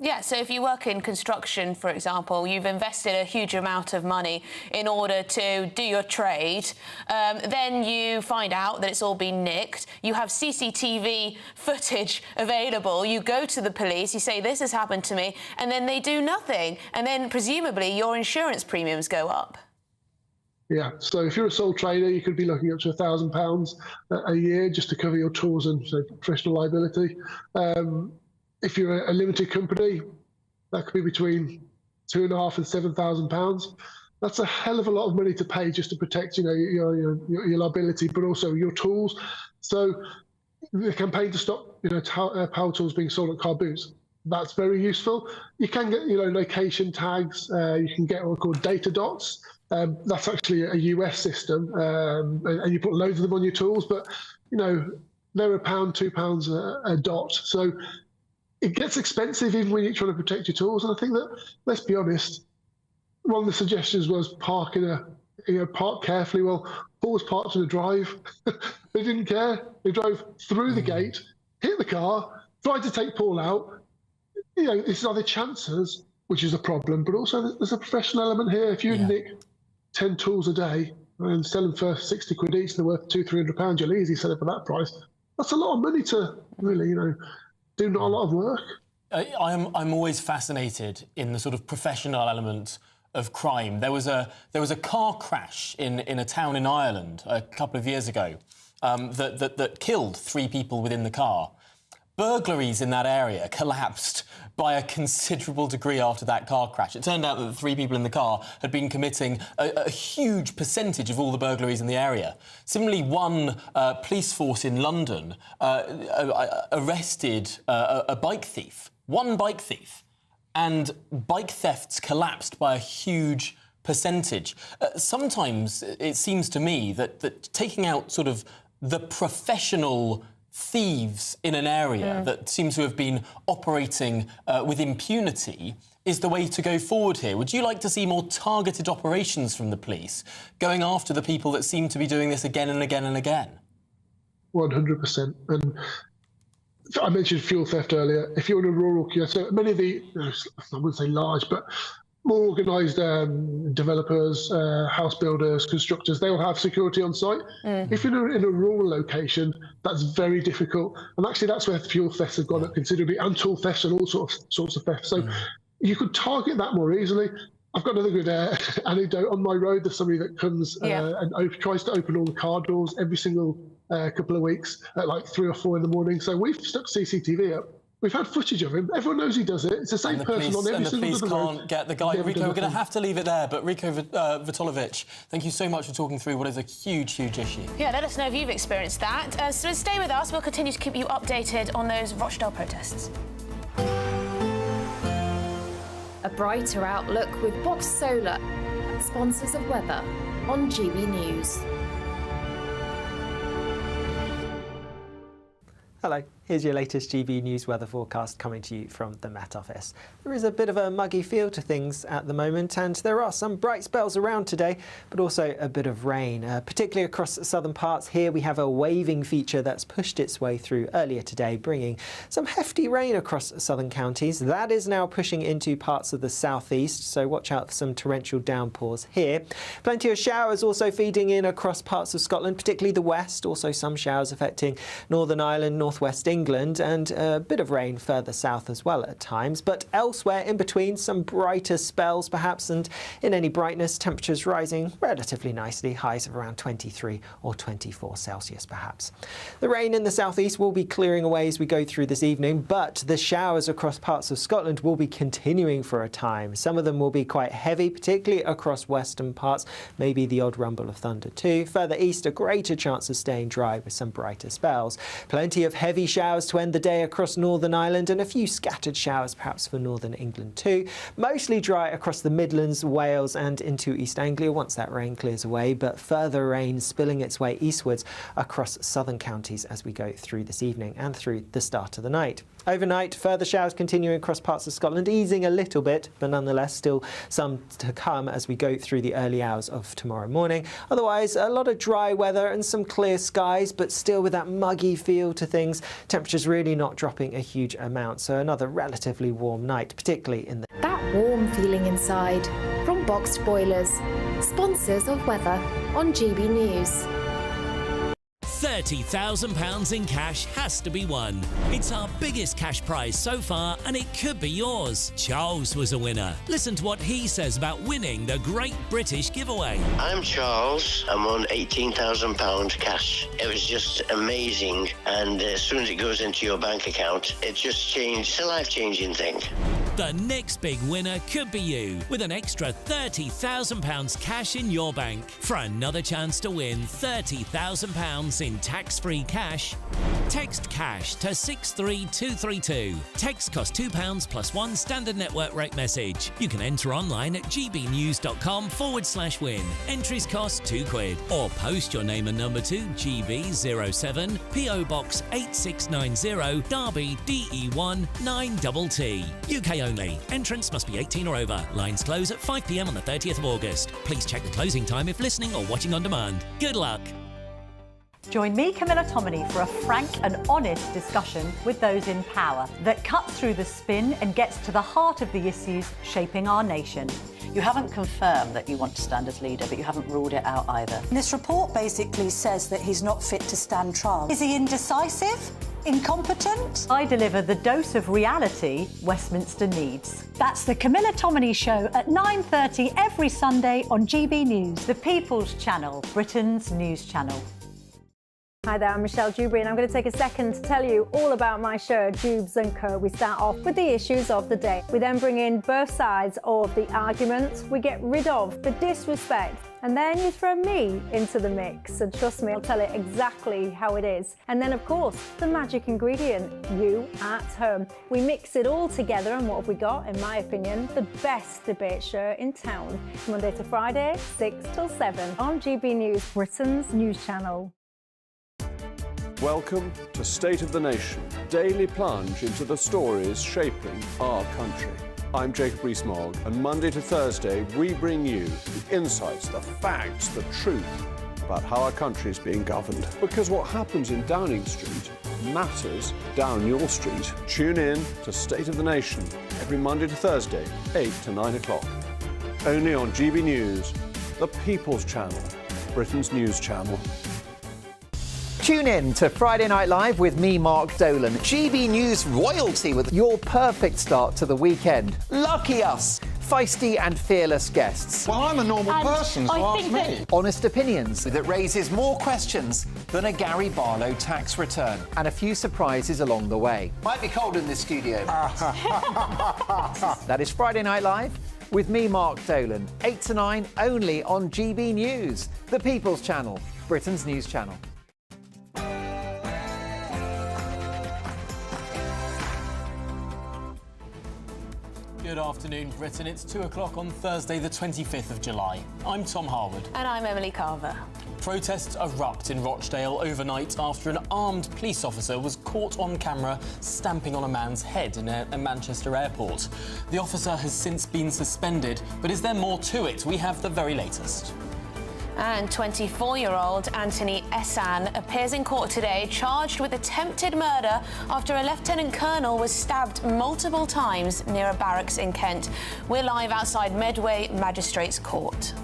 Yeah, so if you work in construction, for example, you've invested a huge amount of money in order to do your trade. Then you find out that it's all been nicked. You have CCTV footage available. You go to the police, you say, this has happened to me, and then they do nothing. And then presumably your insurance premiums go up. Yeah, so if you're a sole trader, you could be looking up to £1,000 a year just to cover your tools and professional liability. If you're a limited company, that could be between £2,500 and £7,000. That's a hell of a lot of money to pay just to protect, your liability, but also your tools. So the campaign to stop, power tools being sold at car boots, that's very useful. You can get, location tags. You can get what are called data dots. That's actually a US system, and you put loads of them on your tools. But they're £1, £2 a dot. So it gets expensive even when you're trying to protect your tools. And I think that, let's be honest, one of the suggestions was park park carefully. Well, Paul was parked in a drive. They didn't care. They drove through the gate, hit the car, tried to take Paul out. This are the chances, which is a problem, but also there's a professional element here. If you nick 10 tools a day and sell them for 60 quid each, they're worth £200-300, you'll easily sell it for that price. That's a lot of money to really, do not a lot of work. I'm always fascinated in the sort of professional element of crime. There was a car crash in a town in Ireland a couple of years ago, that killed 3 people within the car. Burglaries in that area collapsed by a considerable degree after that car crash. It turned out that the 3 people in the car had been committing a huge percentage of all the burglaries in the area. Similarly, one police force in London arrested a bike thief, one bike thief, and bike thefts collapsed by a huge percentage. Sometimes it seems to me that taking out sort of the professional thieves in an area that seems to have been operating with impunity is the way to go forward here. Would you like to see more targeted operations from the police going after the people that seem to be doing this again and again and again? 100%. And I mentioned fuel theft earlier. If you're in a rural, so many of the, I wouldn't say large, but more organised developers, house builders, constructors, they'll have security on site. If you're in a rural location, that's very difficult. And actually, that's where fuel thefts have gone up considerably, and tool thefts and all sorts of thefts. So you could target that more easily. I've got another good anecdote. On my road, there's somebody that comes and tries to open all the car doors every single couple of weeks at like 3 or 4 in the morning. So we've stuck CCTV up. We've had footage of him. Everyone knows he does it. It's the same person on every single road. And the police can't get the guy. Rico, we're going to have to leave it there. But Rico Vitolovic, thank you so much for talking through what is a huge, huge issue. Yeah, let us know if you've experienced that. So stay with us. We'll continue to keep you updated on those Rochdale protests. A brighter outlook with Box Solar, sponsors of weather on GB News. Hello, here's your latest GB News weather forecast coming to you from the Met Office. There is a bit of a muggy feel to things at the moment, and there are some bright spells around today, but also a bit of rain, particularly across southern parts. Here we have a waving feature that's pushed its way through earlier today, bringing some hefty rain across southern counties. That is now pushing into parts of the southeast, so watch out for some torrential downpours here. Plenty of showers also feeding in across parts of Scotland, particularly the west. Also some showers affecting Northern Ireland, northwest England, and a bit of rain further south as well at times. But elsewhere in between, some brighter spells perhaps, and in any brightness, temperatures rising relatively nicely, highs of around 23 or 24 Celsius perhaps. The rain in the southeast will be clearing away as we go through this evening, but the showers across parts of Scotland will be continuing for a time. Some of them will be quite heavy, particularly across western parts, maybe the odd rumble of thunder too. Further east, a greater chance of staying dry with some brighter spells. Plenty of heavy showers to end the day across Northern Ireland, and a few scattered showers perhaps for Northern England too. Mostly dry across the Midlands, Wales and into East Anglia once that rain clears away, but further rain spilling its way eastwards across southern counties as we go through this evening and through the start of the night. Overnight, further showers continuing across parts of Scotland, easing a little bit, but nonetheless still some to come as we go through the early hours of tomorrow morning. Otherwise, a lot of dry weather and some clear skies, but still with that muggy feel to things. Temperatures really not dropping a huge amount, so another relatively warm night, particularly in the... That warm feeling inside from Boxed Boilers, sponsors of weather on GB News. £30,000 in cash has to be won. It's our biggest cash prize so far, and it could be yours. Charles was a winner. Listen to what he says about winning the Great British Giveaway. I'm Charles. I'm on £18,000 cash. It was just amazing, and as soon as it goes into your bank account, it just changed. It's a life-changing thing. The next big winner could be you, with an extra £30,000 cash in your bank. For another chance to win £30,000 in tax-free cash, text cash to 63232. Text costs £2 plus one standard network rate message. You can enter online at gbnews.com/win. Entries cost £2, or post your name and number to GB07 PO Box 8690 Derby DE1 9TT. UK only. Entrance must be 18 or over. Lines close at 5 p.m. on the 30th of August. Please check the closing time if listening or watching on demand. Good luck. Join me, Camilla Tominey, for a frank and honest discussion with those in power that cuts through the spin and gets to the heart of the issues shaping our nation. You haven't confirmed that you want to stand as leader, but you haven't ruled it out either. This report basically says that he's not fit to stand trial. Is he indecisive? Incompetent? I deliver the dose of reality Westminster needs. That's the Camilla Tominey Show at 9:30 every Sunday on GB News, the People's Channel, Britain's news channel. Hi there, I'm Michelle Dewberry and I'm going to take a second to tell you all about my show, Jubes & Co. We start off with the issues of the day. We then bring in both sides of the argument. We get rid of the disrespect. And then you throw me into the mix. And trust me, I'll tell it exactly how it is. And then, of course, the magic ingredient, you at home. We mix it all together and what have we got, in my opinion, the best debate show in town. Monday to Friday, 6 till 7 on GB News, Britain's news channel. Welcome to State of the Nation, daily plunge into the stories shaping our country. I'm Jacob Rees-Mogg, and Monday to Thursday we bring you the insights, the facts, the truth about how our country is being governed. Because what happens in Downing Street matters down your street. Tune in to State of the Nation every Monday to Thursday, 8 to 9 o'clock. Only on GB News, the People's Channel, Britain's news channel. Tune in to Friday Night Live with me, Mark Dolan. GB News royalty with your perfect start to the weekend. Lucky us. Feisty and fearless guests. Well, I'm a normal person, so ask me. Honest opinions that raises more questions than a Gary Barlow tax return. And a few surprises along the way. Might be cold in this studio. That is Friday Night Live with me, Mark Dolan. 8 to 9 only on GB News, the People's Channel, Britain's news channel. Good afternoon, Britain. It's 2 o'clock on Thursday, the 25th of July. I'm Tom Harwood. And I'm Emily Carver. Protests erupt in Rochdale overnight after an armed police officer was caught on camera stamping on a man's head in a Manchester airport. The officer has since been suspended, but is there more to it? We have the very latest. And 24-year-old Anthony Essan appears in court today charged with attempted murder after a lieutenant colonel was stabbed multiple times near a barracks in Kent. We're live outside Medway Magistrates Court.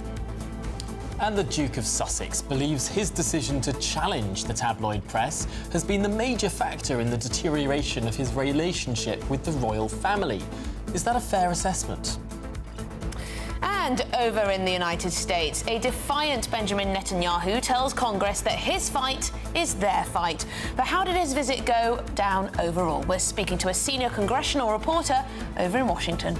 And the Duke of Sussex believes his decision to challenge the tabloid press has been the major factor in the deterioration of his relationship with the royal family. Is that a fair assessment? And over in the United States, a defiant Benjamin Netanyahu tells Congress that his fight is their fight. But how did his visit go down overall? We're speaking to a senior congressional reporter over in Washington.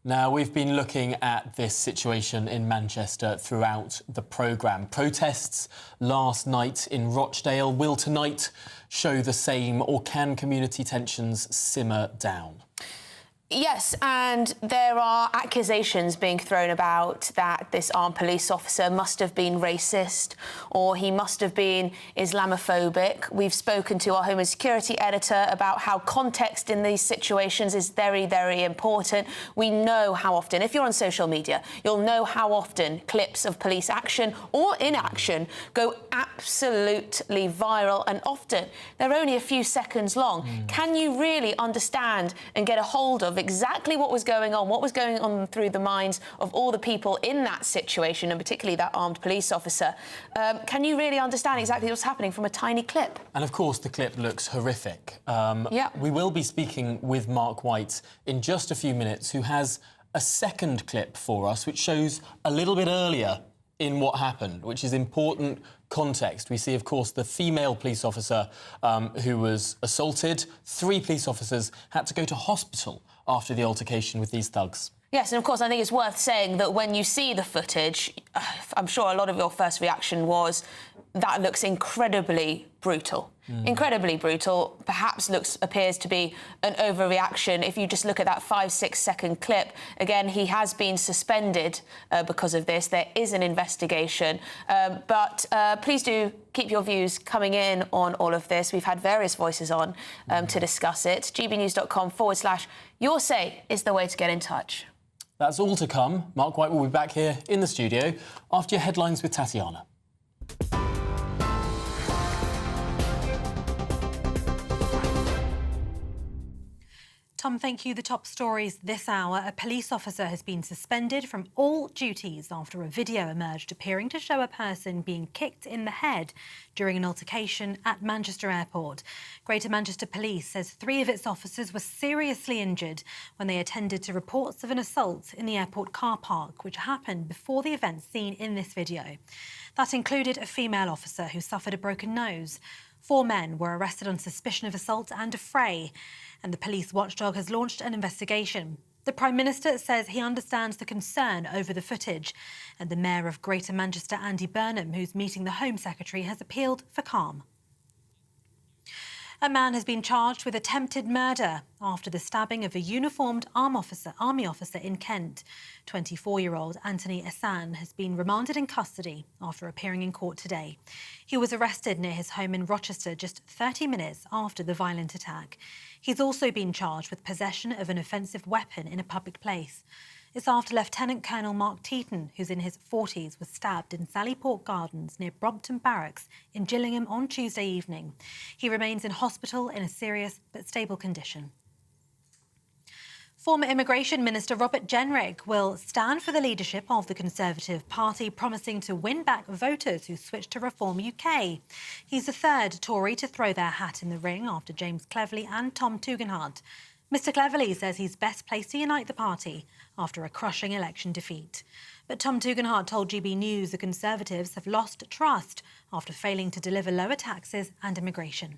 Now, we've been looking at this situation in Manchester throughout the programme. Protests last night in Rochdale. Will tonight show the same, or can community tensions simmer down? Yes, and there are accusations being thrown about that this armed police officer must have been racist or he must have been Islamophobic. We've spoken to our Home and Security editor about how context in these situations is very, very important. We know how often, if you're on social media, you'll know how often clips of police action or inaction go absolutely viral, and often they're only a few seconds long. Can you really understand and get a hold of exactly what was going on through the minds of all the people in that situation, and particularly that armed police officer? Can you really understand exactly what's happening from a tiny clip? And of course, the clip looks horrific. Yeah. We will be speaking with Mark White in just a few minutes, who has a second clip for us, which shows a little bit earlier in what happened, which is important context. We see, of course, the female police officer who was assaulted. 3 police officers had to go to hospital after the altercation with these thugs. Yes, and of course, I think it's worth saying that when you see the footage, I'm sure a lot of your first reaction was, that looks incredibly brutal. Incredibly brutal, perhaps appears to be an overreaction. If you just look at that 5-6 second clip, again, he has been suspended because of this. There is an investigation. But please do keep your views coming in on all of this. We've had various voices on to discuss it. gbnews.com/your say is the way to get in touch. That's all to come. Mark White will be back here in the studio after your headlines with Tatiana. Tom, thank you. The top stories this hour. A police officer has been suspended from all duties after a video emerged appearing to show a person being kicked in the head during an altercation at Manchester Airport. Greater Manchester Police says 3 of its officers were seriously injured when they attended to reports of an assault in the airport car park, which happened before the event seen in this video. That included a female officer who suffered a broken nose. 4 men were arrested on suspicion of assault and a fray, and the police watchdog has launched an investigation. The Prime Minister says he understands the concern over the footage, and the Mayor of Greater Manchester, Andy Burnham, who's meeting the Home Secretary, has appealed for calm. A man has been charged with attempted murder after the stabbing of a uniformed army officer in Kent. 24-year-old Anthony Assan has been remanded in custody after appearing in court today. He was arrested near his home in Rochester just 30 minutes after the violent attack. He's also been charged with possession of an offensive weapon in a public place. It's after Lieutenant Colonel Mark Teaton, who's in his 40s, was stabbed in Sallyport Gardens near Brompton Barracks in Gillingham on Tuesday evening. He remains in hospital in a serious but stable condition. Former Immigration Minister Robert Jenrick will stand for the leadership of the Conservative Party, promising to win back voters who switched to Reform UK. He's the 3rd Tory to throw their hat in the ring after James Cleverly and Tom Tugendhat. Mr Cleverly says he's best placed to unite the party after a crushing election defeat. But Tom Tugendhat told GB News the Conservatives have lost trust after failing to deliver lower taxes and immigration.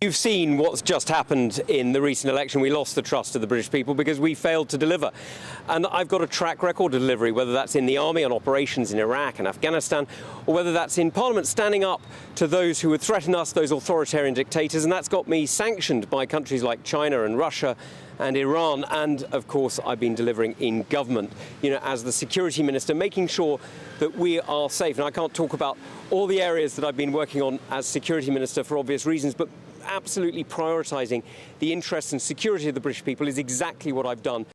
You've seen what's just happened in the recent election. We lost the trust of the British people because we failed to deliver. And I've got a track record of delivery, whether that's in the army on operations in Iraq and Afghanistan, or whether that's in Parliament standing up to those who would threaten us, those authoritarian dictators. And that's got me sanctioned by countries like China and Russia and Iran. And, of course, I've been delivering in government, as the security minister, making sure that we are safe. And I can't talk about all the areas that I've been working on as security minister for obvious reasons, but absolutely prioritising the interests and security of the British people is exactly what I've done.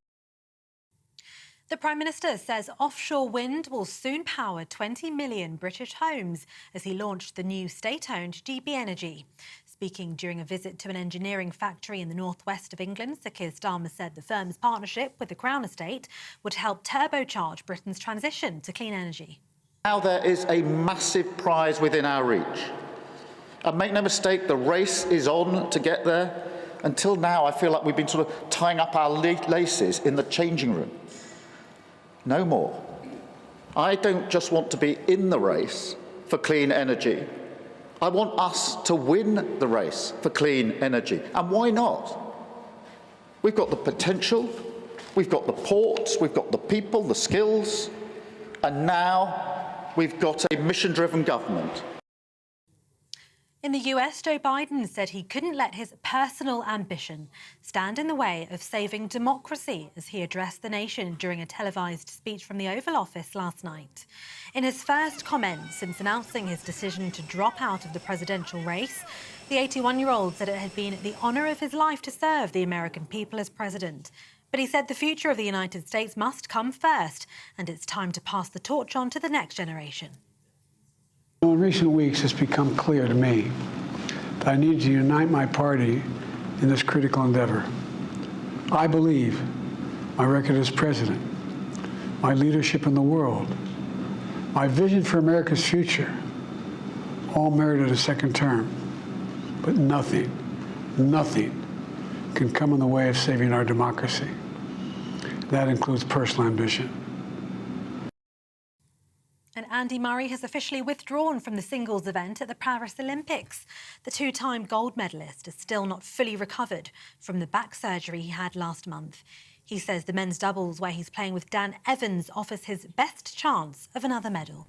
The Prime Minister says offshore wind will soon power 20 million British homes as he launched the new state-owned GB Energy. Speaking during a visit to an engineering factory in the northwest of England, Sir Keir Starmer said the firm's partnership with the Crown Estate would help turbocharge Britain's transition to clean energy. Now there is a massive prize within our reach. And make no mistake, the race is on to get there. Until now, I feel like we've been sort of tying up our laces in the changing room. No more. I don't just want to be in the race for clean energy. I want us to win the race for clean energy. And why not? We've got the potential, we've got the ports, we've got the people, the skills, and now we've got a mission-driven government. In the US, Joe Biden said he couldn't let his personal ambition stand in the way of saving democracy as he addressed the nation during a televised speech from the Oval Office last night. In his first comments since announcing his decision to drop out of the presidential race, the 81-year-old said it had been the honour of his life to serve the American people as president. But he said the future of the United States must come first, and it's time to pass the torch on to the next generation. In recent weeks, it's become clear to me that I need to unite my party in this critical endeavor. I believe my record as president, my leadership in the world, my vision for America's future, all merited a second term. But nothing can come in the way of saving our democracy. That includes personal ambition. And Andy Murray has officially withdrawn from the singles event at the Paris Olympics. The 2-time gold medalist is still not fully recovered from the back surgery he had last month. He says the men's doubles, where he's playing with Dan Evans, offers his best chance of another medal.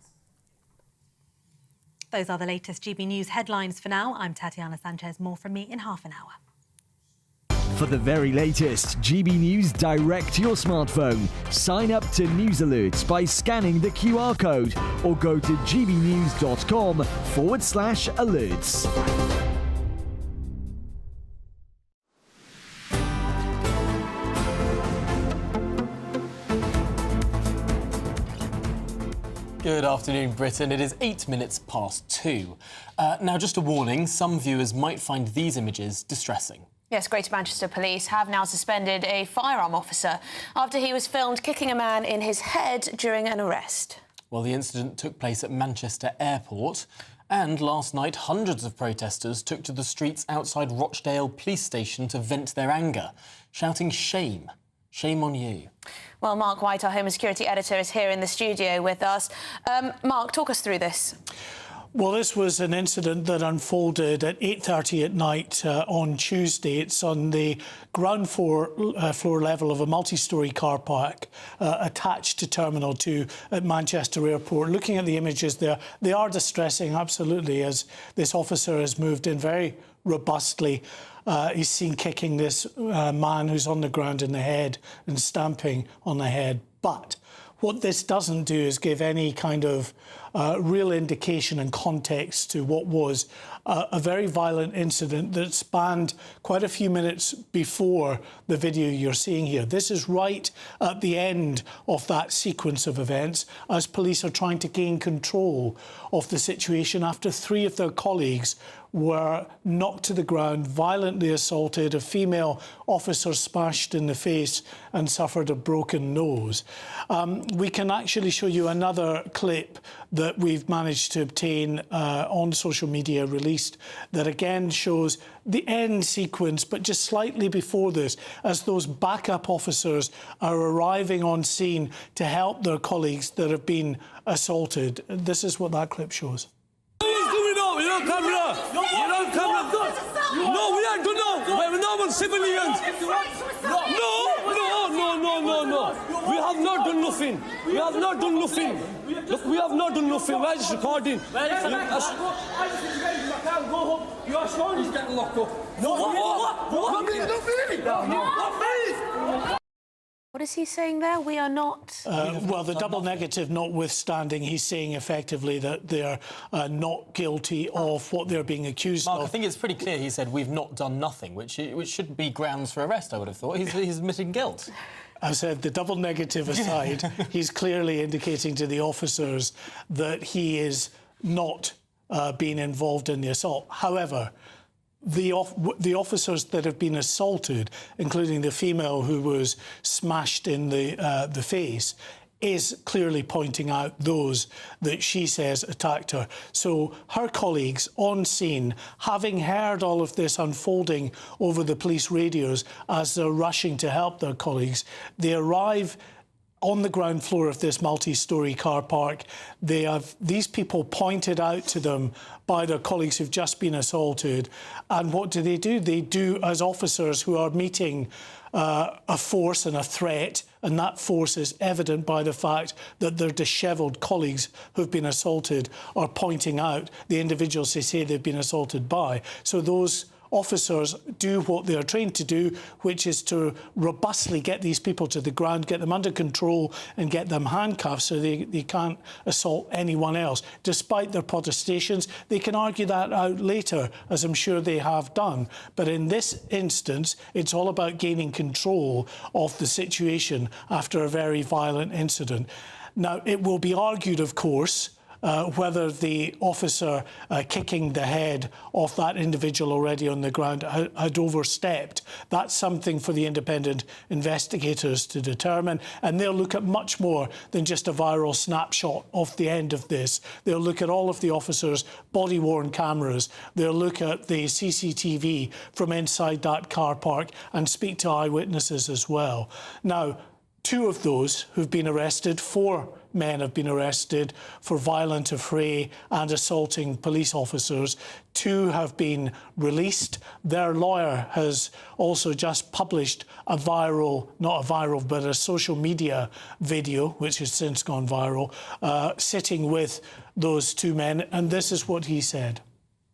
Those are the latest GB News headlines for now. I'm Tatiana Sanchez. More from me in half an hour. For the very latest GB News direct to your smartphone, sign up to News Alerts by scanning the QR code or go to gbnews.com/alerts. Good afternoon, Britain. It is 8 minutes past 2. Now, just a warning, some viewers might find these images distressing. Yes, Greater Manchester Police have now suspended a firearm officer after he was filmed kicking a man in his head during an arrest. Well, the incident took place at Manchester Airport, and last night hundreds of protesters took to the streets outside Rochdale police station to vent their anger, shouting shame. Shame on you. Well, Mark White, our Home and Security Editor, is here in the studio with us. Mark, talk us through this. Well, this was an incident that unfolded at 8:30 at night on Tuesday. It's on the ground floor level of a multi-storey car park attached to Terminal 2 at Manchester Airport. Looking at the images there, they are distressing, absolutely, as this officer has moved in very robustly. He's seen kicking this man who's on the ground in the head and stamping on the head. But what this doesn't do is give any kind of real indication and context to what was a very violent incident that spanned quite a few minutes before the video you're seeing here. This is right at the end of that sequence of events as police are trying to gain control of the situation after 3 of their colleagues were knocked to the ground, violently assaulted, a female officer smashed in the face and suffered a broken nose. We can actually show you another clip that we've managed to obtain on social media, released, that again shows the end sequence, but just slightly before this, as those backup officers are arriving on scene to help their colleagues that have been assaulted. This is what that clip shows. You don't camera! You don't camera! No, we are good now! We're normal civilians! No! We have not done nothing! We have not done nothing! Look, we have not done nothing! Where's this recording? I can't go home! Your son is getting locked up! No, what? What is he saying there? We are not... well, the double negative notwithstanding, he's saying effectively that they're not guilty of what they're being accused Mark, of. I think it's pretty clear he said we've not done nothing, which should be grounds for arrest, I would have thought. He's admitting guilt. I said the double negative aside, he's clearly indicating to the officers that he is not being involved in the assault. However, the officers that have been assaulted, including the female who was smashed in the face, is clearly pointing out those that she says attacked her. So her colleagues on scene, having heard all of this unfolding over the police radios as they're rushing to help their colleagues, they arrive on the ground floor of this multi-storey car park. They have these people pointed out to them by their colleagues who've just been assaulted. And what do? They do as officers who are meeting a force and a threat, and that force is evident by the fact that their dishevelled colleagues who've been assaulted are pointing out the individuals they say they've been assaulted by. So those officers do what they are trained to do, which is to robustly get these people to the ground, get them under control and get them handcuffed so they can't assault anyone else. Despite their protestations, they can argue that out later, as I'm sure they have done. But in this instance, it's all about gaining control of the situation after a very violent incident. Now, it will be argued, of course, whether the officer kicking the head of that individual already on the ground had overstepped. That's something for the independent investigators to determine, and they'll look at much more than just a viral snapshot of the end of this. They'll look at all of the officers' body-worn cameras. They'll look at the CCTV from inside that car park and speak to eyewitnesses as well. Now, 2 of those who've been arrested, 4 men have been arrested for violent affray and assaulting police officers. 2 have been released. Their lawyer has also just published a social media video, which has since gone viral, sitting with those 2 men, and this is what he said.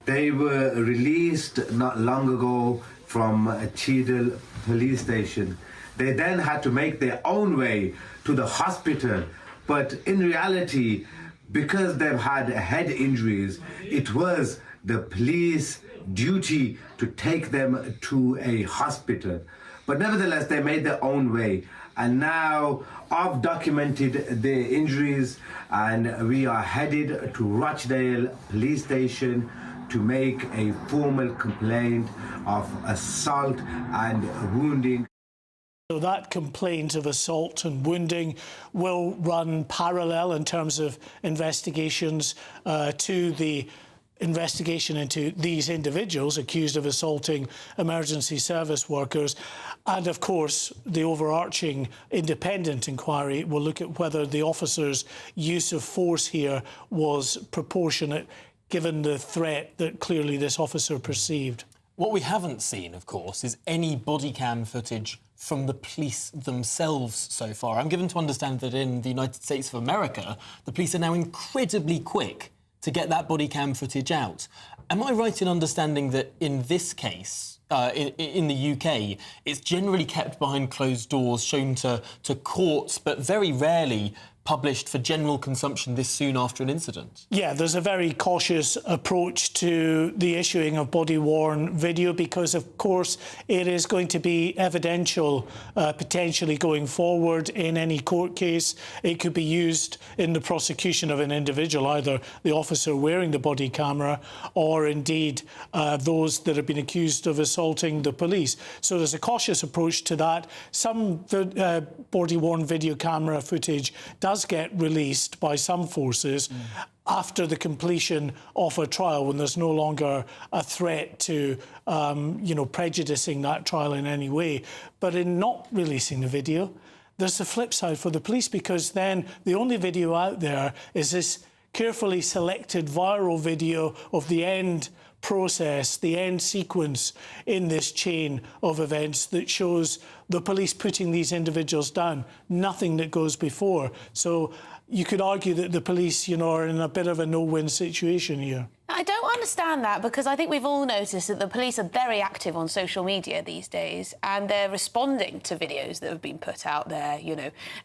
They were released not long ago from Cheadle police station. They then had to make their own way to the hospital. But in reality, because they've had head injuries, it was the police duty to take them to a hospital. But nevertheless, they made their own way. And now I've documented their injuries, and we are headed to Rochdale police station to make a formal complaint of assault and wounding. So that complaint of assault and wounding will run parallel in terms of investigations to the investigation into these individuals accused of assaulting emergency service workers. And of course, the overarching independent inquiry will look at whether the officer's use of force here was proportionate, given the threat that clearly this officer perceived. What we haven't seen, of course, is any body cam footage from the police themselves so far. I'm given to understand that in the United States of America, the police are now incredibly quick to get that body cam footage out. Am I right in understanding that in this case, in the UK, it's generally kept behind closed doors, shown to courts, but very rarely published for general consumption this soon after an incident? Yeah, there's a very cautious approach to the issuing of body-worn video because, of course, it is going to be evidential potentially going forward in any court case. It could be used in the prosecution of an individual, either the officer wearing the body camera or indeed those that have been accused of assaulting the police. So there's a cautious approach to that. Some body-worn video camera footage does get released by some forces after the completion of a trial, when there's no longer a threat to, prejudicing that trial in any way. But in not releasing the video, there's the flip side for the police, because then the only video out there is this carefully selected viral video of the end process, the end sequence in this chain of events that shows the police putting these individuals down, nothing that goes before. So you could argue that the police, are in a bit of a no-win situation here. I don't understand that, because I think we've all noticed that the police are very active on social media these days, and they're responding to videos that have been put out there,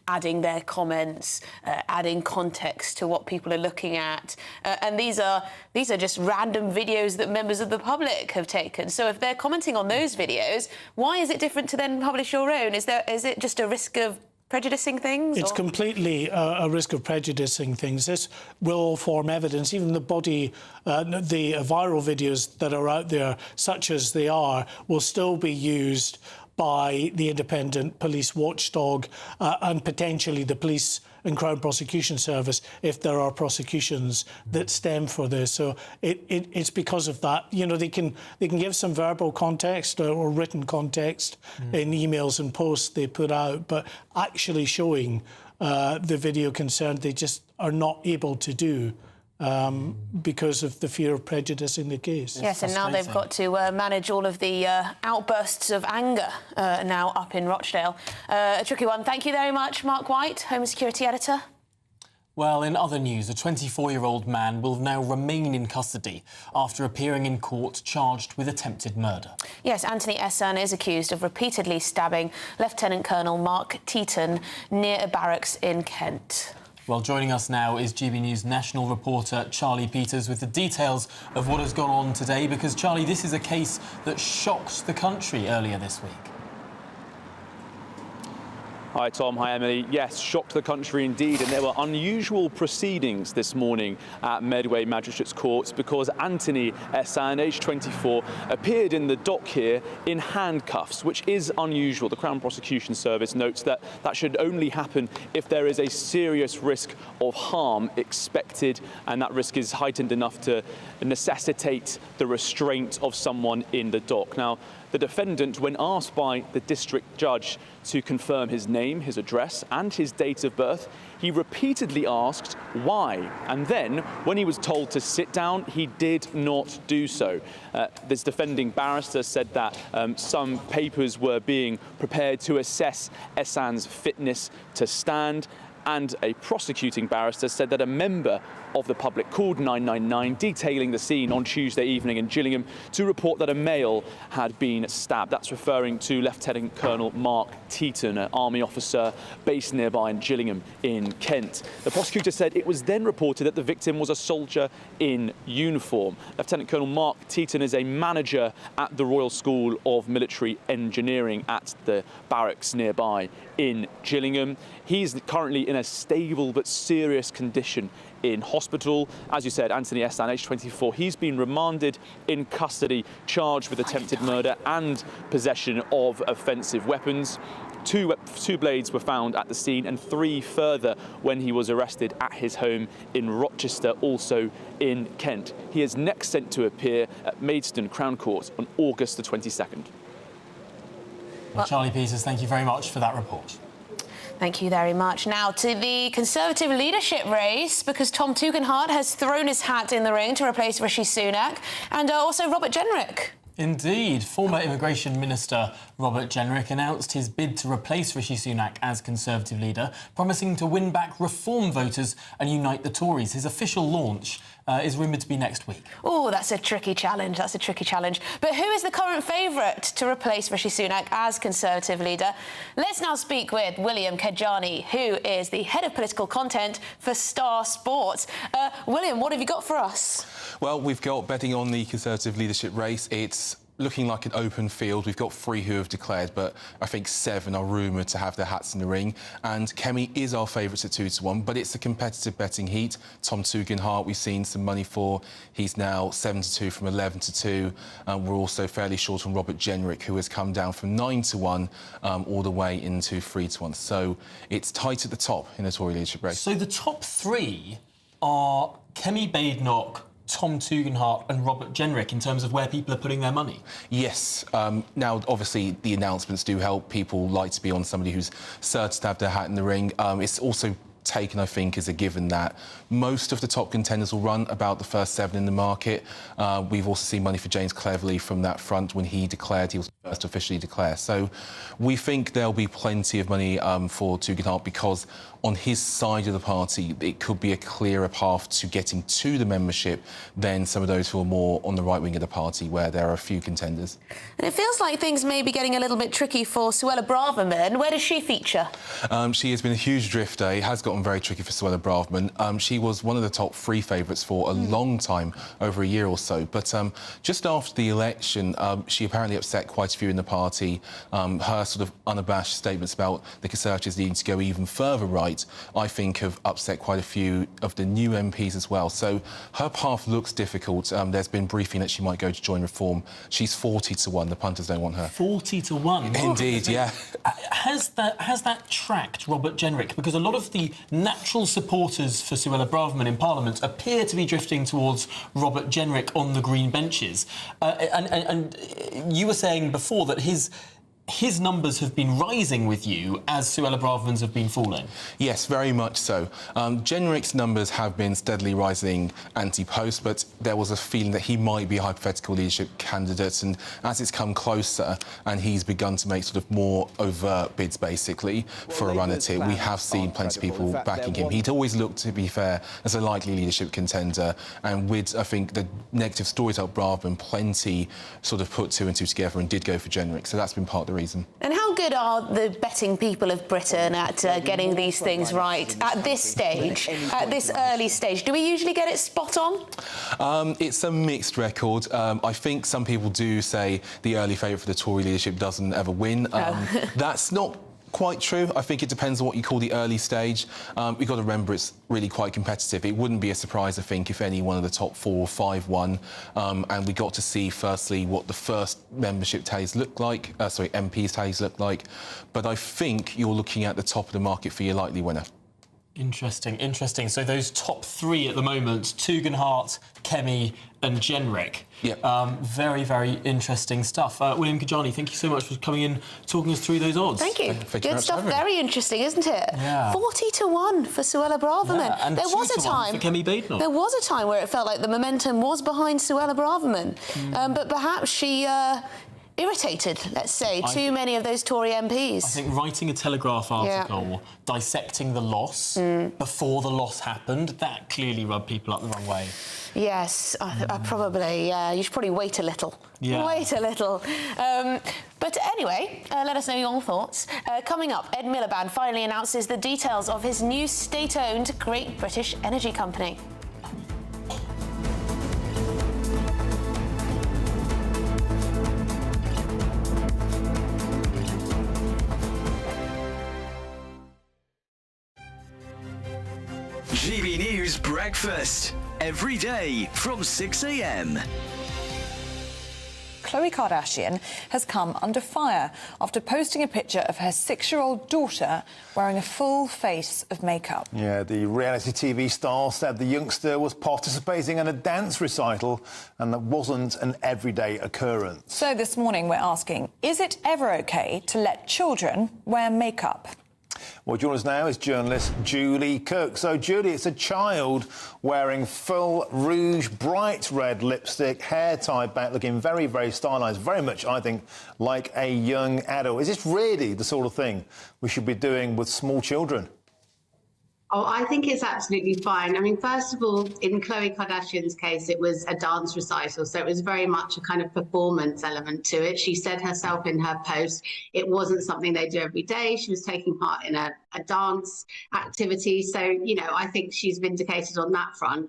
adding their comments, adding context to what people are looking at. And these are just random videos that members of the public have taken. So if they're commenting on those videos, why is it different to then publish your own? Is it just a risk of prejudicing things? It's completely a risk of prejudicing things. This will form evidence. Even the viral videos that are out there, such as they are, will still be used by the independent police watchdog and potentially the police and Crown Prosecution Service if there are prosecutions that stem for this. So it's because of that. They can give some verbal context or written context in emails and posts they put out, but actually showing the video concerned, they just are not able to do. Because of the fear of prejudicing the case. Yes, and now they've got to manage all of the outbursts of anger now up in Rochdale. A tricky one. Thank you very much, Mark White, Home Security Editor. Well, in other news, a 24-year-old man will now remain in custody after appearing in court charged with attempted murder. Yes, Anthony Essan is accused of repeatedly stabbing Lieutenant Colonel Mark Teaton near a barracks in Kent. Well, joining us now is GB News national reporter Charlie Peters with the details of what has gone on today, because, Charlie, this is a case that shocked the country earlier this week. Hi, Tom. Hi, Emily. Yes, shocked the country indeed. And there were unusual proceedings this morning at Medway Magistrates Court because Anthony Essan, aged 24, appeared in the dock here in handcuffs, which is unusual. The Crown Prosecution Service notes that that should only happen if there is a serious risk of harm expected, and that risk is heightened enough to necessitate the restraint of someone in the dock. Now, the defendant, when asked by the district judge to confirm his name, his address and his date of birth, he repeatedly asked why. And then, when he was told to sit down, he did not do so. This defending barrister said that some papers were being prepared to assess Essan's fitness to stand, and a prosecuting barrister said that a member of the public called 999, detailing the scene on Tuesday evening in Gillingham to report that a male had been stabbed. That's referring to Lieutenant Colonel Mark Teaton, an army officer based nearby in Gillingham in Kent. The prosecutor said it was then reported that the victim was a soldier in uniform. Lieutenant Colonel Mark Teaton is a manager at the Royal School of Military Engineering at the barracks nearby in Gillingham. He's currently in in a stable but serious condition in hospital. As you said, Anthony Essan, age 24, he's been remanded in custody, charged with attempted murder and possession of offensive weapons. Two blades were found at the scene and 3 further when he was arrested at his home in Rochester, also in Kent. He is next sent to appear at Maidstone Crown Court on August the 22nd. Well, Charlie Peters, thank you very much for that report. Thank you very much. Now to the Conservative leadership race, because Tom Tugendhat has thrown his hat in the ring to replace Rishi Sunak, and also Robert Jenrick. Indeed. Former Immigration Minister Robert Jenrick announced his bid to replace Rishi Sunak as Conservative leader, promising to win back Reform voters and unite the Tories. His official launch is rumoured to be next week. Oh, that's a tricky challenge. That's a tricky challenge. But who is the current favourite to replace Rishi Sunak as Conservative leader? Let's now speak with William Kejani, who is the head of political content for Star Sports. William, what have you got for us? Well, we've got betting on the Conservative leadership race. It's looking like an open field. We've got 3 who have declared, but I think 7 are rumoured to have their hats in the ring. And Kemi is our favourite at 2-1, but it's a competitive betting heat. Tom Tugendhat, we've seen some money for. He's now 7-2 from 11-2. We're also fairly short on Robert Jenrick, who has come down from 9-1 all the way into 3-1. So it's tight at the top in the Tory leadership race. So the top 3 are Kemi Badenoch, Tom Tugendhat and Robert Jenrick in terms of where people are putting their money? Yes. Now, obviously, the announcements do help. People like to be on somebody who's certain to have their hat in the ring. It's also taken, I think, as a given that most of the top contenders will run about the first 7 in the market. We've also seen money for James Cleverly from that front when he declared. He was the first to officially declare. So we think there'll be plenty of money for Tugendhat because on his side of the party, it could be a clearer path to getting to the membership than some of those who are more on the right wing of the party, where there are a few contenders. And it feels like things may be getting a little bit tricky for Suella Braverman. Where does she feature? She has been a huge drifter. It has gotten very tricky for Suella Braverman. She was one of the top 3 favourites for a long time, over a year or so. But just after the election, she apparently upset quite a few in the party. Her sort of unabashed statements about the Conservatives needing to go even further right, I think, have upset quite a few of the new MPs as well. So her path looks difficult. There's been briefing that she might go to join Reform. She's 40-1. The punters don't want her. 40-1? Indeed, yeah. Has that tracked Robert Jenrick? Because a lot of the natural supporters for Suella Braverman in Parliament appear to be drifting towards Robert Jenrick on the Green benches. And you were saying before that his numbers have been rising with you as Suella Braverman's have been falling. Yes, very much so. Jenrick's numbers have been steadily rising anti-post, but there was a feeling that he might be a hypothetical leadership candidate, and as it's come closer and he's begun to make sort of more overt bids, basically, for a run at it, we have seen plenty of people backing him. He'd always looked, to be fair, as a likely leadership contender, and with, I think, the negative stories about Braverman, plenty sort of put 2 and 2 together and did go for Jenrick, so that's been part of the reason. And how good are the betting people of Britain at getting these things right at this stage, at this early stage? Do we usually get it spot on? It's a mixed record. I think some people do say the early favourite for the Tory leadership doesn't ever win. That's not quite true. I think it depends on what you call the early stage. We've got to remember it's really quite competitive. It wouldn't be a surprise, I think, if any one of the top 4 or 5 won. And we got to see, firstly, what the first membership tallies look like, MPs tallies look like. But I think you're looking at the top of the market for your likely winner. Interesting, interesting. So those top 3 at the moment, Tugendhat, Kemi and Jenrick. Yeah. Very, very interesting stuff. William Kejani, thank you so much for coming in, talking us through those odds. Thank you. Good stuff. Very interesting, isn't it? Yeah. 40-1 for Suella Braverman. Yeah, and there was a time for Kemi Badenoch. There was a time where it felt like the momentum was behind Suella Braverman, but perhaps she irritated, let's say, too many of those Tory MPs. I think writing a Telegraph article, dissecting the loss before the loss happened, that clearly rubbed people up the wrong way. Yes, I probably, you should probably wait a little. Yeah. Wait a little. But anyway, let us know your thoughts. Coming up, Ed Miliband finally announces the details of his new state-owned Great British Energy Company. GB News Breakfast. Every day from 6 a.m. Khloe Kardashian has come under fire after posting a picture of her 6-year-old daughter wearing a full face of makeup. Yeah, the reality TV star said the youngster was participating in a dance recital and that wasn't an everyday occurrence. So this morning we're asking, is it ever OK to let children wear makeup? Well, joining us now is journalist Julie Cook. So, Julie, it's a child wearing full rouge, bright red lipstick, hair tied back, looking very, very stylised, very much, I think, like a young adult. Is this really the sort of thing we should be doing with small children? Oh, I think it's absolutely fine. I mean, first of all, in Khloe Kardashian's case, it was a dance recital, so it was very much a kind of performance element to it. She said herself in her post, it wasn't something they do every day. She was taking part in a dance activity. So, you know, I think she's vindicated on that front.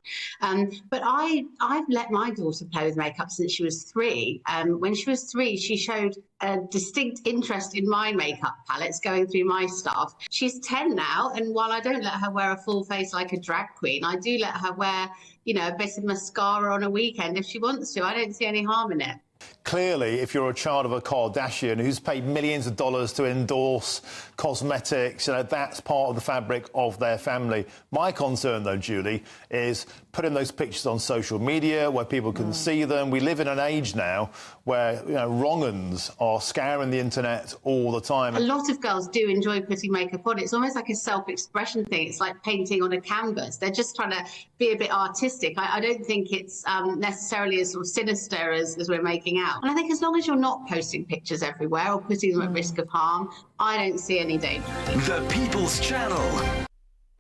But I've let my daughter play with makeup since she was 3. When she was 3, she showed a distinct interest in my makeup palettes, going through my stuff. She's 10 now, and while I don't let her wear a full face like a drag queen, I do let her wear, you know, a bit of mascara on a weekend if she wants to. I don't see any harm in it. Clearly, if you're a child of a Kardashian who's paid millions of dollars to endorse cosmetics, you know, that's part of the fabric of their family. My concern, though, Julie, is putting those pictures on social media where people can see them. We live in an age now where, you know, wrong-uns are scouring the internet all the time. A lot of girls do enjoy putting makeup on. It's almost like a self-expression thing. It's like painting on a canvas. They're just trying to be a bit artistic. I don't think it's necessarily as sort of sinister as we're making out. And I think as long as you're not posting pictures everywhere or putting them at risk of harm, I don't see any danger. The People's Channel.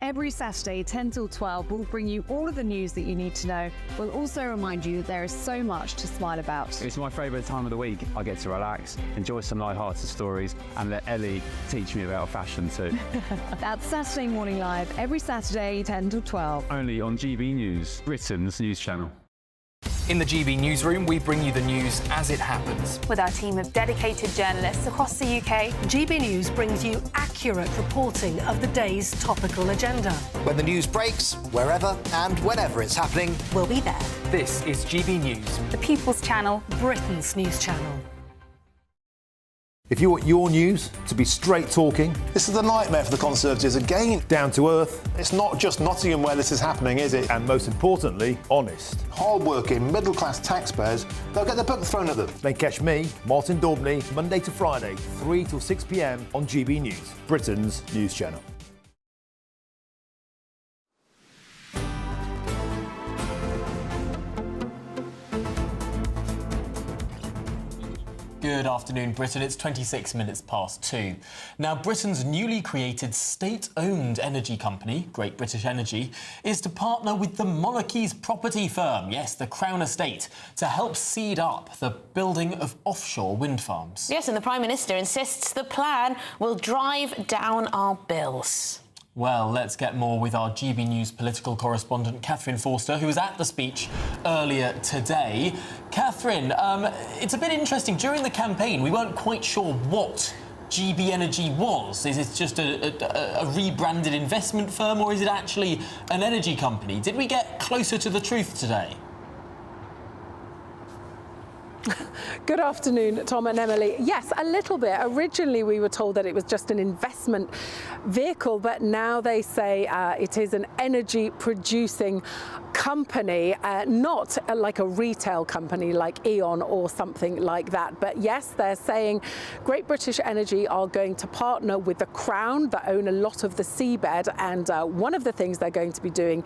Every Saturday, 10 till 12, we'll bring you all of the news that you need to know. We'll also remind you that there is so much to smile about. It's my favourite time of the week. I get to relax, enjoy some light-hearted stories, and let Ellie teach me about fashion too. That's Saturday Morning Live, every Saturday, 10 till 12. Only on GB News, Britain's news channel. In the GB newsroom, we bring you the news as it happens. With our team of dedicated journalists across the UK, GB News brings you accurate reporting of the day's topical agenda. When the news breaks, wherever and whenever it's happening, we'll be there. This is GB News. The People's Channel, Britain's news channel. If you want your news to be straight talking, this is a nightmare for the Conservatives. Again, down to earth. It's not just Nottingham where this is happening, is it? And most importantly, honest. Hard-working, middle-class taxpayers, they'll get their book thrown at them. They catch me, Martin Daubney, Monday to Friday, 3 till 6 p.m. on GB News, Britain's news channel. Good afternoon, Britain. It's 26 minutes past 2. Now, Britain's newly created state-owned energy company, Great British Energy, is to partner with the monarchy's property firm, yes, the Crown Estate, to help seed up the building of offshore wind farms. Yes, and the Prime Minister insists the plan will drive down our bills. Well, let's get more with our GB News political correspondent, Catherine Forster, who was at the speech earlier today. Catherine, it's a bit interesting. During the campaign, we weren't quite sure what GB Energy was. Is it just a rebranded investment firm, or is it actually an energy company? Did we get closer to the truth today? Good afternoon, Tom and Emily. Yes, a little bit. Originally, we were told that it was just an investment vehicle, but now they say it is an energy-producing company, not like a retail company like E.ON or something like that. But yes, they're saying Great British Energy are going to partner with the Crown that own a lot of the seabed, and one of the things they're going to be doing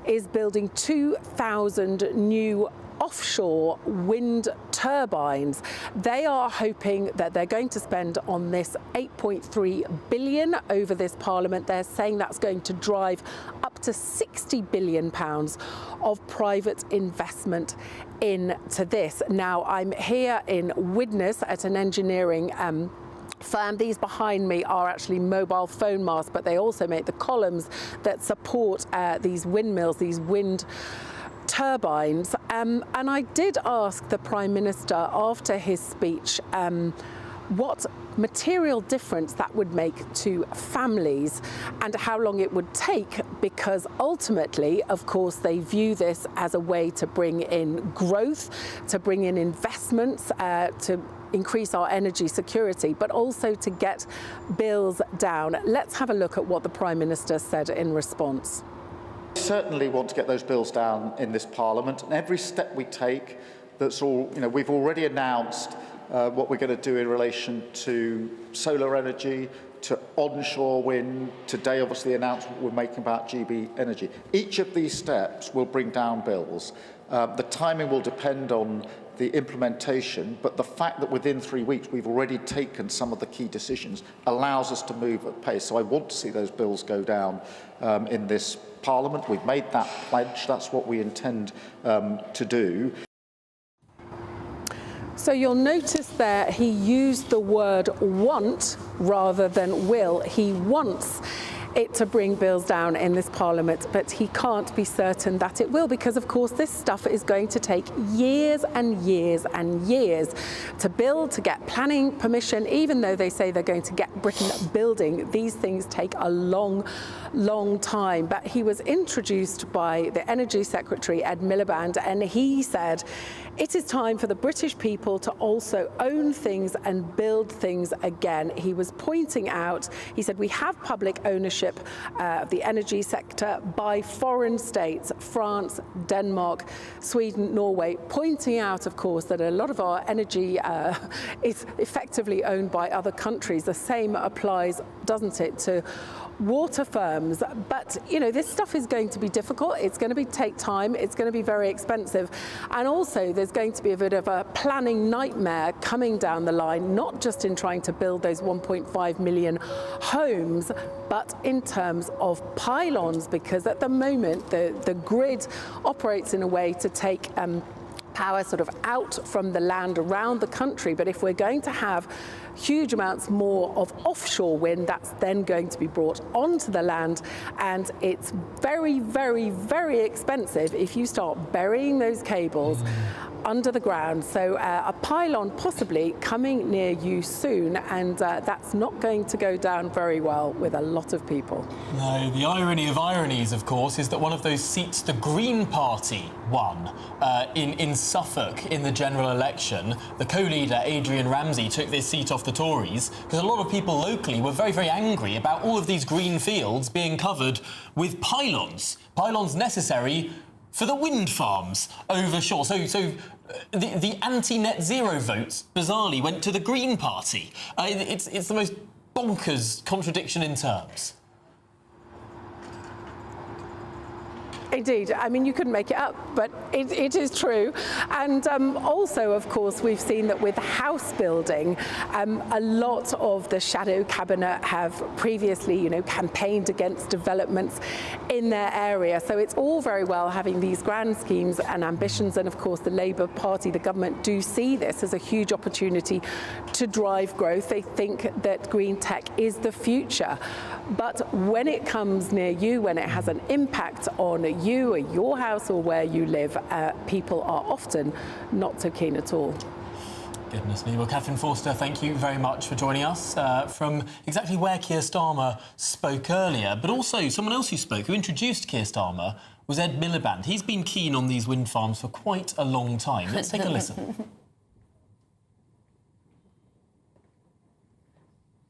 is building 2,000 new offshore wind turbines. They are hoping that they're going to spend on this $8.3 billion over this Parliament. They're saying that's going to drive up to £60 billion of private investment into this. Now, I'm here in Widnes at an engineering firm. These behind me are actually mobile phone masts, but they also make the columns that support these windmills, these wind turbines. And I did ask the Prime Minister after his speech what material difference that would make to families and how long it would take, because ultimately, of course, they view this as a way to bring in growth, to bring in investments, to increase our energy security, but also to get bills down. Let's have a look at what the Prime Minister said in response. We certainly want to get those bills down in this Parliament, and every step we take, that's all, we've already announced what we're going to do in relation to solar energy, to onshore wind. Today, obviously, the announcement we're making about GB Energy. Each of these steps will bring down bills. The timing will depend on the implementation, but the fact that within 3 weeks we've already taken some of the key decisions allows us to move at pace. So I want to see those bills go down in this Parliament. We've made that pledge. That's what we intend to do. So you'll notice there he used the word want rather than will. He wants it to bring bills down in this Parliament, but he can't be certain that it will, because of course this stuff is going to take years and years and years to build, to get planning permission. Even though they say they're going to get Britain building, these things take a long time. But he was introduced by the Energy Secretary Ed Miliband, and he said it is time for the British people to also own things and build things again. He was pointing out, he said, we have public ownership of the energy sector by foreign states, France, Denmark, Sweden, Norway, pointing out, of course, that a lot of our energy is effectively owned by other countries. The same applies, doesn't it, to water firms. But this stuff is going to be difficult. It's going to take time. It's going to be very expensive, and also there's going to be a bit of a planning nightmare coming down the line, not just in trying to build those 1.5 million homes, but in terms of pylons, because at the moment the grid operates in a way to take power sort of out from the land around the country. But if we're going to have huge amounts more of offshore wind, that's then going to be brought onto the land, and it's very, very, very expensive if you start burying those cables under the ground. So a pylon possibly coming near you soon, and that's not going to go down very well with a lot of people. No, the irony of ironies, of course, is that one of those seats the Green Party won in Suffolk in the general election. The co-leader, Adrian Ramsey, took this seat off the Tories because a lot of people locally were very, very angry about all of these green fields being covered with pylons. Pylons necessary for the wind farms over shore. So the anti-net zero votes, bizarrely, went to the Green Party. It's the most bonkers contradiction in terms. Indeed. I mean, you couldn't make it up, but it is true. And also, of course, we've seen that with house building, a lot of the shadow cabinet have previously, campaigned against developments in their area. So it's all very well having these grand schemes and ambitions. And of course, the Labour Party, the government, do see this as a huge opportunity to drive growth. They think that green tech is the future. But when it comes near you, when it has an impact on you or your house or where you live, people are often not so keen at all. Goodness me. Well, Catherine Forster, thank you very much for joining us from exactly where Keir Starmer spoke earlier. But also, someone else who spoke, who introduced Keir Starmer, was Ed Miliband. He's been keen on these wind farms for quite a long time. Let's take a listen.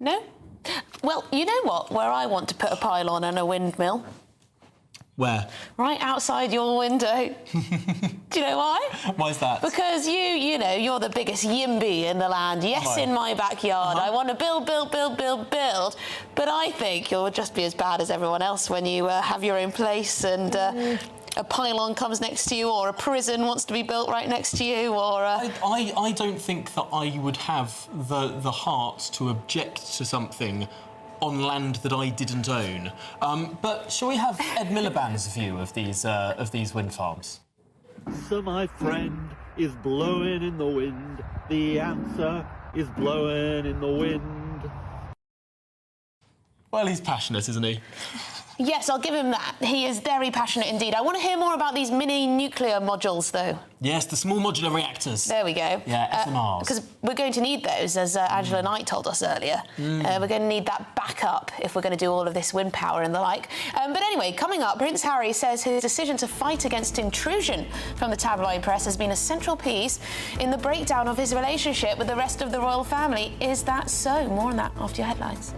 No? Well, you know what? Where I want to put a pylon and a windmill? Where? Right outside your window. Do you know why? Why is that? Because you're the biggest YIMBY in the land. Yes, in my backyard. I want to build. But I think you'll just be as bad as everyone else when you have your own place and a pylon comes next to you, or a prison wants to be built right next to you, or... I don't think that I would have the heart to object to something on land that I didn't own. But shall we have Ed Miliband's view of these wind farms? So my friend is blowing in the wind. The answer is blowing in the wind. Well, he's passionate, isn't he? Yes, I'll give him that. He is very passionate indeed. I want to hear more about these mini nuclear modules, though. Yes, the small modular reactors. There we go. Yeah, SMRs. Because we're going to need those, as Angela Knight told us earlier. We're going to need that backup if we're going to do all of this wind power and the like. But anyway, coming up, Prince Harry says his decision to fight against intrusion from the tabloid press has been a central piece in the breakdown of his relationship with the rest of the royal family. Is that so? More on that after your headlines.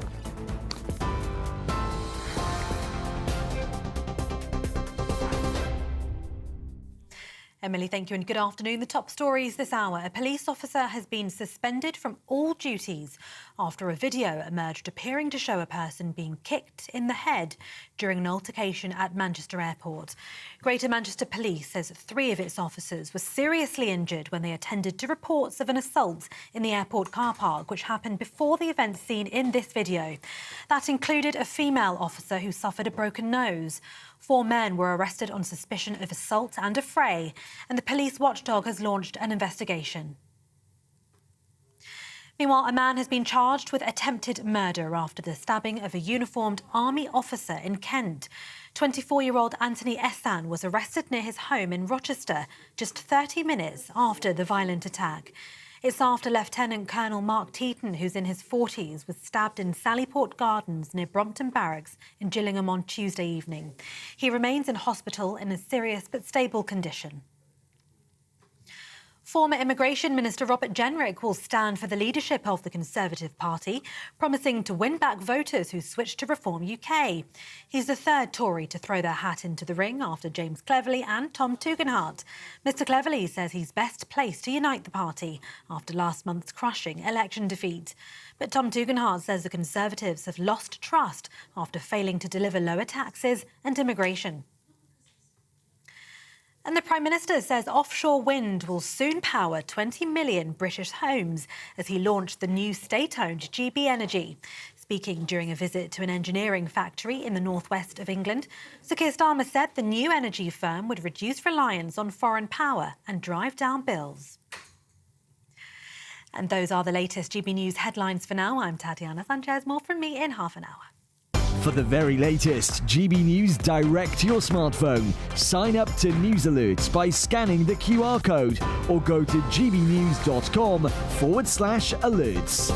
Emily, thank you and good afternoon. The top stories this hour. A police officer has been suspended from all duties after a video emerged appearing to show a person being kicked in the head during an altercation at Manchester Airport. Greater Manchester Police says 3 of its officers were seriously injured when they attended to reports of an assault in the airport car park, which happened before the event seen in this video. That included a female officer who suffered a broken nose. 4 men were arrested on suspicion of assault and a fray, and the police watchdog has launched an investigation. Meanwhile, a man has been charged with attempted murder after the stabbing of a uniformed army officer in Kent. 24-year-old Anthony Essan was arrested near his home in Rochester just 30 minutes after the violent attack. It's after Lieutenant Colonel Mark Teaton, who's in his 40s, was stabbed in Sallyport Gardens near Brompton Barracks in Gillingham on Tuesday evening. He remains in hospital in a serious but stable condition. Former Immigration Minister Robert Jenrick will stand for the leadership of the Conservative Party, promising to win back voters who switched to Reform UK. He's the 3rd Tory to throw their hat into the ring after James Cleverly and Tom Tugendhat. Mr Cleverly says he's best placed to unite the party after last month's crushing election defeat. But Tom Tugendhat says the Conservatives have lost trust after failing to deliver lower taxes and immigration. And the Prime Minister says offshore wind will soon power 20 million British homes as he launched the new state-owned GB Energy. Speaking during a visit to an engineering factory in the northwest of England, Sir Keir Starmer said the new energy firm would reduce reliance on foreign power and drive down bills. And those are the latest GB News headlines for now. I'm Tatiana Sanchez. More from me in half an hour. For the very latest GB News direct to your smartphone, sign up to News Alerts by scanning the QR code or go to gbnews.com/alerts.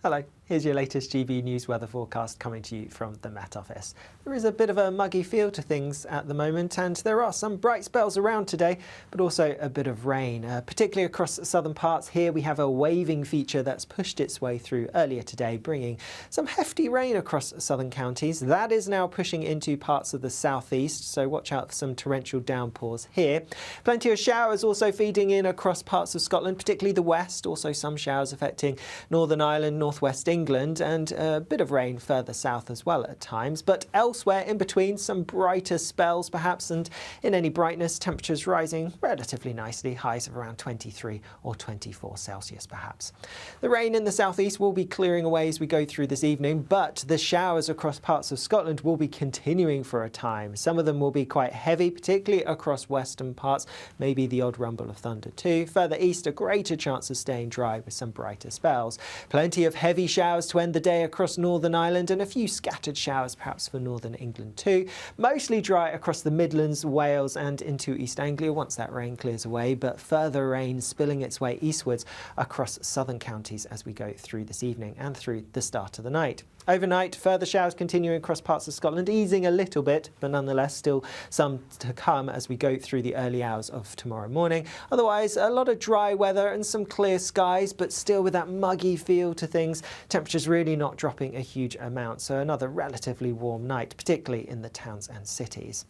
Hello, here's your latest GB News weather forecast coming to you from the Met Office. There is a bit of a muggy feel to things at the moment, and there are some bright spells around today, but also a bit of rain, particularly across southern parts. Here we have a waving feature that's pushed its way through earlier today, bringing some hefty rain across southern counties. That is now pushing into parts of the southeast, so watch out for some torrential downpours here. Plenty of showers also feeding in across parts of Scotland, particularly the west. Also some showers affecting Northern Ireland, northwest England, and a bit of rain further south as well at times. But elsewhere in between, some brighter spells perhaps, and in any brightness, temperatures rising relatively nicely, highs of around 23 or 24 Celsius perhaps. The rain in the southeast will be clearing away as we go through this evening, but the showers across parts of Scotland will be continuing for a time. Some of them will be quite heavy, particularly across western parts, maybe the odd rumble of thunder too. Further east, a greater chance of staying dry with some brighter spells. Plenty of heavy showers to end the day across Northern Ireland, and a few scattered showers perhaps for Northern England too. Mostly dry across the Midlands, Wales and into East Anglia once that rain clears away, but further rain spilling its way eastwards across southern counties as we go through this evening and through the start of the night. Overnight, further showers continuing across parts of Scotland, easing a little bit, but nonetheless still some to come as we go through the early hours of tomorrow morning. Otherwise, a lot of dry weather and some clear skies, but still with that muggy feel to things. Temperatures really not dropping a huge amount, so another relatively warm night, particularly in the towns and cities.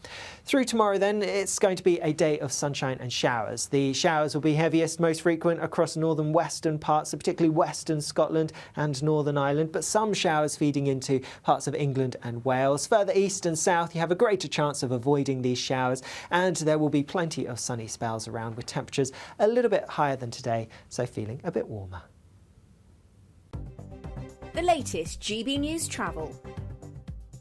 Through tomorrow then, it's going to be a day of sunshine and showers. The showers will be heaviest, most frequent across northern western parts, so particularly western Scotland and Northern Ireland, but some showers feeding into parts of England and Wales. Further east and south, you have a greater chance of avoiding these showers, and there will be plenty of sunny spells around with temperatures a little bit higher than today, so feeling a bit warmer. The latest GB News travel.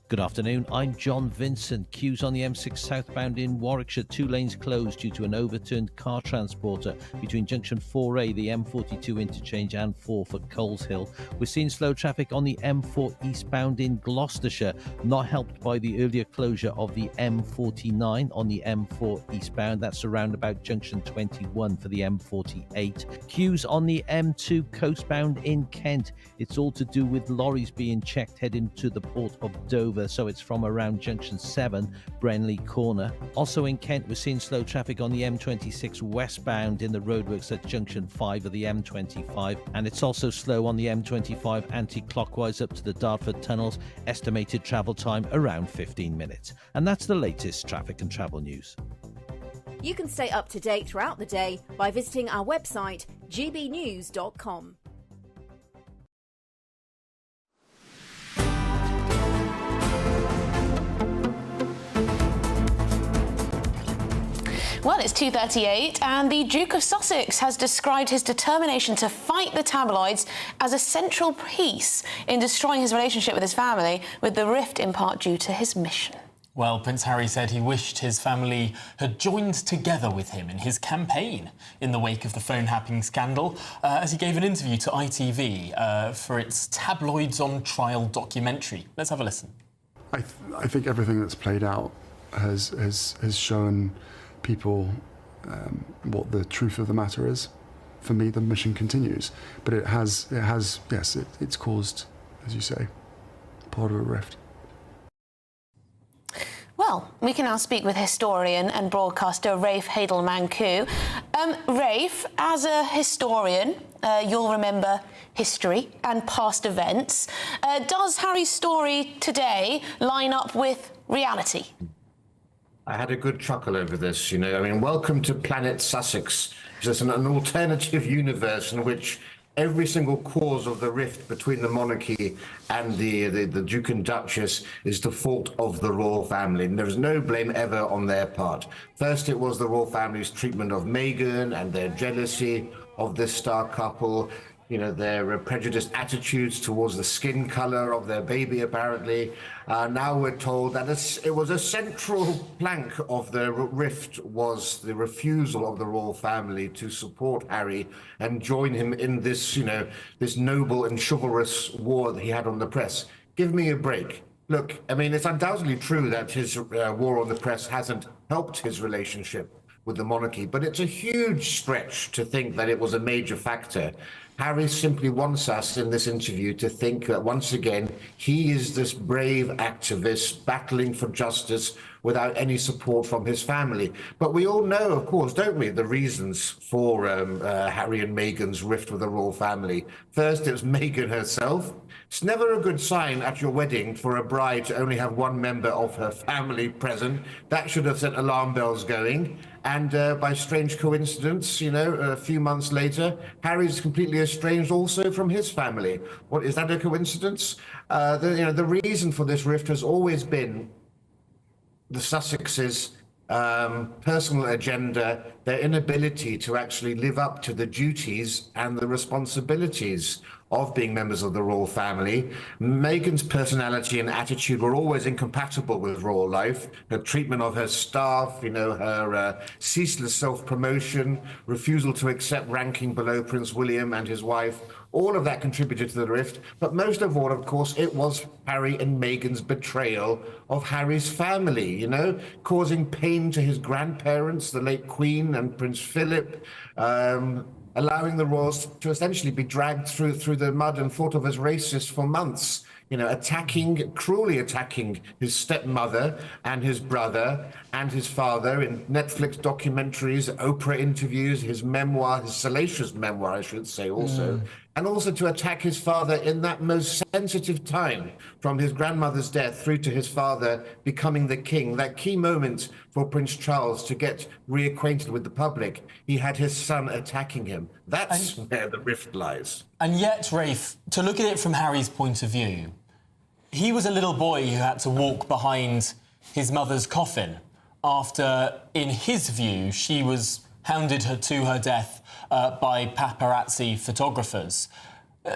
Good afternoon, I'm John Vincent. Queues on the M6 southbound in Warwickshire, 2 lanes closed due to an overturned car transporter between junction 4A, the M42 interchange, and 4 for Coleshill. We're seeing slow traffic on the M4 eastbound in Gloucestershire, not helped by the earlier closure of the M49 on the M4 eastbound. That's around about junction 21 for the M48. Queues on the M2 coastbound in Kent. It's all to do with lorries being checked heading to the port of Dover. So it's from around junction 7, Brenley Corner. Also in Kent, we're seeing slow traffic on the M26 westbound in the roadworks at junction 5 of the M25, and it's also slow on the M25 anti-clockwise up to the Dartford tunnels. Estimated travel time around 15 minutes. And that's the latest traffic and travel news. You can stay up to date throughout the day by visiting our website gbnews.com. Well, it's 2:38 and the Duke of Sussex has described his determination to fight the tabloids as a central piece in destroying his relationship with his family, with the rift in part due to his mission. Well, Prince Harry said he wished his family had joined together with him in his campaign in the wake of the phone hacking scandal, as he gave an interview to ITV for its Tabloids on Trial documentary. Let's have a listen. I think everything that's played out has shown people what the truth of the matter is. For me, the mission continues, but it's caused, as you say, part of a rift. Well, we can now speak with historian and broadcaster Rafe Hadel-Mancu. Rafe, as a historian, you'll remember history and past events. Does Harry's story today line up with reality? I had a good chuckle over this, you know. I mean, welcome to Planet Sussex. It's an alternative universe in which every single cause of the rift between the monarchy and the Duke and Duchess is the fault of the royal family. And there's no blame ever on their part. First, it was the royal family's treatment of Meghan and their jealousy of this star couple. You know, their prejudiced attitudes towards the skin colour of their baby, apparently. Now we're told that it was a central plank of the rift was the refusal of the royal family to support Harry and join him in this, you know, this noble and chivalrous war that he had on the press. Give me a break. Look, I mean, it's undoubtedly true that his war on the press hasn't helped his relationship with the monarchy, but it's a huge stretch to think that it was a major factor. Harry simply wants us in this interview to think that once again, he is this brave activist battling for justice without any support from his family. But we all know, of course, don't we, the reasons for Harry and Meghan's rift with the royal family. First, it was Meghan herself. It's never a good sign at your wedding for a bride to only have one member of her family present. That should have set alarm bells going. And by strange coincidence, you know, a few months later, Harry's completely estranged also from his family. What, is that a coincidence? The reason for this rift has always been the Sussexes' personal agenda, their inability to actually live up to the duties and the responsibilities of being members of the royal family. Meghan's personality and attitude were always incompatible with royal life. Her treatment of her staff, you know, her ceaseless self-promotion, refusal to accept ranking below Prince William and his wife, all of that contributed to the rift. But most of all, of course, it was Harry and Meghan's betrayal of Harry's family, you know, causing pain to his grandparents, the late Queen and Prince Philip, allowing the royals to essentially be dragged through the mud and thought of as racist for months. You know, cruelly attacking his stepmother and his brother and his father in Netflix documentaries, Oprah interviews, his memoir, his salacious memoir, I should say also. And also to attack his father in that most sensitive time, from his grandmother's death through to his father becoming the king, that key moment for Prince Charles to get reacquainted with the public. He had his son attacking him. That's where the rift lies. And yet, Rafe, to look at it from Harry's point of view, he was a little boy who had to walk behind his mother's coffin after, in his view, she was hounded her to her death by paparazzi photographers.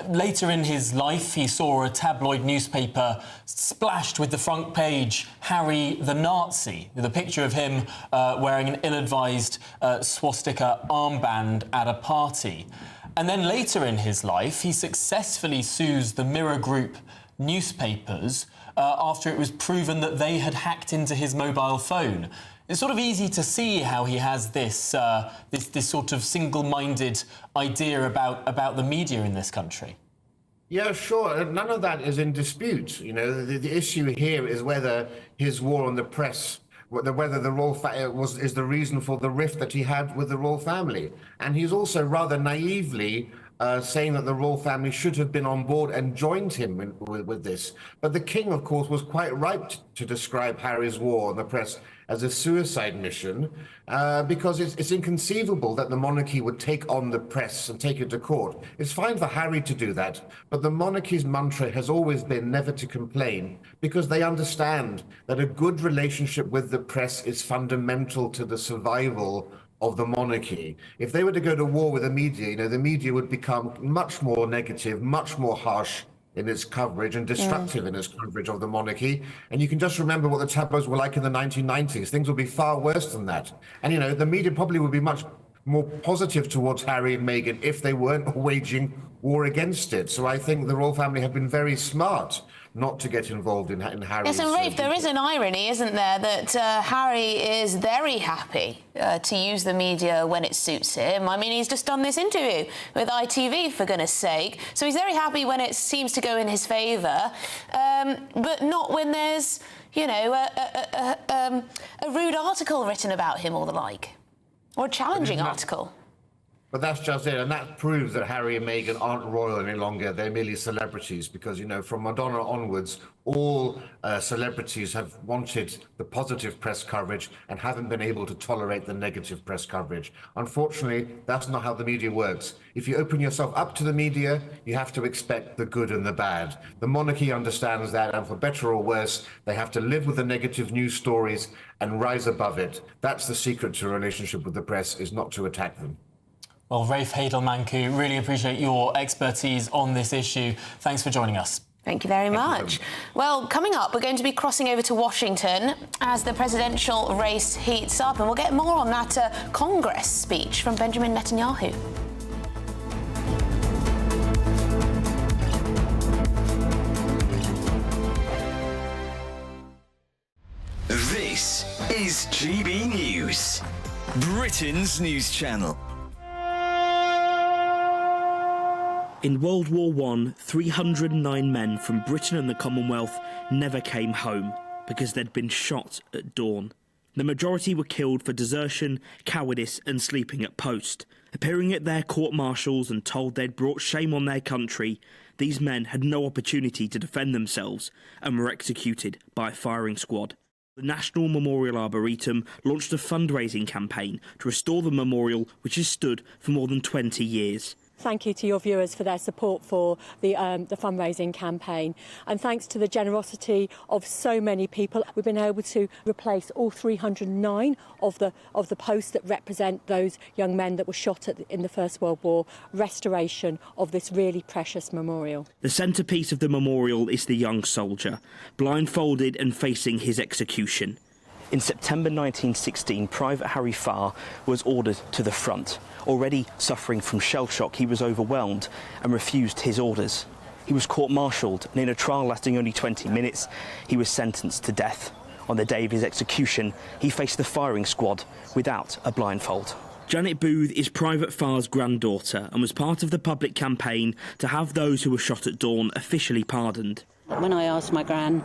Later in his life, he saw a tabloid newspaper splashed with the front page, Harry the Nazi, with a picture of him wearing an ill-advised swastika armband at a party. And then later in his life, he successfully sues the Mirror Group newspapers after it was proven that they had hacked into his mobile phone. It's sort of easy to see how he has this this sort of single-minded idea about the media in this country. Yeah, sure. None of that is in dispute. You know, the issue here is whether his war on the press, whether the royal is the reason for the rift that he had with the royal family. And he's also rather naively saying that the royal family should have been on board and joined him with this. But the king, of course, was quite right to describe Harry's war on the press as a suicide mission, because it's inconceivable that the monarchy would take on the press and take it to court. It's fine for Harry to do that, but the monarchy's mantra has always been never to complain, because they understand that a good relationship with the press is fundamental to the survival of the monarchy. If they were to go to war with the media, you know, the media would become much more negative, much more harsh in its coverage and destructive in its coverage of the monarchy. And you can just remember what the tabloids were like in the 1990s. Things would be far worse than that. And, you know, the media probably would be much more positive towards Harry and Meghan if they weren't waging war against it. So I think the royal family have been very smart not to get involved in Harry's... Yes, and Rafe, there is an irony, isn't there, that Harry is very happy to use the media when it suits him. I mean, he's just done this interview with ITV, for goodness sake. So he's very happy when it seems to go in his favour, but not when there's, you know, a rude article written about him or the like, or a challenging article. But that's just it, and that proves that Harry and Meghan aren't royal any longer. They're merely celebrities, because, you know, from Madonna onwards, all celebrities have wanted the positive press coverage and haven't been able to tolerate the negative press coverage. Unfortunately, that's not how the media works. If you open yourself up to the media, you have to expect the good and the bad. The monarchy understands that, and for better or worse, they have to live with the negative news stories and rise above it. That's the secret to a relationship with the press, is not to attack them. Well, Rafe Hadelmanku, really appreciate your expertise on this issue. Thanks for joining us. Thank you very much. Well, coming up, we're going to be crossing over to Washington as the presidential race heats up, and we'll get more on that Congress speech from Benjamin Netanyahu. This is GB News, Britain's news channel. In World War I, 309 men from Britain and the Commonwealth never came home because they'd been shot at dawn. The majority were killed for desertion, cowardice and sleeping at post. Appearing at their court-martials and told they'd brought shame on their country, these men had no opportunity to defend themselves and were executed by a firing squad. The National Memorial Arboretum launched a fundraising campaign to restore the memorial, which has stood for more than 20 years. Thank you to your viewers for their support for the fundraising campaign, and thanks to the generosity of so many people, we've been able to replace all 309 of the posts that represent those young men that were shot in the First World War. Restoration of this really precious memorial. The centrepiece of the memorial is the young soldier, blindfolded and facing his execution. In September 1916, Private Harry Farr was ordered to the front. Already suffering from shell shock, he was overwhelmed and refused his orders. He was court-martialed, and in a trial lasting only 20 minutes, he was sentenced to death. On the day of his execution, he faced the firing squad without a blindfold. Janet Booth is Private Farr's granddaughter and was part of the public campaign to have those who were shot at dawn officially pardoned. When I asked my gran,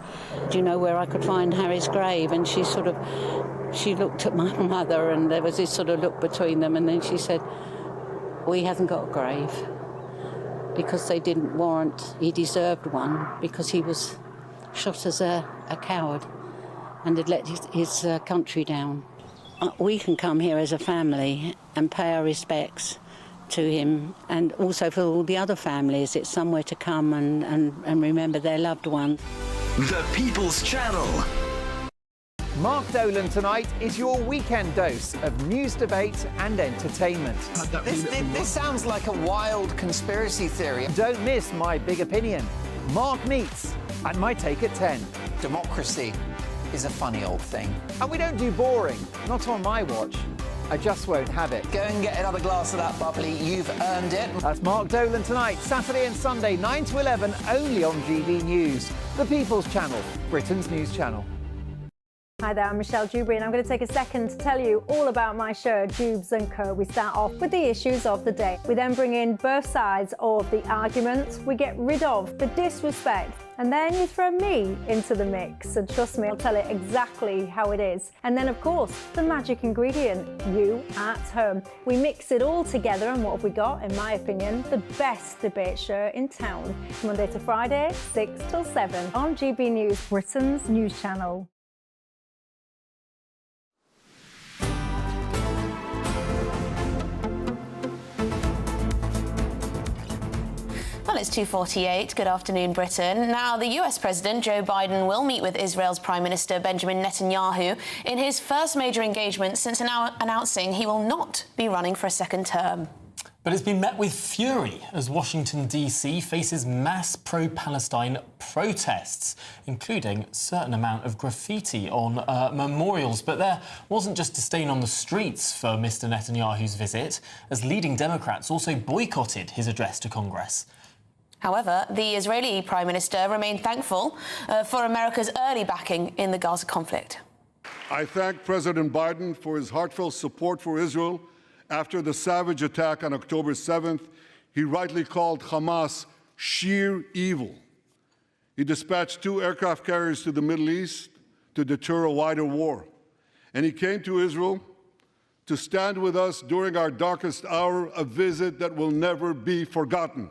do you know where I could find Harry's grave? And she looked at my mother, and there was this sort of look between them, and then she said, well, he hasn't got a grave because they didn't warrant, he deserved one because he was shot as a coward and had let his country down. We can come here as a family and pay our respects to him, and also for all the other families, it's somewhere to come and remember their loved ones. The People's Channel. Mark Dolan tonight is your weekend dose of news, debate and entertainment. This sounds like a wild conspiracy theory. Don't miss My Big Opinion, Mark Meets, and My Take at 10. Democracy is a funny old thing. And we don't do boring, not on my watch. I just won't have it. Go and get another glass of that bubbly, you've earned it. That's Mark Dolan tonight, Saturday and Sunday, 9 to 11, only on GB News, the People's Channel, Britain's news channel. Hi there, I'm Michelle Dewberry and I'm going to take a second to tell you all about my show, Dubes & Co. We start off with the issues of the day. We then bring in both sides of the arguments. We get rid of the disrespect. And then you throw me into the mix. And trust me, I'll tell it exactly how it is. And then, of course, the magic ingredient, you at home. We mix it all together and what have we got, in my opinion, the best debate show in town. Monday to Friday, 6 till 7 on GB News, Britain's news channel. Well, it's 2:48. Good afternoon, Britain. Now, the US President Joe Biden will meet with Israel's Prime Minister Benjamin Netanyahu in his first major engagement since announcing he will not be running for a second term. But it's been met with fury as Washington, D.C. faces mass pro-Palestine protests, including a certain amount of graffiti on memorials. But there wasn't just disdain on the streets for Mr. Netanyahu's visit, as leading Democrats also boycotted his address to Congress. However, the Israeli Prime Minister remained thankful for America's early backing in the Gaza conflict. I thank President Biden for his heartfelt support for Israel. After the savage attack on October 7th, he rightly called Hamas sheer evil. He dispatched 2 aircraft carriers to the Middle East to deter a wider war. And he came to Israel to stand with us during our darkest hour, a visit that will never be forgotten.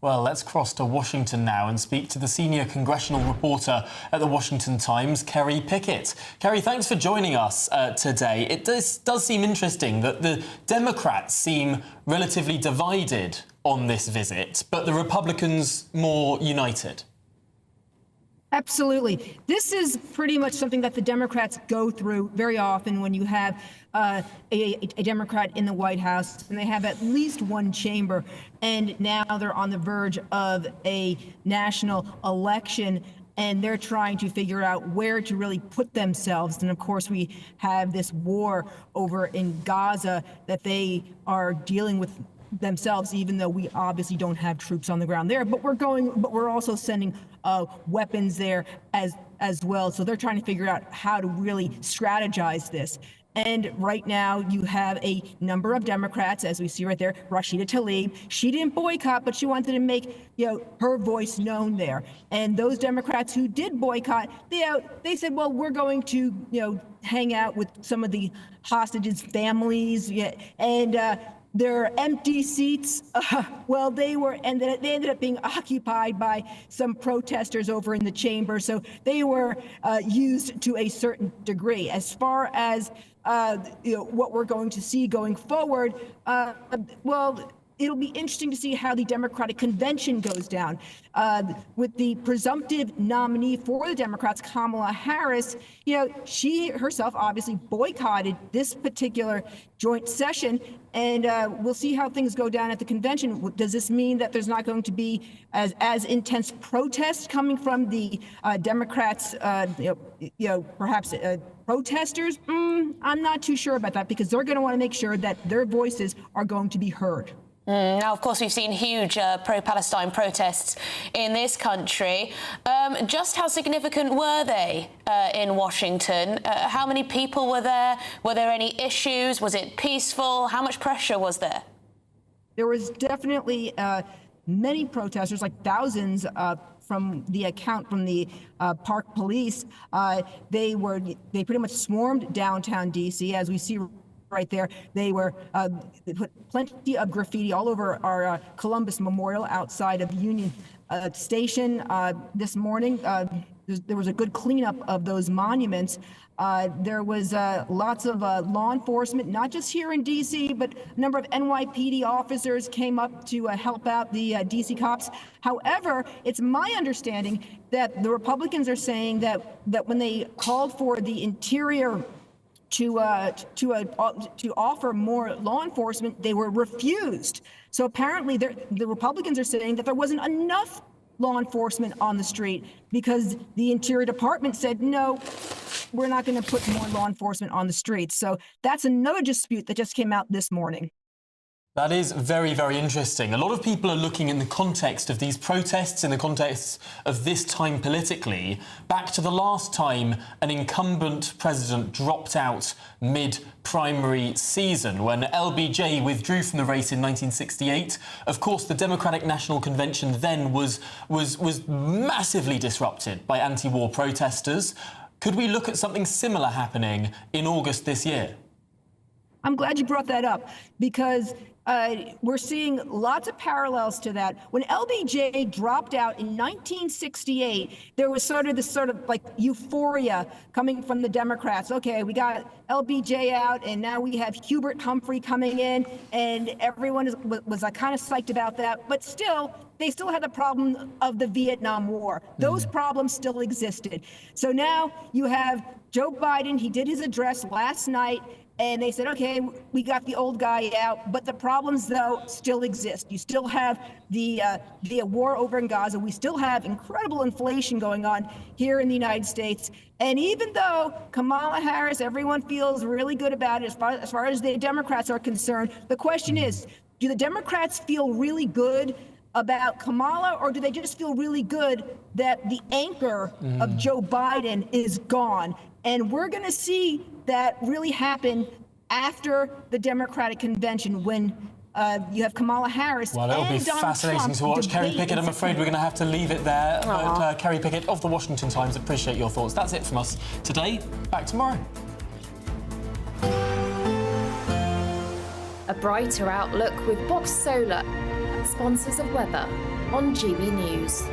Well, let's cross to Washington now and speak to the senior congressional reporter at the Washington Times, Kerry Pickett. Kerry, thanks for joining us today. It does seem interesting that the Democrats seem relatively divided on this visit, but the Republicans more united. Absolutely. This is pretty much something that the Democrats go through very often when you have a Democrat in the White House, and they have at least one chamber, and now they're on the verge of a national election, and they're trying to figure out where to really put themselves. And of course, we have this war over in Gaza that they are dealing with themselves, even though we obviously don't have troops on the ground there. But we're also sending weapons there as well. So they're trying to figure out how to really strategize this. And right now you have a number of Democrats, as we see right there, Rashida Tlaib. She didn't boycott, but she wanted to make her voice known there. And those Democrats who did boycott, they said, well, we're going to hang out with some of the hostages' families, and their empty seats, they ended up being occupied by some protesters over in the chamber. So they were used to a certain degree. As far as what we're going to see going forward, it'll be interesting to see how the Democratic convention goes down. With the presumptive nominee for the Democrats, Kamala Harris, she herself obviously boycotted this particular joint session, and we'll see how things go down at the convention. Does this mean that there's not going to be as intense protests coming from the Democrats, perhaps protesters? I'm not too sure about that, because they're going to want to make sure that their voices are going to be heard. Now, of course, we've seen huge pro-Palestine protests in this country. Just how significant were they in Washington? How many people were there? Were there any issues? Was it peaceful? How much pressure was there? There was definitely many protesters, like thousands from the account from the Park Police. They pretty much swarmed downtown D.C., as we see right there. They put plenty of graffiti all over our Columbus Memorial outside of Union Station this morning. there was a good cleanup of those monuments. There was lots of law enforcement, not just here in D.C., but a number of NYPD officers came up to help out the D.C. cops. However, it's my understanding that the Republicans are saying that when they called for the Interior to offer more law enforcement, they were refused. So apparently the Republicans are saying that there wasn't enough law enforcement on the street because the Interior Department said, no, we're not going to put more law enforcement on the streets. So that's another dispute that just came out this morning. That is very, very interesting. A lot of people are looking in the context of these protests, in the context of this time politically, back to the last time an incumbent president dropped out mid-primary season, when LBJ withdrew from the race in 1968. Of course, the Democratic National Convention then was massively disrupted by anti-war protesters. Could we look at something similar happening in August this year? I'm glad you brought that up, because we're seeing lots of parallels to that. When LBJ dropped out in 1968, there was sort of like euphoria coming from the Democrats. Okay, we got LBJ out, and now we have Hubert Humphrey coming in, and everyone was kind of psyched about that. But still, they still had the problem of the Vietnam War. Those problems still existed. So now you have Joe Biden. He did his address last night, and they said, okay, we got the old guy out, but the problems, though, still exist. You still have the war over in Gaza. We still have incredible inflation going on here in the United States. And even though Kamala Harris, everyone feels really good about it as far as the Democrats are concerned, the question is, do the Democrats feel really good about Kamala, or do they just feel really good that the anchor of Joe Biden is gone? And we're going to see that really happen after the Democratic Convention, when you have Kamala Harris. Well, it'll be fascinating to watch. Kerry Pickett, I'm afraid we're going to have to leave it there. But Kerry Pickett of the Washington Times, appreciate your thoughts. That's it from us today. Back tomorrow. A brighter outlook with Box Solar, sponsors of weather on GB News.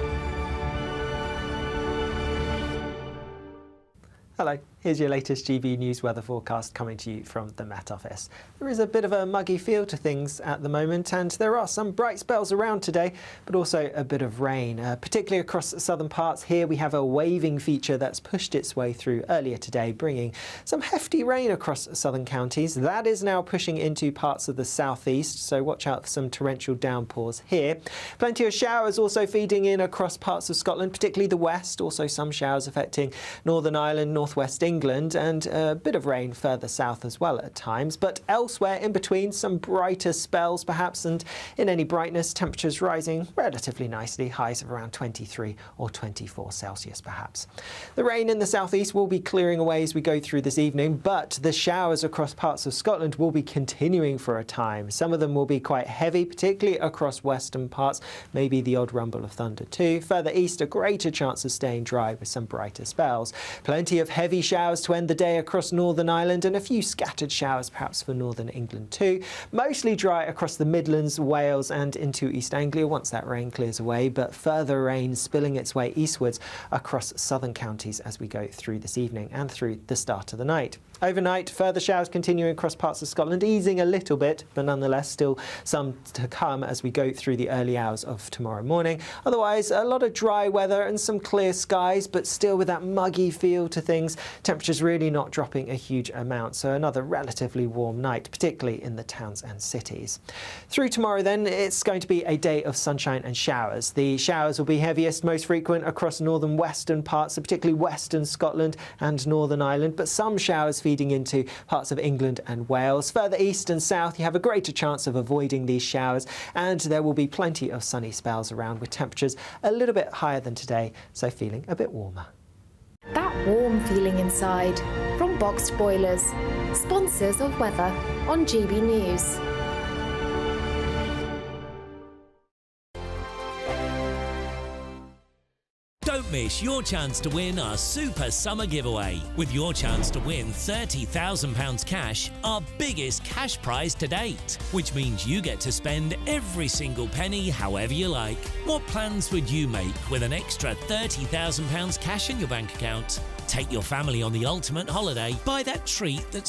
Hello, here's your latest GB News weather forecast coming to you from the Met Office. There is a bit of a muggy feel to things at the moment, and there are some bright spells around today, but also a bit of rain, particularly across southern parts. Here we have a waving feature that's pushed its way through earlier today, bringing some hefty rain across southern counties. That is now pushing into parts of the southeast, so watch out for some torrential downpours here. Plenty of showers also feeding in across parts of Scotland, particularly the west. Also some showers affecting Northern Ireland, northwest England, and a bit of rain further south as well at times. But elsewhere in between, some brighter spells perhaps, and in any brightness, temperatures rising relatively nicely, highs of around 23 or 24 Celsius perhaps. The rain in the southeast will be clearing away as we go through this evening, but the showers across parts of Scotland will be continuing for a time. Some of them will be quite heavy, particularly across western parts, maybe the odd rumble of thunder too. Further east, a greater chance of staying dry with some brighter spells. Plenty of heavy showers to end the day across Northern Ireland, and a few scattered showers perhaps for Northern England too. Mostly dry across the Midlands, Wales and into East Anglia once that rain clears away, but further rain spilling its way eastwards across southern counties as we go through this evening and through the start of the night. Overnight, further showers continuing across parts of Scotland, easing a little bit, but nonetheless still some to come as we go through the early hours of tomorrow morning. Otherwise, a lot of dry weather and some clear skies, but still with that muggy feel to things. Temperatures really not dropping a huge amount, so another relatively warm night, particularly in the towns and cities. Through tomorrow then, it's going to be a day of sunshine and showers. The showers will be heaviest, most frequent across northern western parts, so particularly western Scotland and Northern Ireland, but some showers feeding into parts of England and Wales. Further east and south, you have a greater chance of avoiding these showers, and there will be plenty of sunny spells around with temperatures a little bit higher than today, so feeling a bit warmer. That warm feeling inside from Boxed Boilers, sponsors of weather on GB News. Don't miss your chance to win our Super Summer Giveaway. With your chance to win £30,000 cash, our biggest cash prize to date, which means you get to spend every single penny however you like. What plans would you make with an extra £30,000 cash in your bank account? Take your family on the ultimate holiday. Buy that treat that